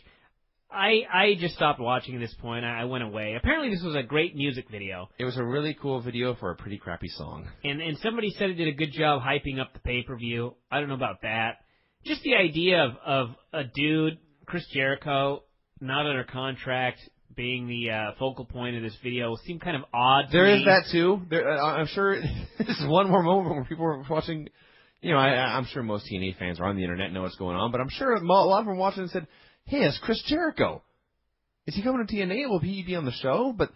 I just stopped watching at this point. I went away. Apparently this was a great music video. It was a really cool video for a pretty crappy song. And somebody said it did a good job hyping up the pay-per-view. I don't know about that. Just the idea of a dude, Chris Jericho, not under contract, being the focal point of this video seemed kind of odd to me. There is that, too. I'm sure this is one more moment where people are watching. You know, I'm sure most TNA fans are on the internet and know what's going on, but I'm sure a lot of them watching and said, "Hey, it's Chris Jericho. Is he coming to TNA? Will he be on the show?" But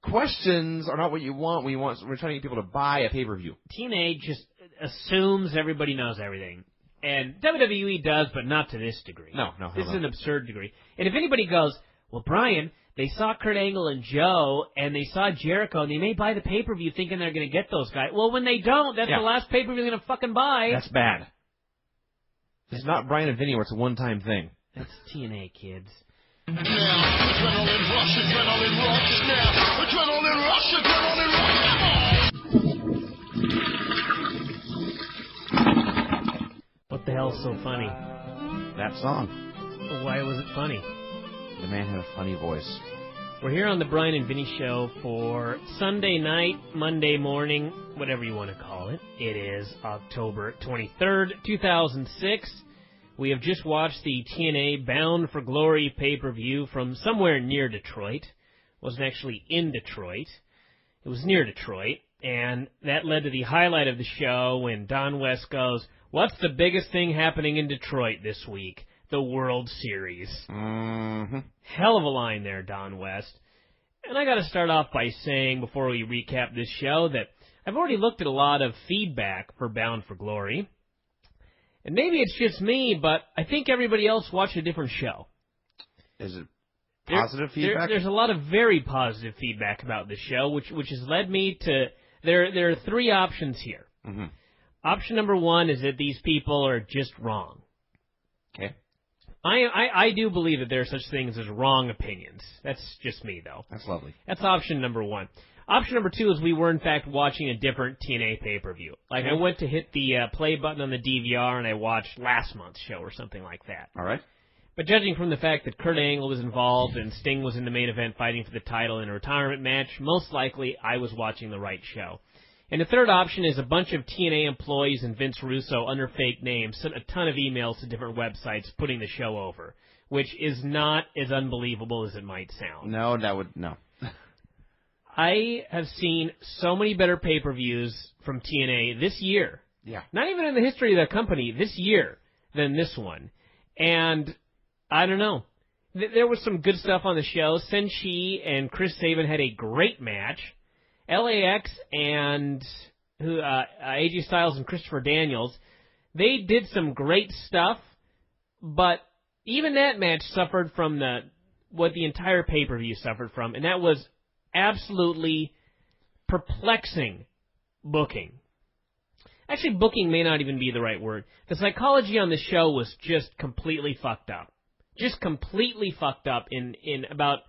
questions are not what you want. We're trying to get people to buy a pay-per-view. TNA just assumes everybody knows everything. And WWE does, but not to this degree. No. This is an absurd degree. And if anybody goes, "Well, Bryan, they saw Kurt Angle and Joe, and they saw Jericho, and they may buy the pay-per-view thinking they're going to get those guys." Well, when they don't, that's the last pay-per-view they're going to fucking buy. That's bad. It's not Bryan and Vinny where it's a one-time thing. That's TNA, kids. Now, adrenaline rush now. Adrenaline rush, adrenaline rush. What the hell's so funny? That song. Why was it funny? The man had a funny voice. We're here on the Bryan and Vinny Show for Sunday night, Monday morning, whatever you want to call it. It is October 23rd, 2006. We have just watched the TNA Bound for Glory pay-per-view from somewhere near Detroit. It wasn't actually in Detroit. It was near Detroit, and that led to the highlight of the show when Don West goes, "What's the biggest thing happening in Detroit this week? The World Series." Mm-hmm. Hell of a line there, Don West. And I got to start off by saying, before we recap this show, that I've already looked at a lot of feedback for Bound for Glory. And maybe it's just me, but I think everybody else watched a different show. Is it positive feedback? There's a lot of very positive feedback about this show, which has led me to... There are three options here. Mm-hmm. Option number one is that these people are just wrong. Okay. I do believe that there are such things as wrong opinions. That's just me, though. That's lovely. That's option number one. Option number two is we were, in fact, watching a different TNA pay-per-view. Like, I went to hit the play button on the DVR, and I watched last month's show or something like that. All right. But judging from the fact that Kurt Angle was involved and Sting was in the main event fighting for the title in a retirement match, most likely I was watching the right show. And the third option is a bunch of TNA employees and Vince Russo under fake names sent a ton of emails to different websites putting the show over, which is not as unbelievable as it might sound. No, that would... No. I have seen so many better pay-per-views from TNA this year. Yeah. Not even in the history of the company, this year, than this one. And I don't know. There was some good stuff on the show. Senshi and Chris Sabin had a great match. LAX and AJ Styles and Christopher Daniels, they did some great stuff, but even that match suffered from what the entire pay-per-view suffered from, and that was absolutely perplexing booking. Actually, booking may not even be the right word. The psychology on the show was just completely fucked up. Just completely fucked up in about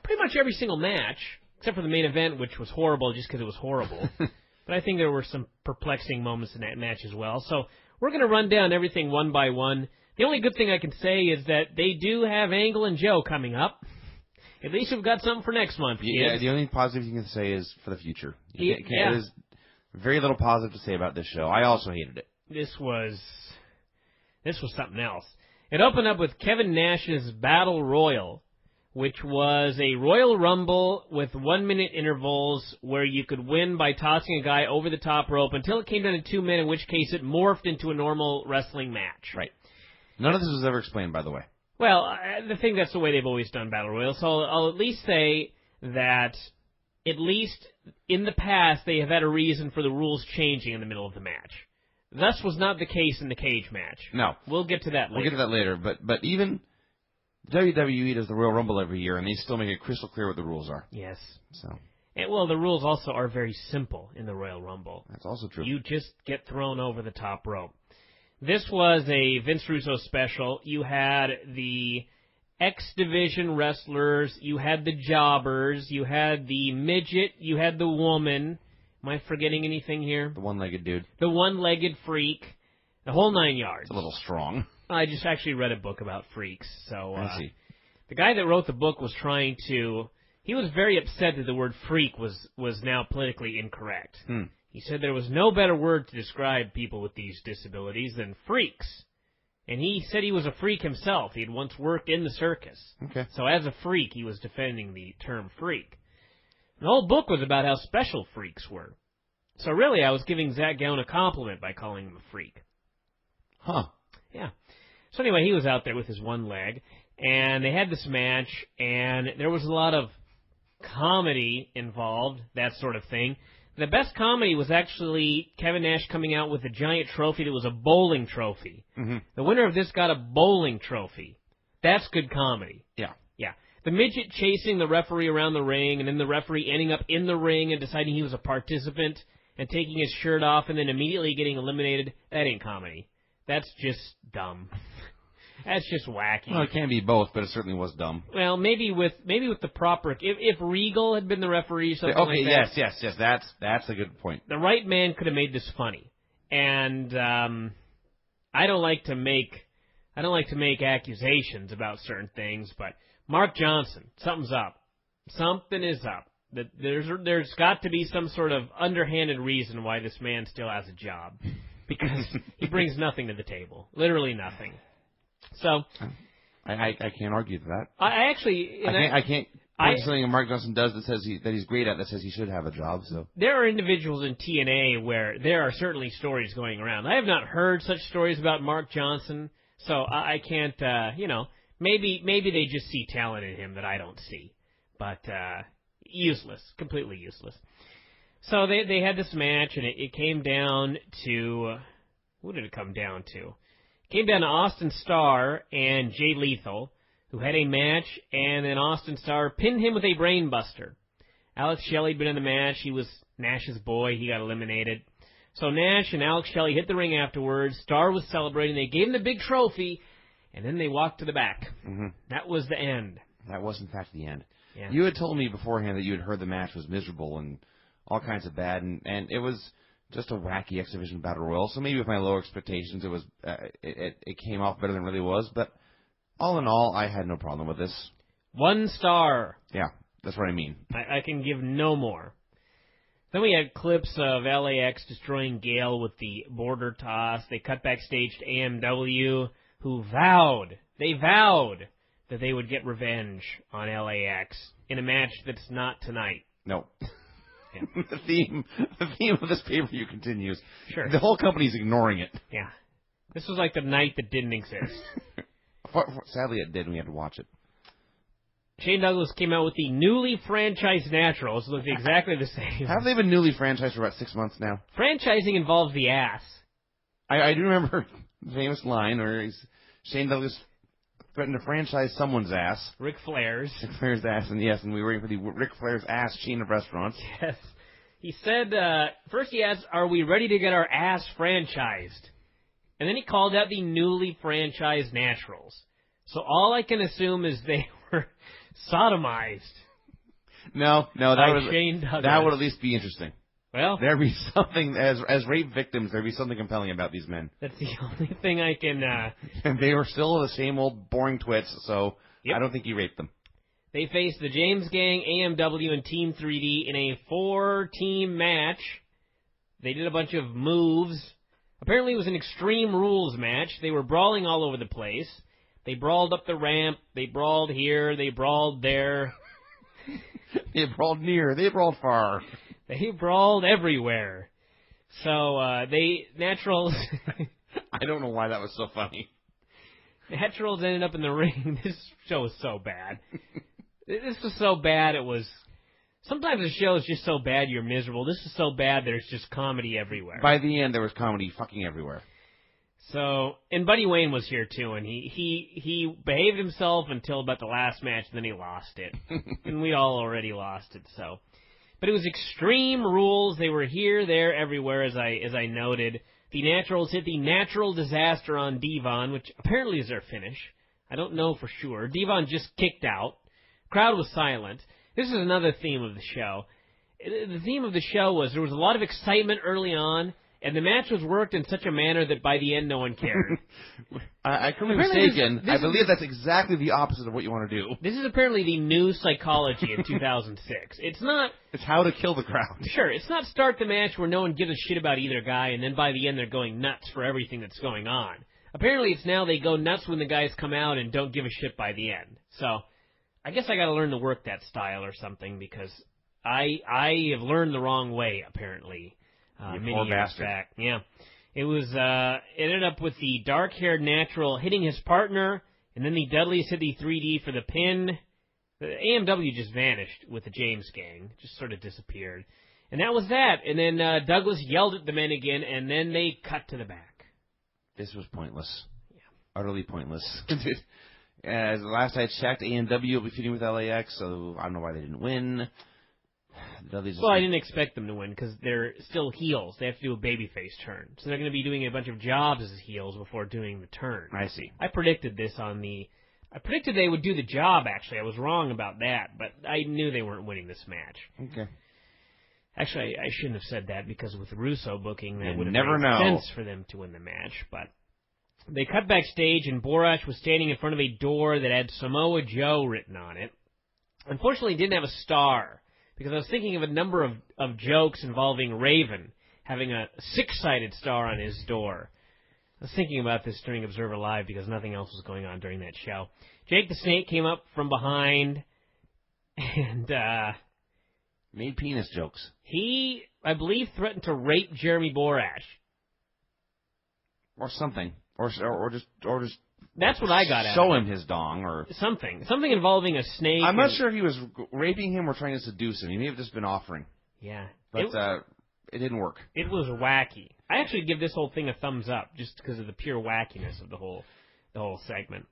pretty much every single match, except for the main event, which was horrible just because it was horrible. But I think there were some perplexing moments in that match as well. So we're going to run down everything one by one. The only good thing I can say is that they do have Angle and Joe coming up. At least we've got something for next month. Yeah, kids. the only positive you can say is for the future. Yeah. There's very little positive to say about this show. I also hated it. This was something else. It opened up with Kevin Nash's Battle Royal, which was a Royal Rumble with 1-minute intervals where you could win by tossing a guy over the top rope until it came down to 2 minutes, in which case it morphed into a normal wrestling match. Right. None of this was ever explained, by the way. Well, I think that's the way they've always done Battle Royal, so I'll at least say that at least in the past they have had a reason for the rules changing in the middle of the match. Thus was not the case in the cage match. No. We'll get to that later. We'll get to that later, but even WWE does the Royal Rumble every year, and they still make it crystal clear what the rules are. Yes. So And, well, the rules also are very simple in the Royal Rumble. that's also true. You just get thrown over the top rope. This was a Vince Russo special. You had the X Division wrestlers, you had the jobbers, you had the midget, you had the woman. Am I forgetting anything here? The one-legged dude. The one-legged freak. The whole 9 yards. It's a little strong. I just actually read a book about freaks. So I see. the guy that wrote the book was trying to... He was very upset that the word freak was now politically incorrect. He said there was no better word to describe people with these disabilities than freaks. And he said he was a freak himself. He had once worked in the circus. Okay. So as a freak, he was defending the term freak. The whole book was about how special freaks were. So really, I was giving Zach Gowen a compliment by calling him a freak. Huh. Yeah. So anyway, he was out there with his one leg, and they had this match, and there was a lot of comedy involved, that sort of thing. The best comedy was actually Kevin Nash coming out with a giant trophy that was a bowling trophy. Mm-hmm. The winner of this got a bowling trophy. That's good comedy. Yeah. Yeah. The midget chasing the referee around the ring, and then the referee ending up in the ring and deciding he was a participant and taking his shirt off and then immediately getting eliminated, that ain't comedy. That's just dumb. That's just wacky. Well, it can be both, but it certainly was dumb. Well, maybe with the proper... If Regal had been the referee, something like that... Okay, yes. That's a good point. The right man could have made this funny. And I don't like to make I don't like to make accusations about certain things, but Mark Johnson, something's up. Something is up. There's got to be some sort of underhanded reason why this man still has a job, because he brings nothing to the table, literally nothing. So, I can't argue with that. I actually I can't. Something that Mark Johnson does that says that he's great at, that says he should have a job. So there are individuals in TNA where there are certainly stories going around. I have not heard such stories about Mark Johnson, so I can't. Maybe they just see talent in him that I don't see, but. Useless, completely useless. So they had this match, and it came down to, who did it come down to? It came down to Austin Starr and Jay Lethal, who had a match, and then Austin Starr pinned him with a brain buster. Alex Shelley had been in the match. He was Nash's boy. He got eliminated. So Nash and Alex Shelley hit the ring afterwards. Starr was celebrating. They gave him the big trophy, and then they walked to the back. Mm-hmm. That was the end. That was, in fact, the end. Yeah. You had told me beforehand that you had heard the match was miserable and all kinds of bad, and it was just a wacky exhibition battle royal. So maybe with my lower expectations, it was it came off better than it really was. But all in all, I had no problem with this. 1 star. Yeah, that's what I mean. I can give no more. Then we had clips of LAX destroying Gale with the border toss. They cut backstage to AMW, who vowed that they would get revenge on LAX in a match that's not tonight. No. Yeah. The theme of this pay-per-view continues. Sure. The whole company's ignoring it. Yeah. This was like the night that didn't exist. Sadly, it did, and we had to watch it. Shane Douglas came out with the newly franchised Naturals. It looked exactly the same. Have they been newly franchised for about 6 months now? Franchising involves the ass. I do remember the famous line where Shane Douglas threatened to franchise someone's ass. Ric Flair's. Ric Flair's ass, and yes, and we were waiting for the Ric Flair's ass chain of restaurants. Yes. He said, first he asked, are we ready to get our ass franchised? And then he called out the newly franchised Naturals. So all I can assume is they were sodomized. No, that would at least be interesting. Well, there'd be something, as rape victims, there'd be something compelling about these men. That's the only thing I can... And they were still the same old boring twits, so yep. I don't think he raped them. They faced the James Gang, AMW, and Team 3D in a 4-team match. They did a bunch of moves. Apparently it was an Extreme Rules match. They were brawling all over the place. They brawled up the ramp. They brawled here. They brawled there. They brawled near. They brawled far. They brawled everywhere. So, Naturals... I don't know why that was so funny. Naturals ended up in the ring. This show was so bad. This was so bad it was... Sometimes the show is just so bad you're miserable. This is so bad there's just comedy everywhere. By the end, there was comedy fucking everywhere. So, and Buddy Wayne was here too, and he behaved himself until about the last match, and then he lost it. And we all already lost it, so... But it was Extreme Rules. They were here, there, everywhere, as I noted. The Naturals hit the Natural Disaster on Devon, which apparently is their finish. I don't know for sure. Devon just kicked out. Crowd was silent. This is another theme of the show. The theme of the show was there was a lot of excitement early on, and the match was worked in such a manner that by the end no one cared. I could be mistaken. I believe that's exactly the opposite of what you want to do. This is apparently the new psychology in 2006. It's not... It's how to kill the crowd. Sure, it's not start the match where no one gives a shit about either guy, and then by the end they're going nuts for everything that's going on. Apparently it's now they go nuts when the guys come out and don't give a shit by the end. So, I guess I gotta learn to work that style or something, because I have learned the wrong way, apparently. You poor bastard. Back. Yeah. It was, it ended up with the dark-haired Natural hitting his partner, and then the Dudleys hit the 3D for the pin. The AMW just vanished with the James Gang. Just sort of disappeared. And that was that. And then Douglas yelled at the men again, and then they cut to the back. This was pointless. Yeah. Utterly pointless. As the last I checked, AMW will be feuding with LAX, so I don't know why they didn't win. Well, I didn't expect them to win because they're still heels. They have to do a babyface turn. So they're going to be doing a bunch of jobs as heels before doing the turn. I see. I predicted this I predicted they would do the job, actually. I was wrong about that, but I knew they weren't winning this match. Okay. Actually, I shouldn't have said that because with Russo booking, that would have made sense for them to win the match. But They cut backstage, and Borash was standing in front of a door that had Samoa Joe written on it. Unfortunately, it didn't have a star, because I was thinking of a number of jokes involving Raven having a 6-sided star on his door. I was thinking about this during Observer Live because nothing else was going on during that show. Jake the Snake came up from behind and made penis jokes. He, I believe, threatened to rape Jeremy Borash. Or something. Or just that's what I got at. Show him his dong or something involving a snake. I'm not sure if he was raping him or trying to seduce him. He may have just been offering. Yeah, but it didn't work. It was wacky. I actually give this whole thing a thumbs up just because of the pure wackiness of the whole segment.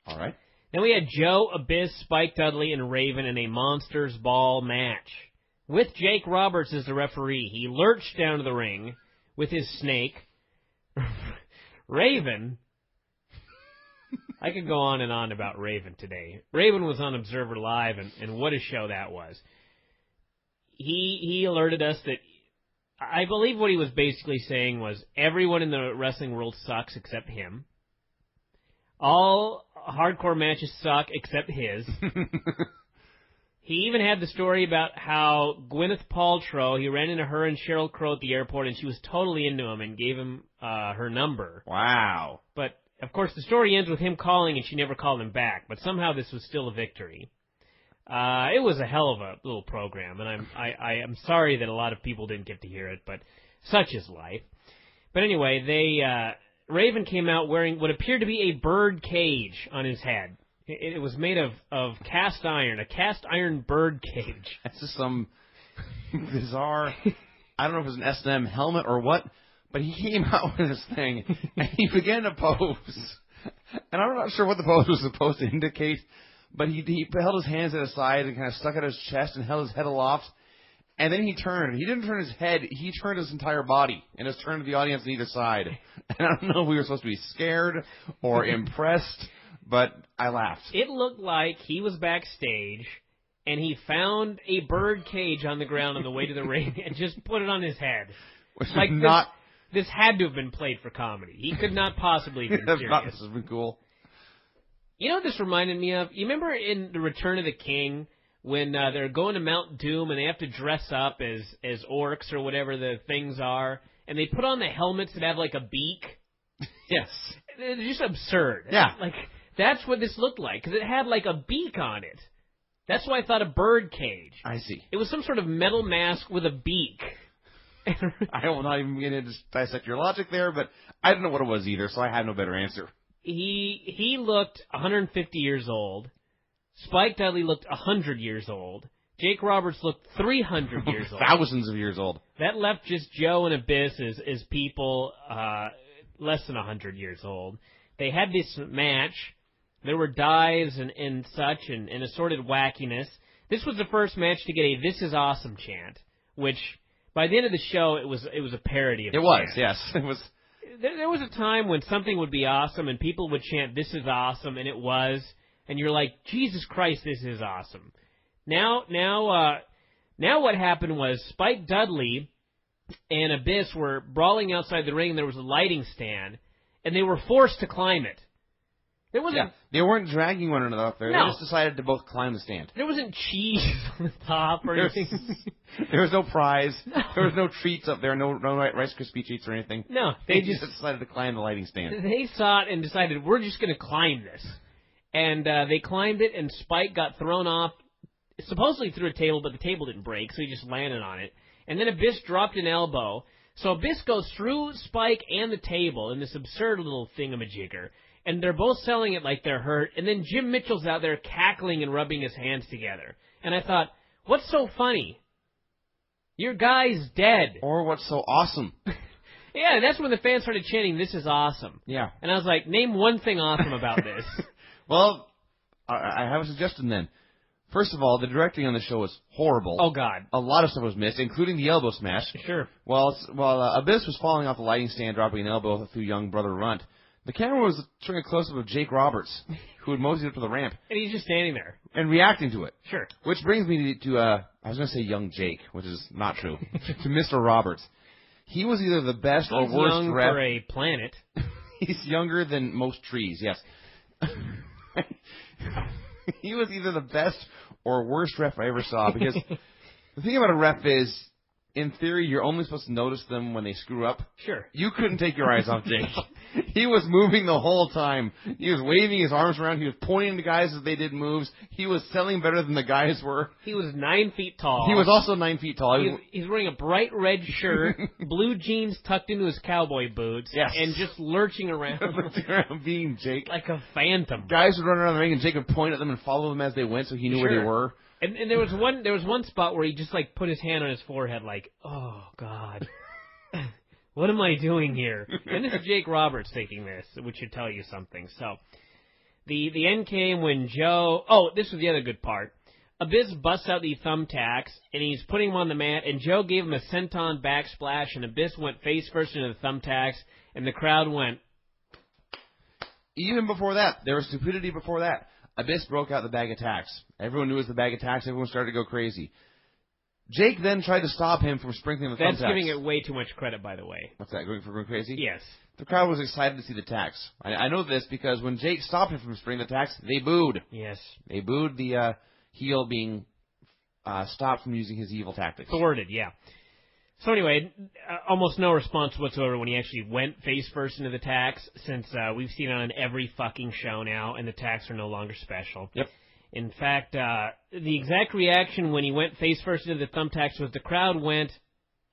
All right. Then we had Joe, Abyss, Spike Dudley, and Raven in a Monsters Ball match with Jake Roberts as the referee. He lurched down to the ring with his snake. Raven, I could go on and on about Raven today. Raven was on Observer Live, and what a show that was. He alerted us that, I believe what he was basically saying was, everyone in the wrestling world sucks except him. All hardcore matches suck except his. He even had the story about how Gwyneth Paltrow, he ran into her and Sheryl Crow at the airport, and she was totally into him and gave him her number. Wow. But, of course, the story ends with him calling, and she never called him back. But somehow this was still a victory. It was a hell of a little program, and I am sorry that a lot of people didn't get to hear it, but such is life. But anyway, Raven came out wearing what appeared to be a bird cage on his head. It was made of cast iron, a cast iron bird cage. That's just some bizarre, I don't know if it was an S&M helmet or what, but he came out with this thing, and he began to pose. And I'm not sure what the pose was supposed to indicate, but he held his hands at his side and kind of stuck out his chest and held his head aloft. And then he turned. He didn't turn his head. He turned his entire body and just turned to the audience on either side. And I don't know if we were supposed to be scared or impressed, but I laughed. It looked like he was backstage, and he found a bird cage on the ground on the way to the ring and just put it on his head. Which like not... This had to have been played for comedy. He could not possibly have been serious. This has been cool. You know what this reminded me of? You remember in The Return of the King when they're going to Mount Doom and they have to dress up as orcs or whatever the things are, and they put on the helmets that have like a beak? Yes. They're just absurd. Yeah. Like, that's what this looked like, because it had like a beak on it. That's why I thought a bird cage. I see. It was some sort of metal mask with a beak. I will not even get into dissect your logic there, but I don't know what it was either, so I have no better answer. He looked 150 years old. Spike Dudley looked 100 years old. Jake Roberts looked 300 years old. Thousands of years old. That left just Joe and Abyss as people less than 100 years old. They had this match. There were dives and such and assorted wackiness. This was the first match to get a "This is awesome" chant, which by the end of the show it was a parody of it. Was, yes. It was. There was a time when something would be awesome and people would chant "This is awesome," and it was, and you're like, Jesus Christ, this is awesome. Now what happened was Spike Dudley and Abyss were brawling outside the ring, and there was a lighting stand, and they were forced to climb it. There wasn't. Yeah, they weren't dragging one another up there. No. They just decided to both climb the stand. There wasn't cheese on the top or anything. There was no prize. No. There was no treats up there. No Rice Krispie treats or anything. No, they just decided to climb the lighting stand. They saw it and decided, we're just going to climb this. And they climbed it, and Spike got thrown off, supposedly through a table, but the table didn't break, so he just landed on it. And then Abyss dropped an elbow. So Abyss goes through Spike and the table in this absurd little thingamajigger. And they're both selling it like they're hurt. And then Jim Mitchell's out there cackling and rubbing his hands together. And I thought, what's so funny? Your guy's dead. Or what's so awesome? Yeah, that's when the fans started chanting, "This is awesome." Yeah. And I was like, name one thing awesome about this. Well, I have a suggestion then. First of all, the directing on the show was horrible. Oh, God. A lot of stuff was missed, including the elbow smash. Sure. While Abyss was falling off the lighting stand, dropping an elbow through young brother Runt, the camera was showing a close-up of Jake Roberts, who had moseyed up to the ramp. And he's just standing there. And reacting to it. Sure. Which brings me to I was going to say young Jake, which is not true, to Mr. Roberts. He was either the best or worst young ref. for a planet. He's younger than most trees, yes. He was either the best or worst ref I ever saw, because the thing about a ref is, in theory, you're only supposed to notice them when they screw up. Sure. You couldn't take your eyes off Jake. He was moving the whole time. He was waving his arms around. He was pointing to guys as they did moves. He was selling better than the guys were. He was 9 feet tall. He was also 9 feet tall. He's wearing a bright red shirt, blue jeans tucked into his cowboy boots, yes. and just lurching around. Being Jake. Like a phantom. Guys would run around the ring, and Jake would point at them and follow them as they went, so he knew where they were. And there was one spot where he just like put his hand on his forehead, like, oh God, what am I doing here? And this is Jake Roberts thinking this, which should tell you something. So the end came when Joe. Oh, this was the other good part. Abyss busts out the thumbtacks and he's putting them on the mat, and Joe gave him a senton backsplash, and Abyss went face first into the thumbtacks, and the crowd went. Even before that, there was stupidity before that. Abyss broke out the bag of tacks. Everyone knew it was the bag of tacks. Everyone started to go crazy. Jake then tried to stop him from sprinkling the thumbtacks. That's giving it way too much credit, by the way. What's that, going crazy? Yes. The crowd was excited to see the tacks. I know this because when Jake stopped him from sprinkling the tacks, they booed. Yes. They booed the heel being stopped from using his evil tactics. Thwarted, yeah. So anyway, almost no response whatsoever when he actually went face first into the tacks, since we've seen it on every fucking show now, and the tacks are no longer special. Yep. In fact, the exact reaction when he went face first into the thumbtacks was the crowd went,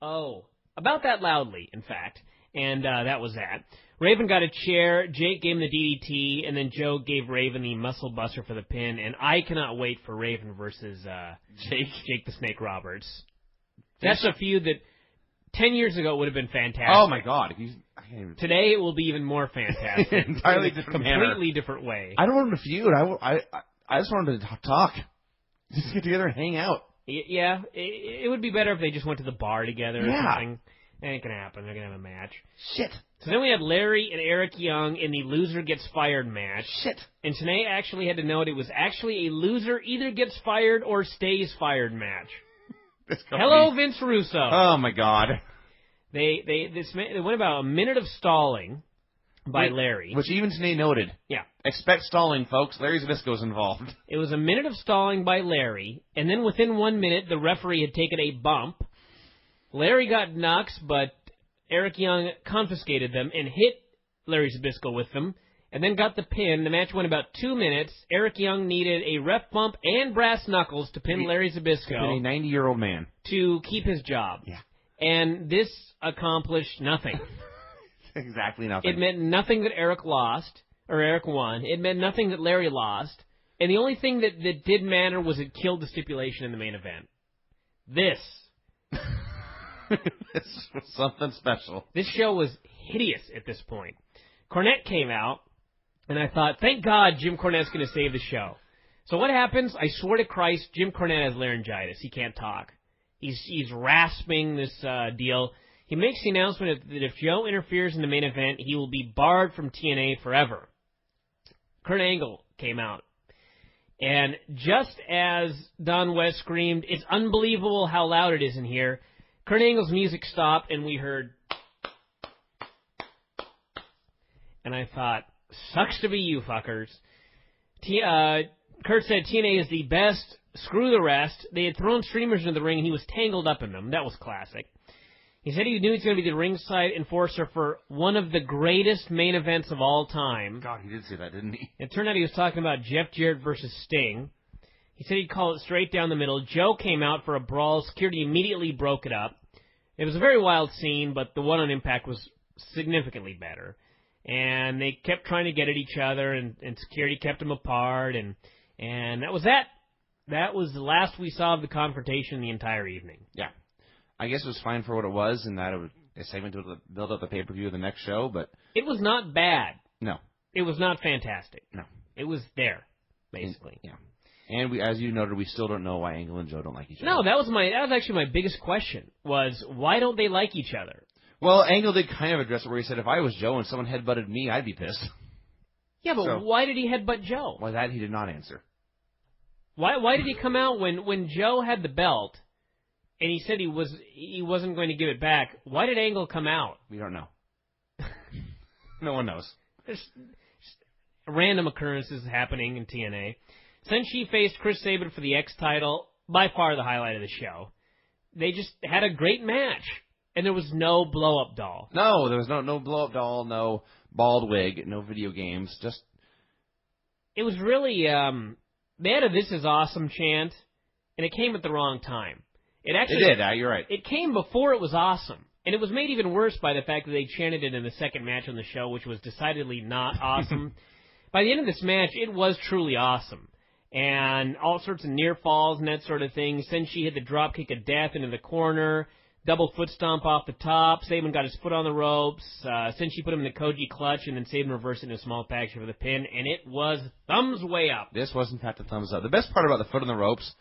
oh, about that loudly, in fact, and that was that. Raven got a chair, Jake gave him the DDT, and then Joe gave Raven the muscle buster for the pin, and I cannot wait for Raven versus Jake the Snake Roberts. That's a feud that 10 years ago would have been fantastic. Oh, my God. Today it will be even more fantastic. Entirely different manner. Completely different way. I don't want them to feud. I just wanted to talk. Just get together and hang out. Yeah, it would be better if they just went to the bar together or something. That ain't going to happen. They're going to have a match. Shit. So then we had Larry and Eric Young in the loser gets fired match. Shit. And Tenay actually had to note it was actually a loser either gets fired or stays fired match. Hello, Vince Russo. Oh, my God. They went about a minute of stalling by Larry. Which even Tenay noted. Yeah. Expect stalling, folks. Larry Zbysko's involved. It was a minute of stalling by Larry, and then within 1 minute, the referee had taken a bump. Larry got knocks, but Eric Young confiscated them and hit Larry Zbysko with them, and then got the pin. The match went about 2 minutes. Eric Young needed a ref bump and brass knuckles to pin Larry Zbysko. A 90-year-old man. To keep his job. Yeah. And this accomplished nothing. Exactly nothing. It meant nothing that Eric lost, or Eric won. It meant nothing that Larry lost. And the only thing that did matter was it killed the stipulation in the main event. This. This was something special. This show was hideous at this point. Cornette came out, and I thought, thank God Jim Cornette's going to save the show. So what happens? I swear to Christ, Jim Cornette has laryngitis. He can't talk. He's rasping this deal. He makes the announcement that if Joe interferes in the main event, he will be barred from TNA forever. Kurt Angle came out. And just as Don West screamed, it's unbelievable how loud it is in here, Kurt Angle's music stopped, and we heard... And I thought, sucks to be you fuckers. Kurt said TNA is the best, screw the rest. They had thrown streamers into the ring, and he was tangled up in them. That was classic. He said he knew he was going to be the ringside enforcer for one of the greatest main events of all time. God, he did say that, didn't he? It turned out he was talking about Jeff Jarrett versus Sting. He said he'd call it straight down the middle. Joe came out for a brawl. Security immediately broke it up. It was a very wild scene, but the one on Impact was significantly better. And they kept trying to get at each other, and security kept them apart, and that was that. That was the last we saw of the confrontation the entire evening. Yeah. I guess it was fine for what it was, and that it was a segment to build up the pay-per-view of the next show, but... It was not bad. No. It was not fantastic. No. It was there, basically. Yeah. And we, as you noted, we still don't know why Angle and Joe don't like each other. No, that was actually my biggest question, was why don't they like each other? Well, Angle did kind of address it where he said, if I was Joe and someone headbutted me, I'd be pissed. Yeah, but why did he headbutt Joe? Well, that he did not answer. Why did he come out when Joe had the belt and he said he wasn't going to give it back? Why did Angle come out? We don't know. No one knows. There's random occurrences happening in TNA. Since she faced Chris Sabin for the X title, by far the highlight of the show. They just had a great match, and there was no blow-up doll. No, there was no blow-up doll, no bald wig, no video games. Just it was really they had a "This is awesome" chant, and it came at the wrong time. It did. You're right. It came before it was awesome, and it was made even worse by the fact that they chanted it in the second match on the show, which was decidedly not awesome. By the end of this match, it was truly awesome. And all sorts of near falls and that sort of thing. Then she hit the drop kick of death into the corner, double foot stomp off the top. Sabin got his foot on the ropes. Then she put him in the Koji clutch, and then Sabin reversed it in a small package for the pin, and it was thumbs way up. This was, in fact, a thumbs up. The best part about the foot on the ropes,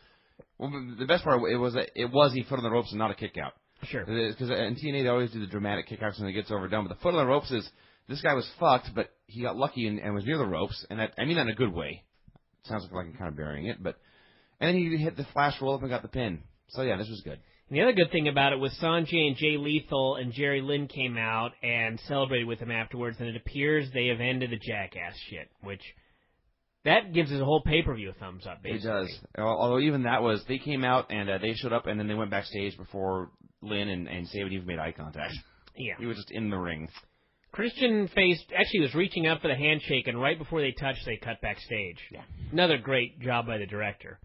the best part it was a foot on the ropes and not a kick out. Sure. Because in TNA they always do the dramatic kick outs when it gets overdone, but the foot on the ropes is this guy was fucked, but he got lucky and was near the ropes, and I mean that in a good way. Sounds like I'm kind of burying it, but and then he hit the flash roll up and got the pin. So yeah, this was good. And the other good thing about it was Sanjay and Jay Lethal and Jerry Lynn came out and celebrated with him afterwards, and it appears they have ended the jackass shit, which that gives us a whole pay-per-view a thumbs up, basically. It does. Although even that was, they came out and they showed up and then they went backstage before Lynn and Sabin even made eye contact. Yeah. He was just in the ring. Christian was reaching up for the handshake, and right before they touched, they cut backstage. Yeah. Another great job by the director.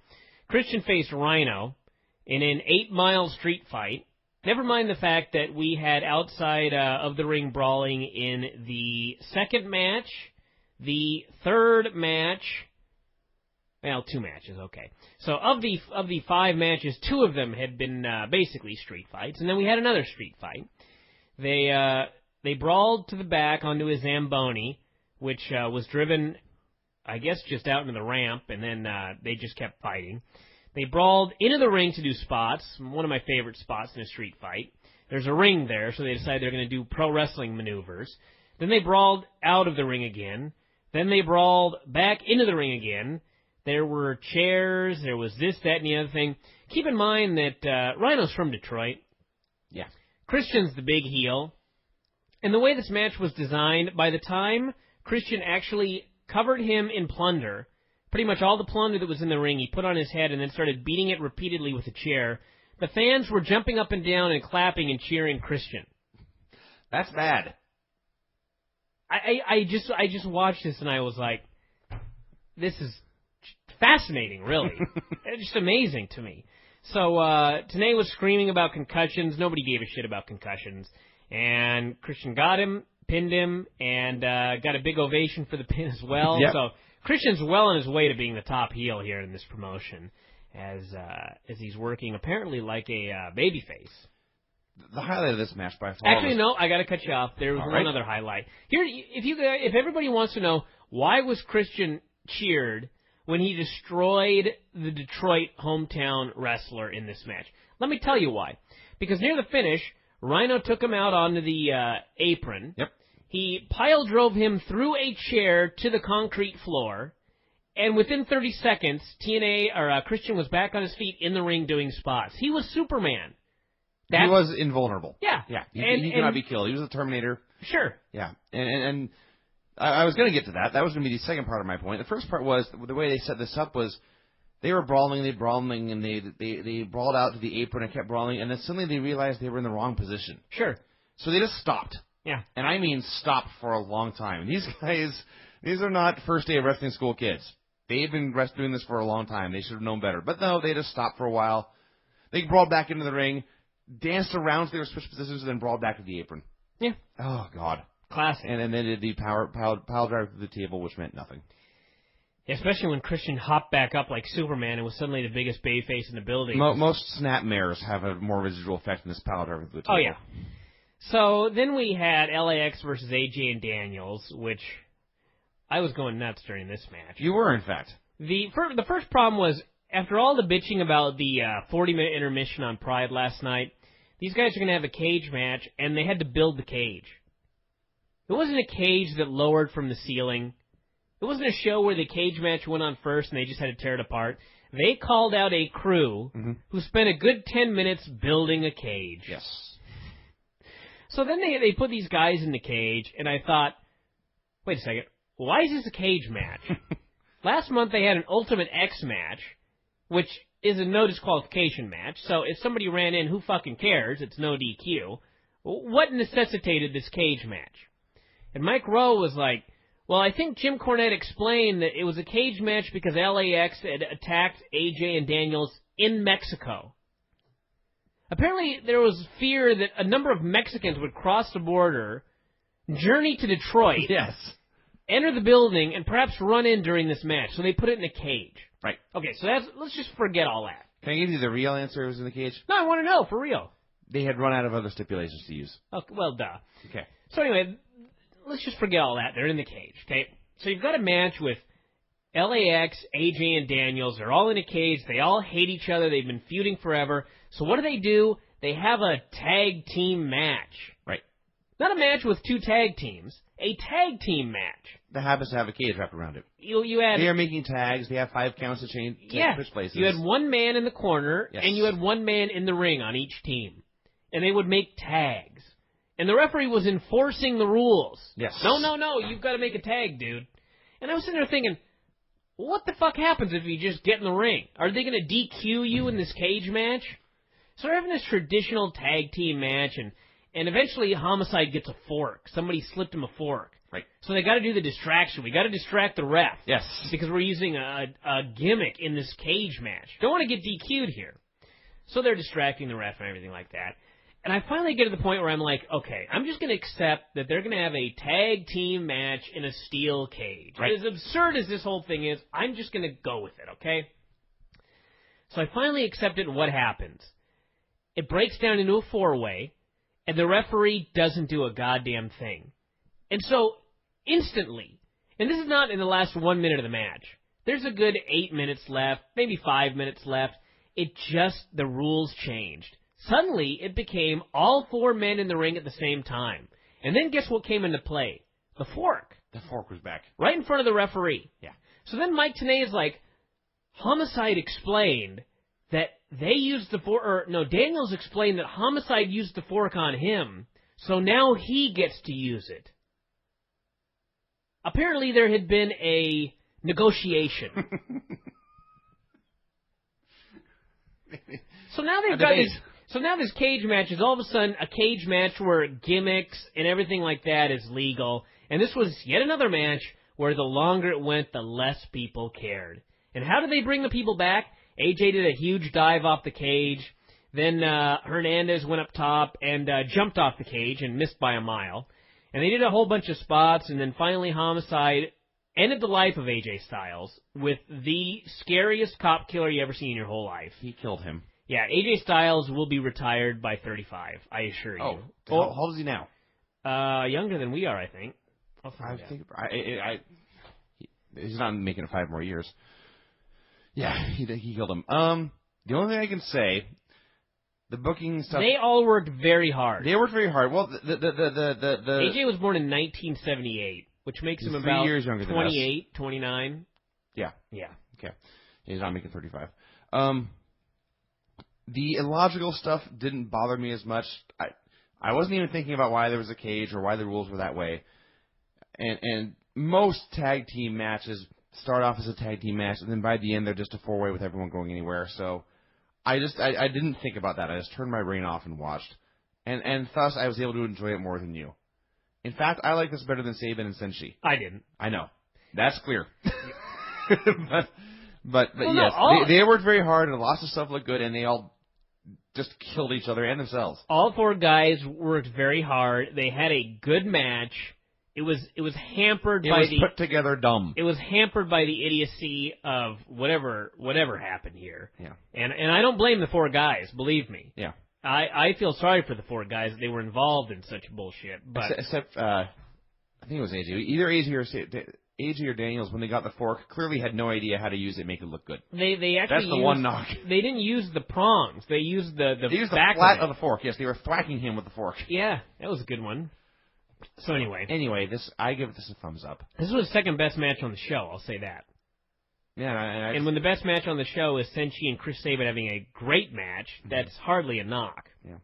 Christian faced Rhino in an 8-mile street fight. Never mind the fact that we had outside of the ring brawling in the second match, the third match. Well, 2 matches, okay. So of the 5 matches, 2 of them had been basically street fights, and then we had another street fight. They brawled to the back onto a Zamboni, which was driven, I guess, just out into the ramp, and then they just kept fighting. They brawled into the ring to do spots, one of my favorite spots in a street fight. There's a ring there, so they decided they're going to do pro wrestling maneuvers. Then they brawled out of the ring again. Then they brawled back into the ring again. There were chairs, there was this, that, and the other thing. Keep in mind that Rhino's from Detroit. Yeah. Christian's the big heel. And the way this match was designed, by the time Christian actually covered him in plunder, pretty much all the plunder that was in the ring, he put on his head and then started beating it repeatedly with a chair. The fans were jumping up and down and clapping and cheering Christian. That's bad. I just watched this and I was like, this is fascinating, really. It's just amazing to me. So Tenay was screaming about concussions. Nobody gave a shit about concussions. And Christian got him, pinned him, and got a big ovation for the pin as well. Yep. So Christian's well on his way to being the top heel here in this promotion, as he's working apparently like a babyface. The highlight of this match by far. Actually, no, I got to cut you off. There was one other highlight. Here, if everybody wants to know why was Christian cheered when he destroyed the Detroit hometown wrestler in this match, let me tell you why. Because near the finish, Rhino took him out onto the apron. Yep. He pile drove him through a chair to the concrete floor, and within 30 seconds, Christian was back on his feet in the ring doing spots. He was Superman. He was invulnerable. Yeah. Yeah. He could not be killed. He was a Terminator. Sure. Yeah. And I was going to get to that. That was going to be the second part of my point. The first part was the way they set this up was they were brawling, and they brawled out to the apron and kept brawling, and then suddenly they realized they were in the wrong position. Sure. So they just stopped. Yeah. And I mean stopped for a long time. These guys, these are not first day of wrestling school kids. They've been doing this for a long time. They should have known better. But no, they just stopped for a while. They brawled back into the ring, danced around so they were switched positions, and then brawled back to the apron. Yeah. Oh, God. Classic. And then they did the pile drive to the table, which meant nothing. Especially when Christian hopped back up like Superman and was suddenly the biggest babyface in the building. Most snapmares have a more residual effect than this pile driver to the table. Oh, yeah. So then we had LAX versus AJ and Daniels, which I was going nuts during this match. You were, in fact. The first problem was, after all the bitching about the 40-minute intermission on Pride last night, these guys are going to have a cage match, and they had to build the cage. It wasn't a cage that lowered from the ceiling. It wasn't a show where the cage match went on first and they just had to tear it apart. They called out a crew who spent a good 10 minutes building a cage. Yes. So then they put these guys in the cage, and I thought, wait a second, why is this a cage match? Last month they had an Ultimate X match, which is a no disqualification match, so if somebody ran in, who fucking cares? It's no DQ. What necessitated this cage match? And Mike Rowe was like, well, I think Jim Cornette explained that it was a cage match because LAX had attacked AJ and Daniels in Mexico. Apparently, there was fear that a number of Mexicans would cross the border, journey to Detroit, Yes. enter the building, and perhaps run in during this match. So they put it in a cage. Right. Okay, so let's just forget all that. Can I give you the real answer? It was in the cage. No, I want to know, for real. They had run out of other stipulations to use. Okay, well, duh. Okay. So anyway, let's just forget all that. They're in the cage, okay? So you've got a match with LAX, AJ, and Daniels. They're all in a cage. They all hate each other. They've been feuding forever. So what do? They have a tag team match. Right. Not a match with two tag teams. A tag team match. That happens to have a cage wrapped around it. You had... They are making tags. They have 5 counts to change switch places. You had one man in the corner, Yes. and you had one man in the ring on each team. And they would make tags. And the referee was enforcing the rules. Yes. No, you've got to make a tag, dude. And I was sitting there thinking, what the fuck happens if you just get in the ring? Are they going to DQ you in this cage match? So they're having this traditional tag team match, and eventually Homicide gets a fork. Somebody slipped him a fork. Right. So they got to do the distraction. We got to distract the ref. Yes. Because we're using a gimmick in this cage match. Don't want to get DQ'd here. So they're distracting the ref and everything like that. And I finally get to the point where I'm like, okay, I'm just going to accept that they're going to have a tag team match in a steel cage. Right. As absurd as this whole thing is, I'm just going to go with it, okay? So I finally accept it, and what happens? It breaks down into a 4-way, and the referee doesn't do a goddamn thing. And so, instantly, and this is not in the last 1 minute of the match, there's a good 8 minutes left, maybe 5 minutes left, the rules changed. Suddenly, it became all 4 men in the ring at the same time. And then guess what came into play? The fork. The fork was back. Right in front of the referee. Yeah. So then Mike Tenay is like, Homicide explained that they used the fork, Daniels explained that Homicide used the fork on him, so now he gets to use it. Apparently there had been a negotiation. So now they've got this... So now this cage match is all of a sudden a cage match where gimmicks and everything like that is legal. And this was yet another match where the longer it went, the less people cared. And how did they bring the people back? AJ did a huge dive off the cage. Then Hernandez went up top and jumped off the cage and missed by a mile. And they did a whole bunch of spots. And then finally Homicide ended the life of AJ Styles with the scariest cop killer you ever seen in your whole life. He killed him. Yeah, AJ Styles will be retired by 35, I assure you. How old is he now? Younger than we are, I think. He's not making it 5 more years. Yeah, he killed him. The only thing I can say, the booking stuff. They all worked very hard. They worked very hard. Well, the AJ was born in 1978, which makes him about 3 years younger 28, 29. Yeah. Yeah. Okay. He's not making 35. The illogical stuff didn't bother me as much. I wasn't even thinking about why there was a cage or why the rules were that way. And most tag team matches start off as a tag team match, and then by the end they're just a 4-way with everyone going anywhere. So I didn't think about that. I just turned my brain off and watched. And thus I was able to enjoy it more than you. In fact, I like this better than Sabin and Senshi. I didn't. I know. That's clear. But well, yes, no, they worked very hard, and lots of stuff looked good, and they all just killed each other and themselves. All 4 guys worked very hard. They had a good match. It was hampered by the put together dumb. It was hampered by the idiocy of whatever happened here. Yeah. And I don't blame the 4 guys, believe me. Yeah. I feel sorry for the 4 guys. They were involved in such bullshit. But except I think it was AJ. Either AJ or Daniels, when they got the fork, clearly had no idea how to use it and make it look good. They actually That's the one knock. They didn't use the prongs. They used the back flat of the fork. Yes, they were thwacking him with the fork. Yeah, that was a good one. So anyway, I give this a thumbs up. This was the second best match on the show. I'll say that. Yeah, and when the best match on the show is Senshi and Chris Sabin having a great match, that's hardly a knock. Yeah.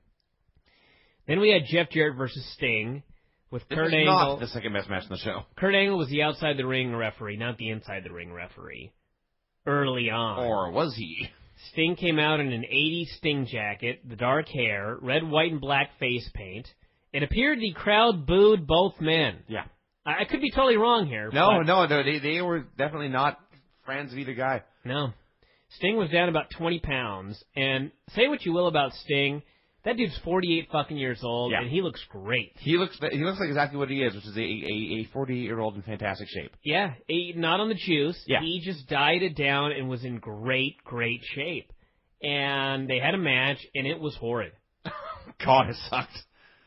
Then we had Jeff Jarrett versus Sting. with This Kurt is Angle. not the second best match in the show. Kurt Angle was the outside the ring referee, not the inside the ring referee. Early on. Or was he? Sting came out in an 80s Sting jacket, the dark hair, red, white, and black face paint. It appeared the crowd booed both men. Yeah. I could be totally wrong here. No, they were definitely not fans of either guy. No. Sting was down about 20 pounds, and say what you will about Sting, that dude's 48 fucking years old, and he looks great. He looks like exactly what he is, which is a 48-year-old in fantastic shape. Yeah, not on the juice. Yeah. He just dieted down and was in great, great shape. And they had a match, and it was horrid. God, it sucked.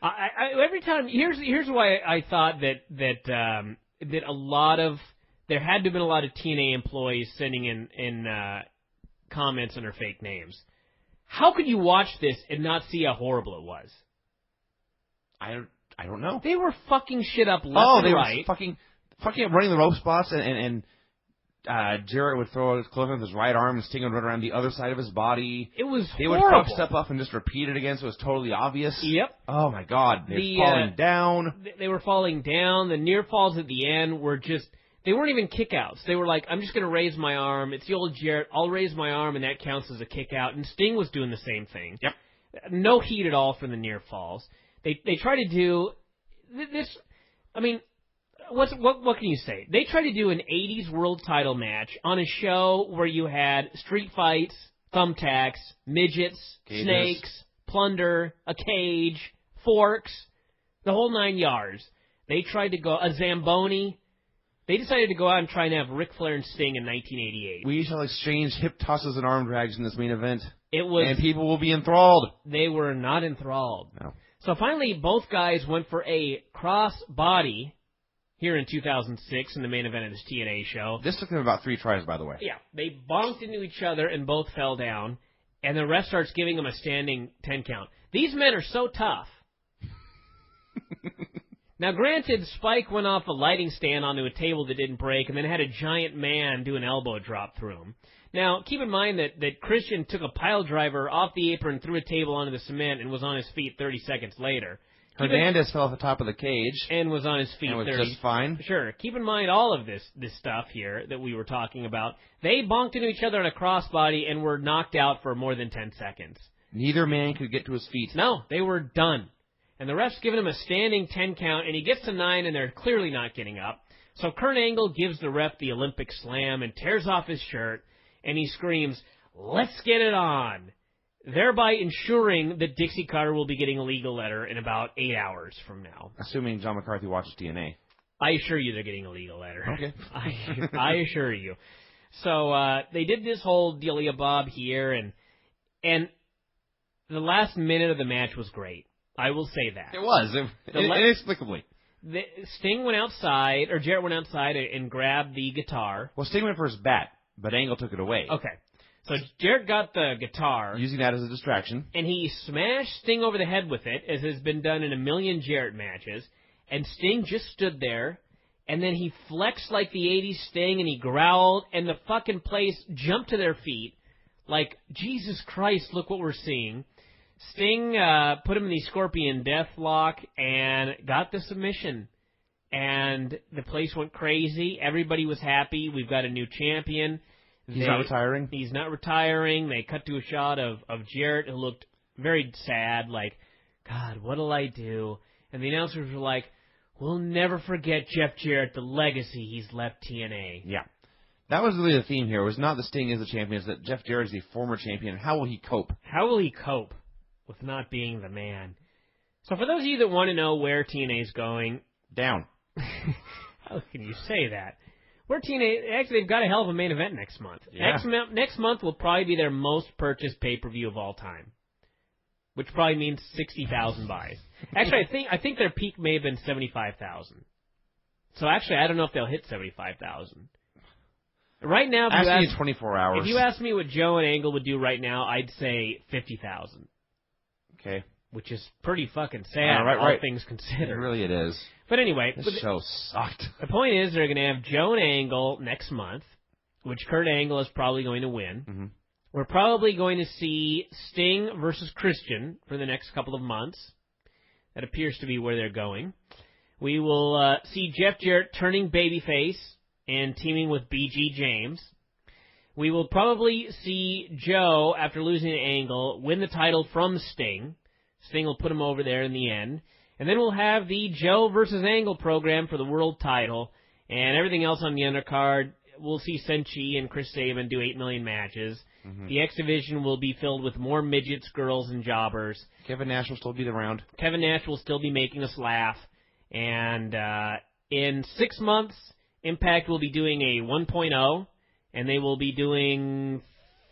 Every time, here's why I thought that a lot of, there had to have been a lot of TNA employees sending in comments under fake names. How could you watch this and not see how horrible it was? I don't know. They were fucking shit up left and right. Were fucking running the rope spots, and Jarrett would throw his close with his right arm, and Sting would run around the other side of his body. It was They horrible. would fuck stuff up and just repeat it again, so it was totally obvious. Yep. Oh my God, they were falling down. They were falling down. The near falls at the end were just. They weren't even kickouts. They were like, I'm just going to raise my arm. It's the old Jarrett. I'll raise my arm, and that counts as a kickout. And Sting was doing the same thing. Yep. No heat at all from the near falls. They try to do this. I mean, what can you say? They tried to do an 80s world title match on a show where you had street fights, thumbtacks, midgets, Cages. snakes, plunder, a cage, forks, the whole 9 yards. They tried to go a Zamboni. They decided to go out and try and have Ric Flair and Sting in 1988. We shall exchange hip tosses and arm drags in this main event. And people will be enthralled. They were not enthralled. No. So finally, both guys went for a cross body here in 2006 in the main event of this TNA show. This took them about 3 tries, by the way. Yeah, they bonked into each other and both fell down, and the ref starts giving them a standing 10 count. These men are so tough. Now, granted, Spike went off a lighting stand onto a table that didn't break and then had a giant man do an elbow drop through him. Now, keep in mind that Christian took a pile driver off the apron, threw a table onto the cement, and was on his feet 30 seconds later. Hernandez fell off the top of the cage. And was on his feet and was 30. just fine. Sure. Keep in mind all of this stuff here that we were talking about. They bonked into each other on a crossbody and were knocked out for more than 10 seconds. Neither man could get to his feet. No, they were done. And the ref's giving him a standing 10 count, and he gets to 9, and they're clearly not getting up. So Kurt Angle gives the ref the Olympic slam and tears off his shirt, and he screams, "Let's get it on," thereby ensuring that Dixie Carter will be getting a legal letter in about 8 hours from now. Assuming John McCarthy watches TNA. I assure you they're getting a legal letter. Okay. I assure you. So they did this whole dealia bob here, and the last minute of the match was great. I will say that. It was. Inexplicably. Sting went outside, or Jarrett went outside and grabbed the guitar. Well, Sting went for his bat, but Angle took it away. Okay. So Jarrett got the guitar. Using that as a distraction. And he smashed Sting over the head with it, as has been done in a million Jarrett matches. And Sting just stood there, and then he flexed like the 80s Sting, and he growled, and the fucking place jumped to their feet. Like, Jesus Christ, look what we're seeing. Sting put him in the Scorpion Deathlock and got the submission. And the place went crazy. Everybody was happy. We've got a new champion. He's not retiring? He's not retiring. They cut to a shot of Jarrett, who looked very sad, like, God, what'll I do? And the announcers were like, we'll never forget Jeff Jarrett, the legacy he's left TNA. Yeah. That was really the theme here. It was not that Sting is the champion, it's that Jeff Jarrett is the former champion. How will he cope? How will he cope with not being the man? So for those of you that want to know where TNA is going... Down. How can you say that? Where TNA... Actually, they've got a hell of a main event next month. Yeah. Next month will probably be their most purchased pay-per-view of all time. Which probably means 60,000 buys. Actually, I think their peak may have been 75,000. So actually, I don't know if they'll hit 75,000. Right now, Ask me in 24 hours. If you ask me what Joe and Angle would do right now, I'd say 50,000. Okay. Which is pretty fucking sad, all things considered. Really it is. But anyway. This show sucked. The point is, they're going to have Joe and Angle next month, which Kurt Angle is probably going to win. Mm-hmm. We're probably going to see Sting versus Christian for the next couple of months. That appears to be where they're going. We will see Jeff Jarrett turning babyface and teaming with BG James. We will probably see Joe, after losing to Angle, win the title from Sting. Sting will put him over there in the end. And then we'll have the Joe versus Angle program for the world title. And everything else on the undercard, we'll see Senchi and Chris Sabin do 8 million matches. Mm-hmm. The X Division will be filled with more midgets, girls, and jobbers. Kevin Nash will still be around. Kevin Nash will still be making us laugh. And in 6 months, Impact will be doing a 1.0. And they will be doing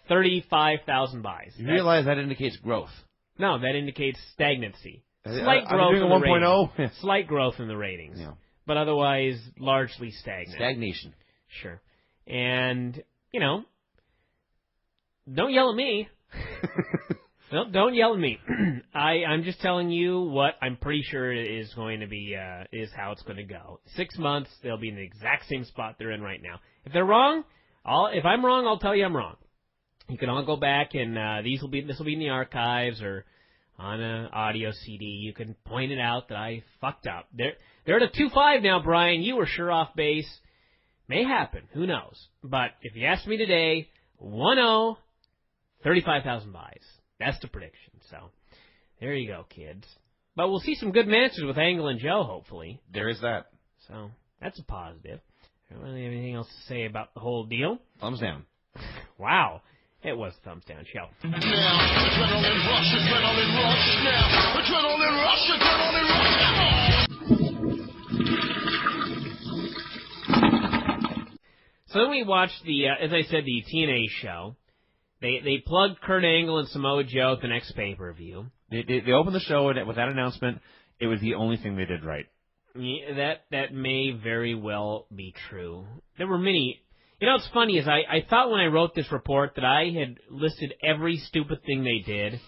35,000 buys. You realize that indicates growth? No, that indicates stagnancy. Slight growth in the 1.0. Slight growth in the ratings. Yeah. But otherwise, largely stagnant. Stagnation. Sure. And, don't yell at me. No, don't yell at me. I'm just telling you what I'm pretty sure is going to be, is how it's going to go. 6 months, they'll be in the exact same spot they're in right now. If they're wrong, if I'm wrong, I'll tell you I'm wrong. You can all go back and this will be in the archives or on an audio CD. You can point it out that I fucked up. They're at a 2.5 now, Brian. You were sure off base. May happen. Who knows? But if you ask me today, 1-0, 35,000 buys. That's the prediction. So there you go, kids. But we'll see some good matches with Angle and Joe, hopefully. There is that. So that's a positive. I don't really have anything else to say about the whole deal. Thumbs down. Wow. It was a thumbs down show. Now, adrenaline rush, adrenaline rush. Now, adrenaline rush, adrenaline rush. So then we watched as I said, the TNA show. They plugged Kurt Angle and Samoa Joe at the next pay-per-view. They opened the show and with that announcement, it was the only thing they did right. Yeah, that may very well be true. There were many. What's funny is I thought when I wrote this report that I had listed every stupid thing they did,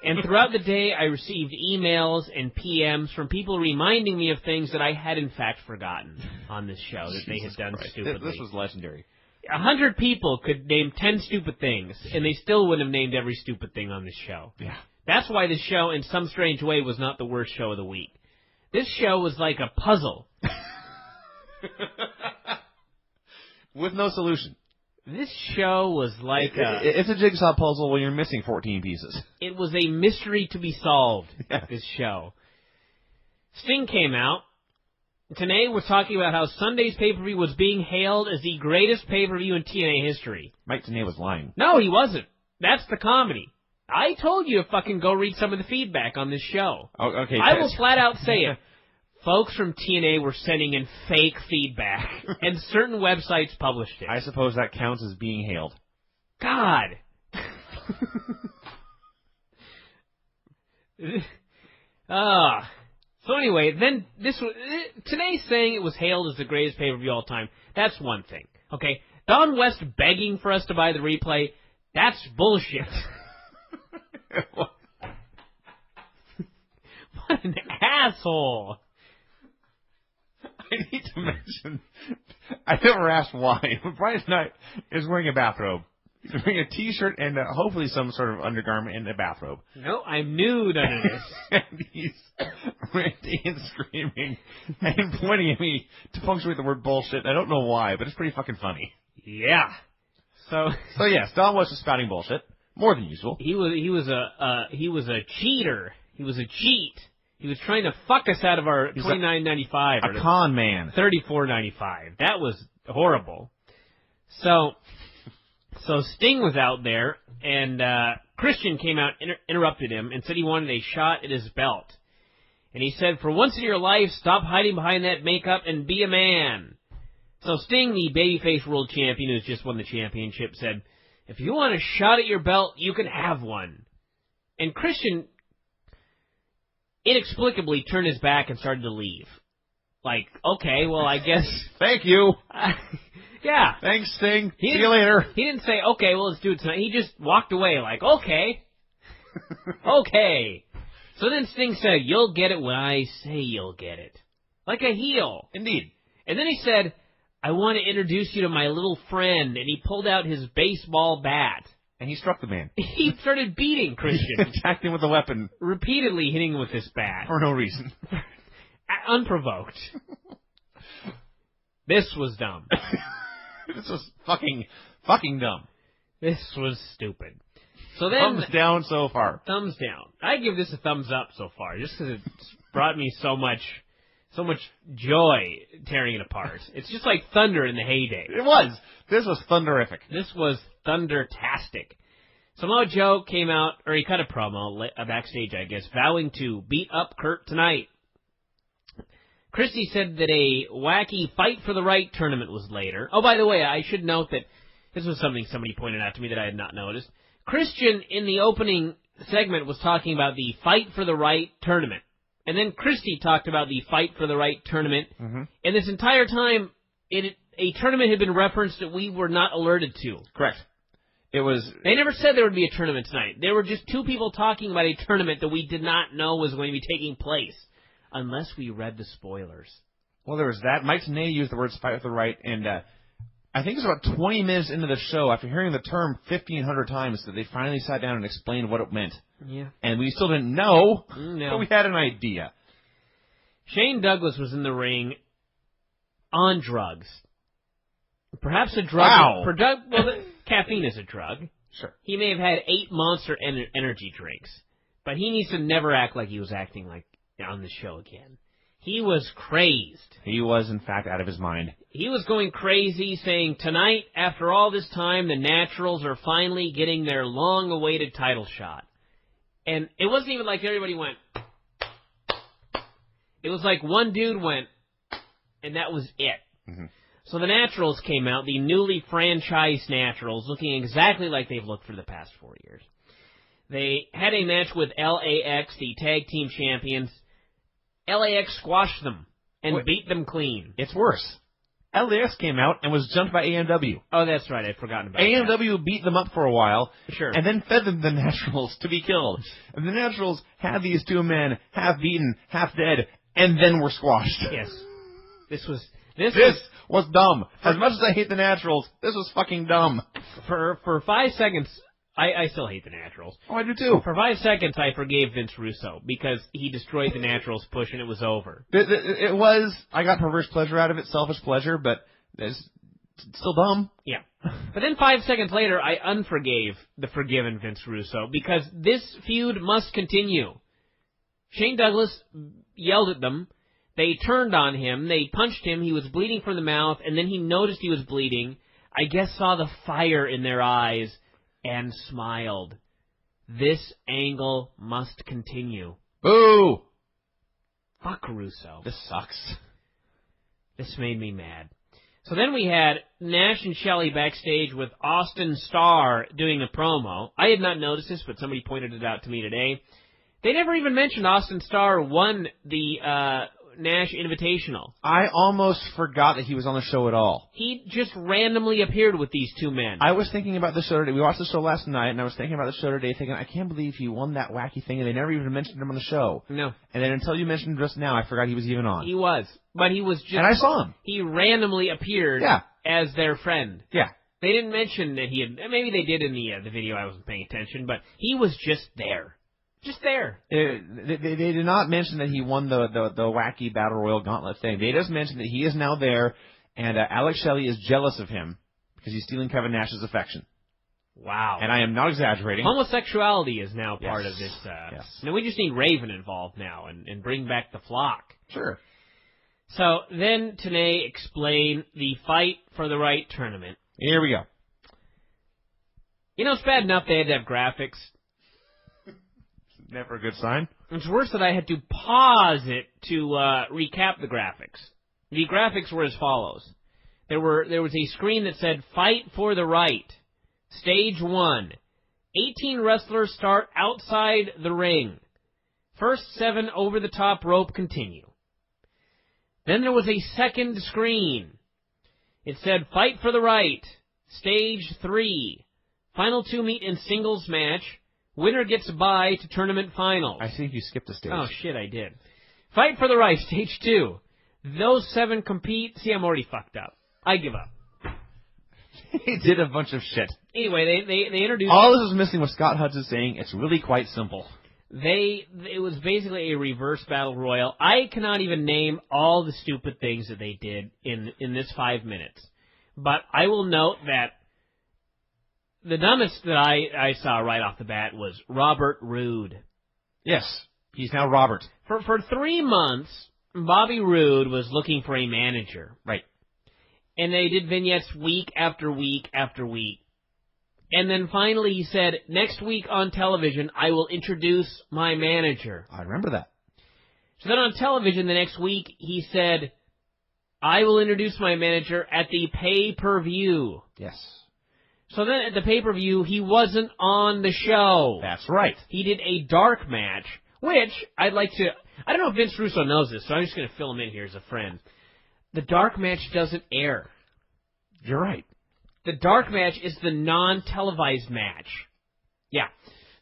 and throughout the day I received emails and PMs from people reminding me of things that I had in fact forgotten on this show that they had done stupidly. This was legendary. 100 people could name 10 stupid things, and they still wouldn't have named every stupid thing on this show. Yeah. That's why this show, in some strange way, was not the worst show of the week. This show was like a puzzle. With no solution. This show was like it's a jigsaw puzzle when you're missing 14 pieces. It was a mystery to be solved, this show. Sting came out. Today we're talking about how Sunday's pay-per-view was being hailed as the greatest pay-per-view in TNA history. Mike Tenay was lying. No, he wasn't. That's the comedy. I told you to fucking go read some of the feedback on this show. Oh, okay. I will flat out say it. Folks from TNA were sending in fake feedback, and certain websites published it. I suppose that counts as being hailed. God. So anyway, then Tenay saying it was hailed as the greatest pay-per-view of all time. That's one thing. Okay, Don West begging for us to buy the replay. That's bullshit. What an asshole. I need to mention, I never asked why, but Brian Knight is wearing a bathrobe. He's wearing a T-shirt and hopefully some sort of undergarment and a bathrobe. No, I'm nude under this. And he's ranting and screaming and pointing at me to punctuate the word bullshit. I don't know why, but it's pretty fucking funny. Yeah. So yes, Don West was spouting bullshit more than usual. He was a cheater. He was a cheat. He was trying to fuck us out of our $29.95. A con man. $34.95. That was horrible. So Sting was out there, and Christian came out, interrupted him, and said he wanted a shot at his belt. And he said, for once in your life, stop hiding behind that makeup and be a man. So Sting, the babyface world champion who's just won the championship, said, if you want a shot at your belt, you can have one. And Christian inexplicably turned his back and started to leave. Like, okay, well, I guess... Thank you. Yeah. Thanks, Sting. See you later. He didn't say, okay, well, let's do it tonight. He just walked away like, okay. Okay. So then Sting said, you'll get it when I say you'll get it. Like a heel. Indeed. And then he said, I want to introduce you to my little friend. And he pulled out his baseball bat. And he struck the man. He started beating Christian. Attacked him with a weapon. Repeatedly hitting him with this bat. For no reason. unprovoked. This was dumb. This was fucking dumb. This was stupid. So then, thumbs down so far. Thumbs down. I give this a thumbs up so far, just because it's brought me so much joy tearing it apart. It's just like Thunder in the heyday. It was. This was thunderific. This was Thunder-tastic. Samoa Joe came out, or he cut a promo backstage, I guess, vowing to beat up Kurt tonight. Christie said that a wacky Fight for the Right tournament was later. Oh, by the way, I should note that this was something somebody pointed out to me that I had not noticed. Christian, in the opening segment, was talking about the Fight for the Right tournament. And then Christie talked about the Fight for the Right tournament. Mm-hmm. And this entire time, a tournament had been referenced that we were not alerted to. Correct. They never said there would be a tournament tonight. There were just two people talking about a tournament that we did not know was going to be taking place, unless we read the spoilers. Well, there was that. Mike TNA used the words Fight for the Right, and I think it was about 20 minutes into the show, after hearing the term 1,500 times, that they finally sat down and explained what it meant. Yeah. And we still didn't know, no. But we had an idea. Shane Douglas was in the ring on drugs. Perhaps a drug. Wow. Caffeine is a drug. Sure. He may have had 8 Monster energy drinks, but he needs to never act like he was acting like on the show again. He was crazed. He was, in fact, out of his mind. He was going crazy, saying, tonight, after all this time, the Naturals are finally getting their long-awaited title shot. And it wasn't even like everybody went. It was like one dude went, and that was it. Mm-hmm. So the Naturals came out, the newly franchised Naturals, looking exactly like they've looked for the past 4 years. They had a match with LAX, the tag team champions. LAX squashed them and beat them clean. It's worse. LAX came out and was jumped by AMW. Oh, that's right. I'd forgotten about AMW that. beat them up for a while. Sure. And then fed them the Naturals to be killed. And the Naturals had these two men half beaten, half dead, and then were squashed. Yes. This was dumb. As much as I hate the Naturals, this was fucking dumb. For 5 seconds, I still hate the Naturals. Oh, I do too. For 5 seconds, I forgave Vince Russo because he destroyed the Naturals push and it was over. It was, I got perverse pleasure out of it, selfish pleasure, but it's still dumb. Yeah. But then 5 seconds later, I unforgave the forgiven Vince Russo because this feud must continue. Shane Douglas yelled at them. They turned on him. They punched him. He was bleeding from the mouth, and then he noticed he was bleeding. I guess saw the fire in their eyes and smiled. This angle must continue. Boo! Fuck Russo. This sucks. This made me mad. So then we had Nash and Shelley backstage with Austin Starr doing a promo. I had not noticed this, but somebody pointed it out to me today. They never even mentioned Austin Starr won the Nash Invitational. I almost forgot that he was on the show at all. He just randomly appeared with these two men. I was thinking about the show today. We watched the show last night, and I was thinking about the show today, thinking, I can't believe he won that wacky thing, and they never even mentioned him on the show. No. And then until you mentioned him just now, I forgot he was even on. He was. But he was just... And I saw him. He randomly appeared as their friend. Yeah. They didn't mention that he had... Maybe they did in the video. I wasn't paying attention, but he was just there. Just there. They did not mention that he won the wacky Battle Royal Gauntlet thing. They just mentioned that he is now there, and Alex Shelley is jealous of him because he's stealing Kevin Nash's affection. Wow. And I am not exaggerating. Homosexuality is now part of this. Yes. Now, we just need Raven involved now and bring back the flock. Sure. So then Tenay explained the Fight for the Right tournament. Here we go. You know, it's bad enough they had to have graphics. Never a good sign. It's worse that I had to pause it to recap the graphics. The graphics were as follows. There was a screen that said, Fight for the Right. Stage 1. 18 wrestlers start outside the ring. First 7 over the top rope continue. Then there was a second screen. It said, Fight for the Right. Stage 3. Final 2 meet in singles match. Winner gets a bye to tournament finals. I think you skipped a stage. Oh, shit, I did. Fight for the Right, Stage 2. Those 7 compete. See, I'm already fucked up. I give up. He did a bunch of shit. Anyway, they introduced... All this was missing was Scott Hudson saying, it's really quite simple. It was basically a reverse battle royal. I cannot even name all the stupid things that they did in this 5 minutes. But I will note that the dumbest that I saw right off the bat was Robert Roode. Yes, he's now Robert. For 3 months, Bobby Roode was looking for a manager. Right. And they did vignettes week after week after week. And then finally he said, next week on television, I will introduce my manager. I remember that. So then on television the next week, he said, I will introduce my manager at the pay-per-view. Yes. So then at the pay-per-view, he wasn't on the show. That's right. He did a dark match, which I'd like to... I don't know if Vince Russo knows this, so I'm just going to fill him in here as a friend. The dark match doesn't air. You're right. The dark match is the non-televised match. Yeah.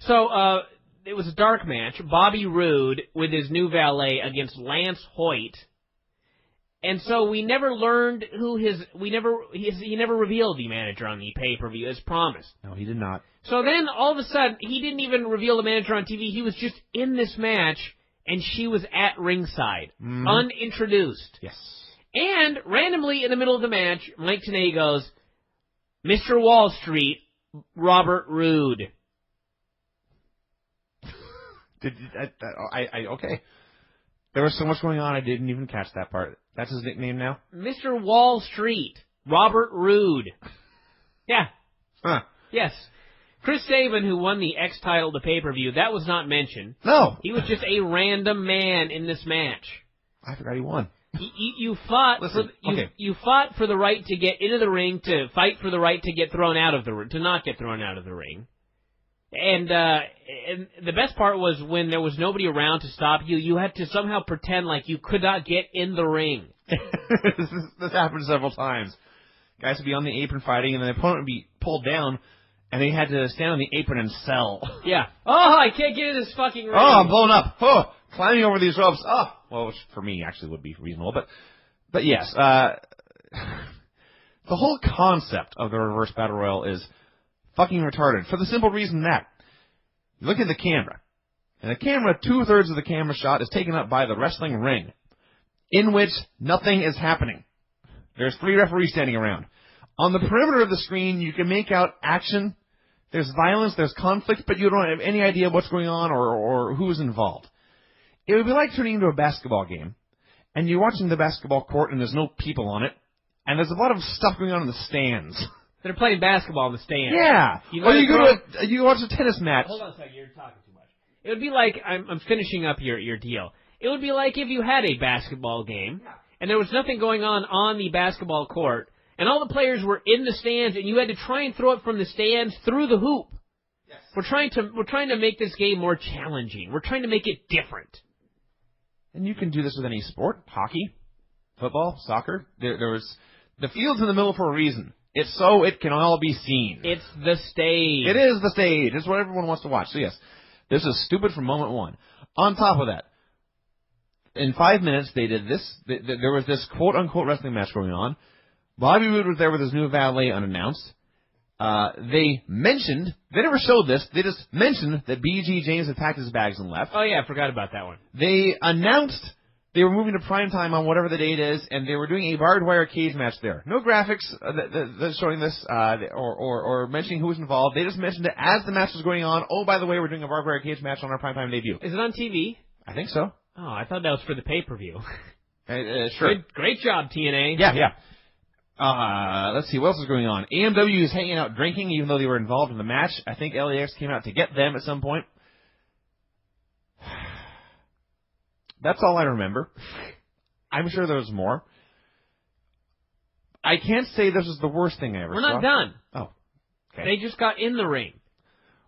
So, it was a dark match. Bobby Roode with his new valet against Lance Hoyt. And so we never learned who he never revealed the manager on the pay-per-view as promised. No, he did not. So then, all of a sudden, he didn't even reveal the manager on TV. He was just in this match, and she was at ringside, unintroduced. Yes. And randomly in the middle of the match, Mike Tenay goes, Mr. Wall Street, Robert Roode. Okay. There was so much going on, I didn't even catch that part. That's his nickname now? Mr. Wall Street, Robert Roode. Yeah. Huh. Yes. Chris Sabin, who won the X title, the pay-per-view, that was not mentioned. No. He was just a random man in this match. I forgot he won. You fought. Listen, you fought for the right to get into the ring, to fight for the right to get thrown out of the ring, to not get thrown out of the ring. And the best part was when there was nobody around to stop you. You had to somehow pretend like you could not get in the ring. This happened several times. Guys would be on the apron fighting, and the opponent would be pulled down, and they had to stand on the apron and sell. Yeah. Oh, I can't get in this fucking ring. Oh, I'm blown up. Oh, climbing over these ropes. Oh, well, which for me actually would be reasonable, but yes, the whole concept of the reverse battle royal is fucking retarded for the simple reason that you look at the camera, and the camera, 2/3 of the camera shot is taken up by the wrestling ring, in which nothing is happening. There's 3 referees standing around. On the perimeter of the screen, you can make out action. There's violence, there's conflict, but you don't have any idea what's going on or who's involved. It would be like turning into a basketball game, and you're watching the basketball court, and there's no people on it, and there's a lot of stuff going on in the stands. They're playing basketball in the stands. Yeah. You watch a tennis match. Hold on a second, you're talking too much. It would be like, I'm finishing up your deal. It would be like if you had a basketball game, and there was nothing going on the basketball court, and all the players were in the stands, and you had to try and throw it from the stands through the hoop. Yes. We're trying to make this game more challenging. We're trying to make it different. And you can do this with any sport: hockey, football, soccer. There was the field's in the middle for a reason. It's so it can all be seen. It's the stage. It is the stage. It's what everyone wants to watch. So yes, this is stupid from moment one. On top of that, in 5 minutes they did this. There was this quote unquote wrestling match going on. Bobby Roode was there with his new valet unannounced. They never showed this, they just mentioned that B.G. James had packed his bags and left. Oh yeah, I forgot about that one. They announced they were moving to prime time on whatever the date is, and they were doing a barbed wire cage match there. No graphics that showing this, or mentioning who was involved. They just mentioned it as the match was going on. Oh, by the way, we're doing a barbed wire cage match on our prime time debut. Is it on TV? I think so. Oh, I thought that was for the pay-per-view. Sure. Great job, TNA. Yeah. Let's see, what else is going on? AMW is hanging out drinking, even though they were involved in the match. I think LAX came out to get them at some point. That's all I remember. I'm sure there was more. I can't say this was the worst thing I ever saw. We're not done. Oh, okay. They just got in the ring.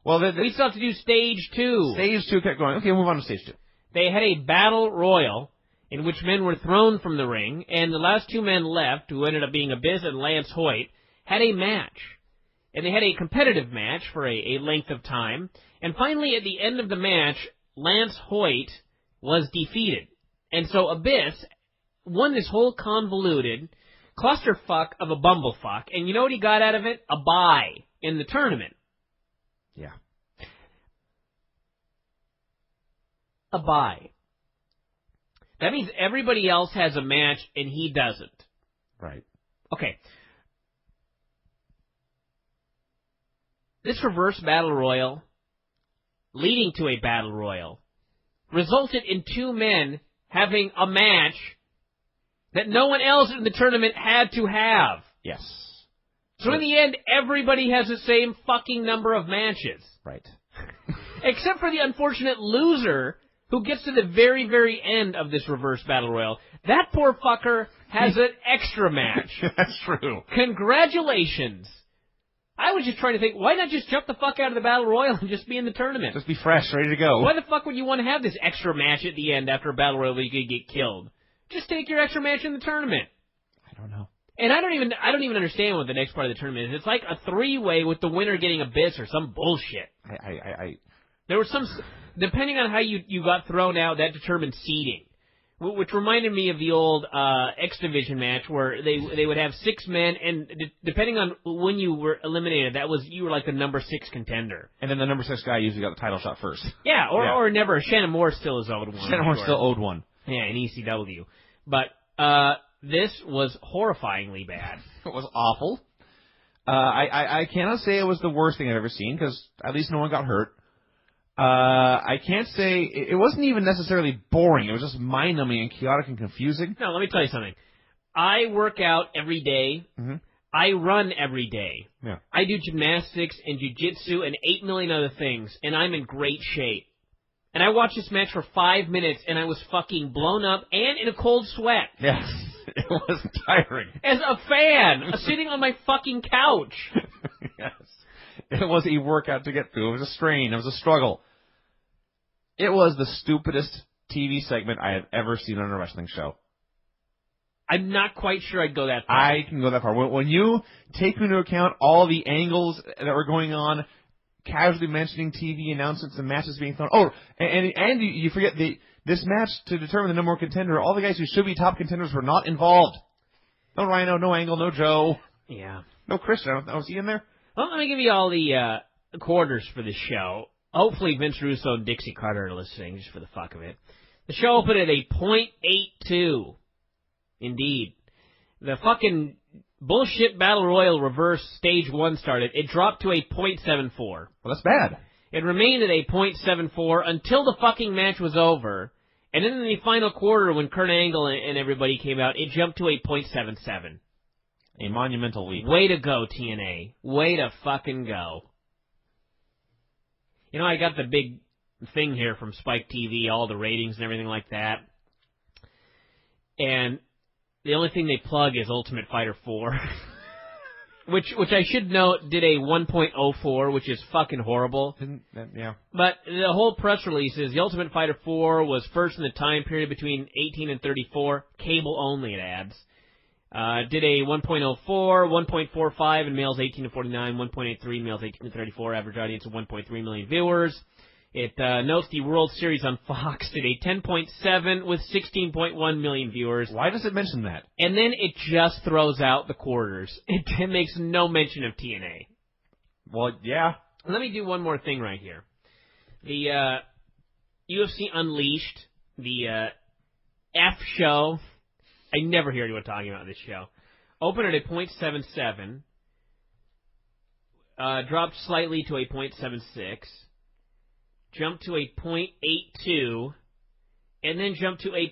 Well, we still have to do stage 2. Stage 2 kept going. Okay, we'll move on to stage 2. They had a battle royal in which men were thrown from the ring, and the last 2 men left, who ended up being Abyss and Lance Hoyt, had a match. And they had a competitive match for a length of time. And finally, at the end of the match, Lance Hoyt was defeated. And so Abyss won this whole convoluted clusterfuck of a bumblefuck. And you know what he got out of it? A bye in the tournament. Yeah. a bye. That means everybody else has a match and he doesn't. Right. Okay. This reverse battle royal, leading to a battle royal, resulted in two men having a match that no one else in the tournament had to have. Yes. So in the end, everybody has the same fucking number of matches. Right. Except for the unfortunate loser who gets to the very, very end of this reverse battle royal. That poor fucker has an extra match. That's true. Congratulations. I was just trying to think, why not just jump the fuck out of the battle royal and just be in the tournament? Just be fresh, ready to go. Why the fuck would you want to have this extra match at the end after a battle royal where you could get killed? Just take your extra match in the tournament. I don't know. And I don't even understand what the next part of the tournament is. It's like a three-way with the winner getting abyss or some bullshit. There was some, depending on how you got thrown out, that determined seeding. Which reminded me of the old X Division match where they would have 6 men, and depending on when you were eliminated, you were like the number 6 contender. And then the number 6 guy usually got the title shot first. Yeah, or never. Shannon Moore still is owed one. Shannon Moore still owed one. Yeah, in ECW. But this was horrifyingly bad. It was awful. I cannot say it was the worst thing I've ever seen, because at least no one got hurt. I can't say it wasn't even necessarily boring. It was just mind-numbing and chaotic and confusing. No, let me tell you something. I work out every day. Mm-hmm. I run every day. Yeah. I do gymnastics and jiu-jitsu and 8 million other things, and I'm in great shape. And I watched this match for 5 minutes, and I was fucking blown up and in a cold sweat. Yes, it was tiring. As a fan, sitting on my fucking couch. Yes. It was a workout to get through. It was a strain. It was a struggle. It was the stupidest TV segment I have ever seen on a wrestling show. I'm not quite sure I'd go that far. I can go that far. When you take into account all the angles that were going on, casually mentioning TV announcements and matches being thrown. Oh, and you forget this match to determine the number one contender. All the guys who should be top contenders were not involved. No Rhino, no Angle, no Joe. Yeah. No Christian. Was he in there? Well, let me give you all the quarters for the show. Hopefully Vince Russo and Dixie Carter are listening, just for the fuck of it. The show opened at a .82. Indeed. The fucking bullshit Battle Royal reverse stage 1 started. It dropped to a .74. Well, that's bad. It remained at a .74 until the fucking match was over. And then in the final quarter, when Kurt Angle and everybody came out, it jumped to a .77. A monumental leap. Way to go, TNA. Way to fucking go. You know, I got the big thing here from Spike TV, all the ratings and everything like that. And the only thing they plug is Ultimate Fighter 4. which I should note did a 1.04, which is fucking horrible. Yeah. But the whole press release is the Ultimate Fighter 4 was first in the time period between 18 and 34. Cable only, it adds. Did a 1.04, 1.45 in males 18 to 49, 1.83 in males 18 to 34, average audience of 1.3 million viewers. It notes the World Series on Fox did a 10.7 with 16.1 million viewers. Why does it mention that? And then it just throws out the quarters. It makes no mention of TNA. Well, yeah. Let me do one more thing right here. The UFC Unleashed, the F show. I never hear anyone talking about this show. Opened at a .77, dropped slightly to a .76, jumped to a .82, and then jumped to a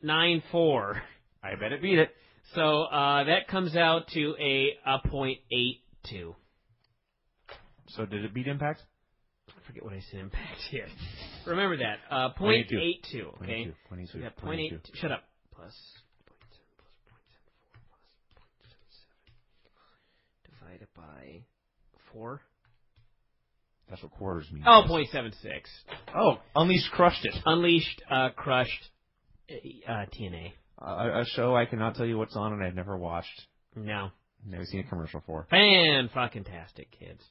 .94. I bet it beat it. So that comes out to a .82. So did it beat Impact? I forget what I said Impact here. Remember that. .82, okay? 22. Yeah, 0.8. Shut up. Plus... divided by 4. That's what quarters mean. Oh, .76. Oh, Unleashed crushed it. Unleashed crushed TNA. A show I cannot tell you what's on and I've never watched. No. Never seen a commercial for. Fan-fucking-tastic, kids.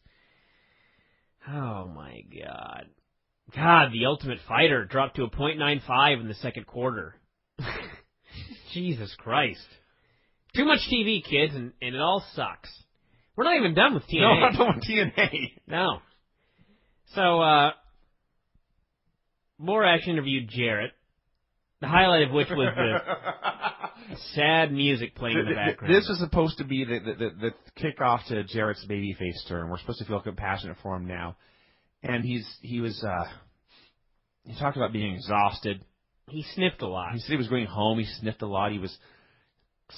Oh, my God. God, the Ultimate Fighter dropped to a .95 in the second quarter. Jesus Christ. Too much TV, kids, and it all sucks. We're not even done with TNA. No, I'm not done with TNA. No. So, Borash interviewed Jarrett, the highlight of which was the sad music playing in the background. This is supposed to be the kickoff to Jarrett's babyface turn. We're supposed to feel compassionate for him now. And he talked about being exhausted. He sniffed a lot. He said he was going home. He sniffed a lot. He was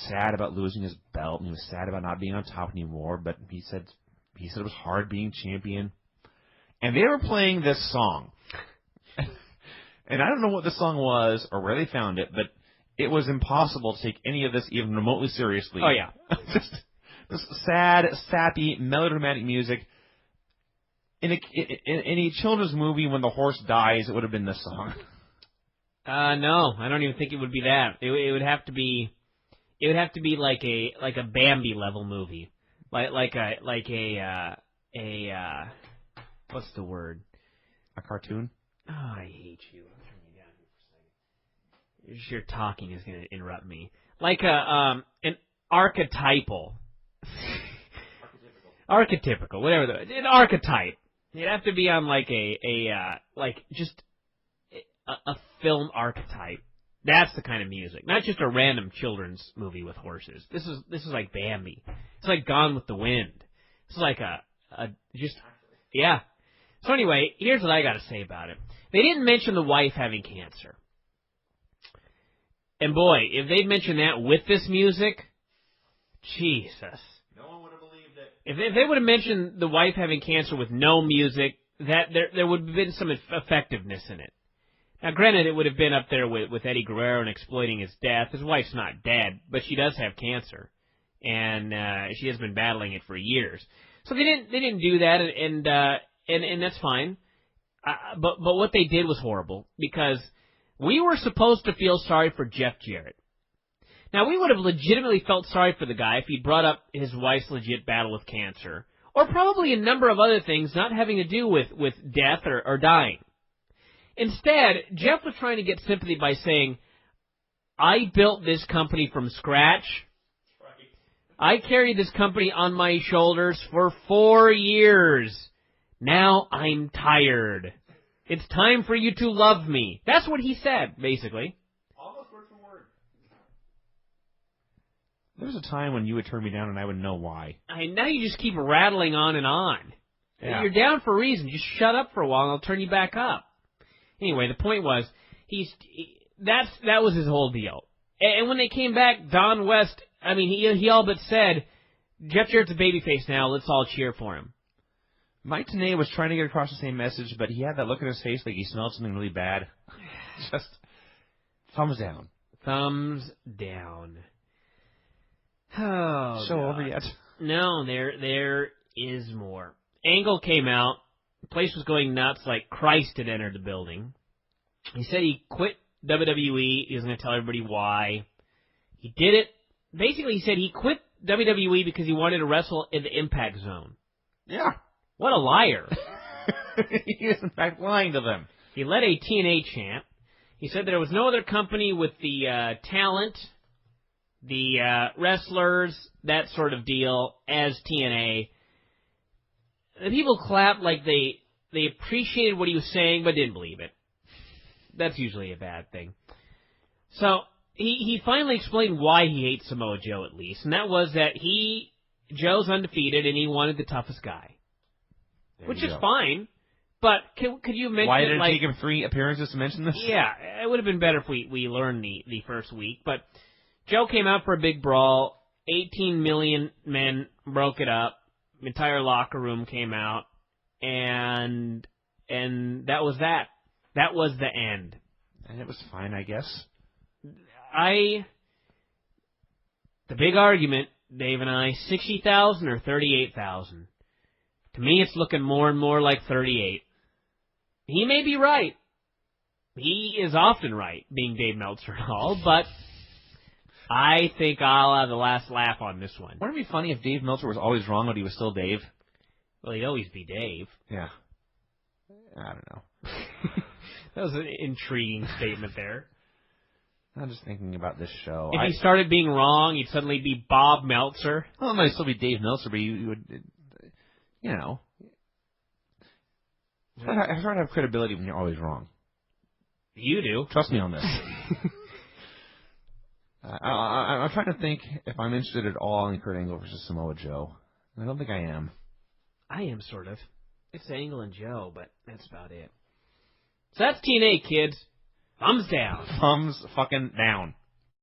sad about losing his belt, and he was sad about not being on top anymore. But he said it was hard being champion. And they were playing this song. And I don't know what the song was or where they found it, but it was impossible to take any of this even remotely seriously. Oh, yeah. Just this sad, sappy, melodramatic music. In a children's movie, when the horse dies, it would have been this song. No, I don't even think it would be that. It would have to be like a Bambi level movie, like a what's the word? A cartoon? Oh, I hate you. I'll turn you down here for a second. Your talking is going to interrupt me. Like an archetypal. Archetypical, whatever. An archetype. It'd have to be on like a film archetype. That's the kind of music, not just a random children's movie with horses. This is like Bambi. It's like Gone with the Wind. It's like yeah. So anyway, here's what I got to say about it. They didn't mention the wife having cancer. And boy, if they'd mentioned that with this music, Jesus. No one would have believed it. If they would have mentioned the wife having cancer with no music, that there would have been some effectiveness in it. Now, granted, it would have been up there with Eddie Guerrero and exploiting his death. His wife's not dead, but she does have cancer, and she has been battling it for years. So they didn't do that, and that's fine. But what they did was horrible, because we were supposed to feel sorry for Jeff Jarrett. Now, we would have legitimately felt sorry for the guy if he'd brought up his wife's legit battle with cancer, or probably a number of other things not having to do with death or dying. Instead, Jeff was trying to get sympathy by saying, I built this company from scratch. I carried this company on my shoulders for 4 years. Now I'm tired. It's time for you to love me. That's what he said, basically. Almost word for word. There was a time when you would turn me down and I would know why. Now you just keep rattling on and on. Yeah. You're down for a reason. Just shut up for a while and I'll turn you back up. Anyway, the point was, that was his whole deal. And when they came back, Don West, I mean, he all but said, Jeff Jarrett's a babyface now, let's all cheer for him. Mike Tenay was trying to get across the same message, but he had that look in his face like he smelled something really bad. Just thumbs down. Thumbs down. Oh, Show God. over yet? No, there is more. Angle came out. The place was going nuts like Christ had entered the building. He said he quit WWE. He was going to tell everybody why. He did it. Basically, he said he quit WWE because he wanted to wrestle in the Impact Zone. Yeah. What a liar. He is, in fact, lying to them. He led a TNA chant. He said there was no other company with the talent, the wrestlers, that sort of deal, as TNA. The people clapped like they appreciated what he was saying, but didn't believe it. That's usually a bad thing. So he finally explained why he hates Samoa Joe, at least, and that was that Joe's undefeated and he wanted the toughest guy, which is fine. But could you mention? Why did it take him 3 appearances to mention this? Yeah, it would have been better if we learned the first week. But Joe came out for a big brawl. 18 million men broke it up. Entire locker room came out, and that was that. That was the end. And it was fine, I guess. The big argument, Dave and I, 60,000 or 38,000. To me, it's looking more and more like 38. He may be right. He is often right, being Dave Meltzer and all, but I think I'll have the last laugh on this one. Wouldn't it be funny if Dave Meltzer was always wrong, but he was still Dave? Well, he'd always be Dave. Yeah. I don't know. That was an intriguing statement there. I'm just thinking about this show. If he started being wrong, he'd suddenly be Bob Meltzer. Well, it might still be Dave Meltzer, but you would, you know. It's hard to have credibility when you're always wrong. You do. Trust me on this. I'm trying to think if I'm interested at all in Kurt Angle versus Samoa Joe. I don't think I am. I am, sort of. It's Angle and Joe, but that's about it. So that's TNA, kids. Thumbs down. Thumbs fucking down.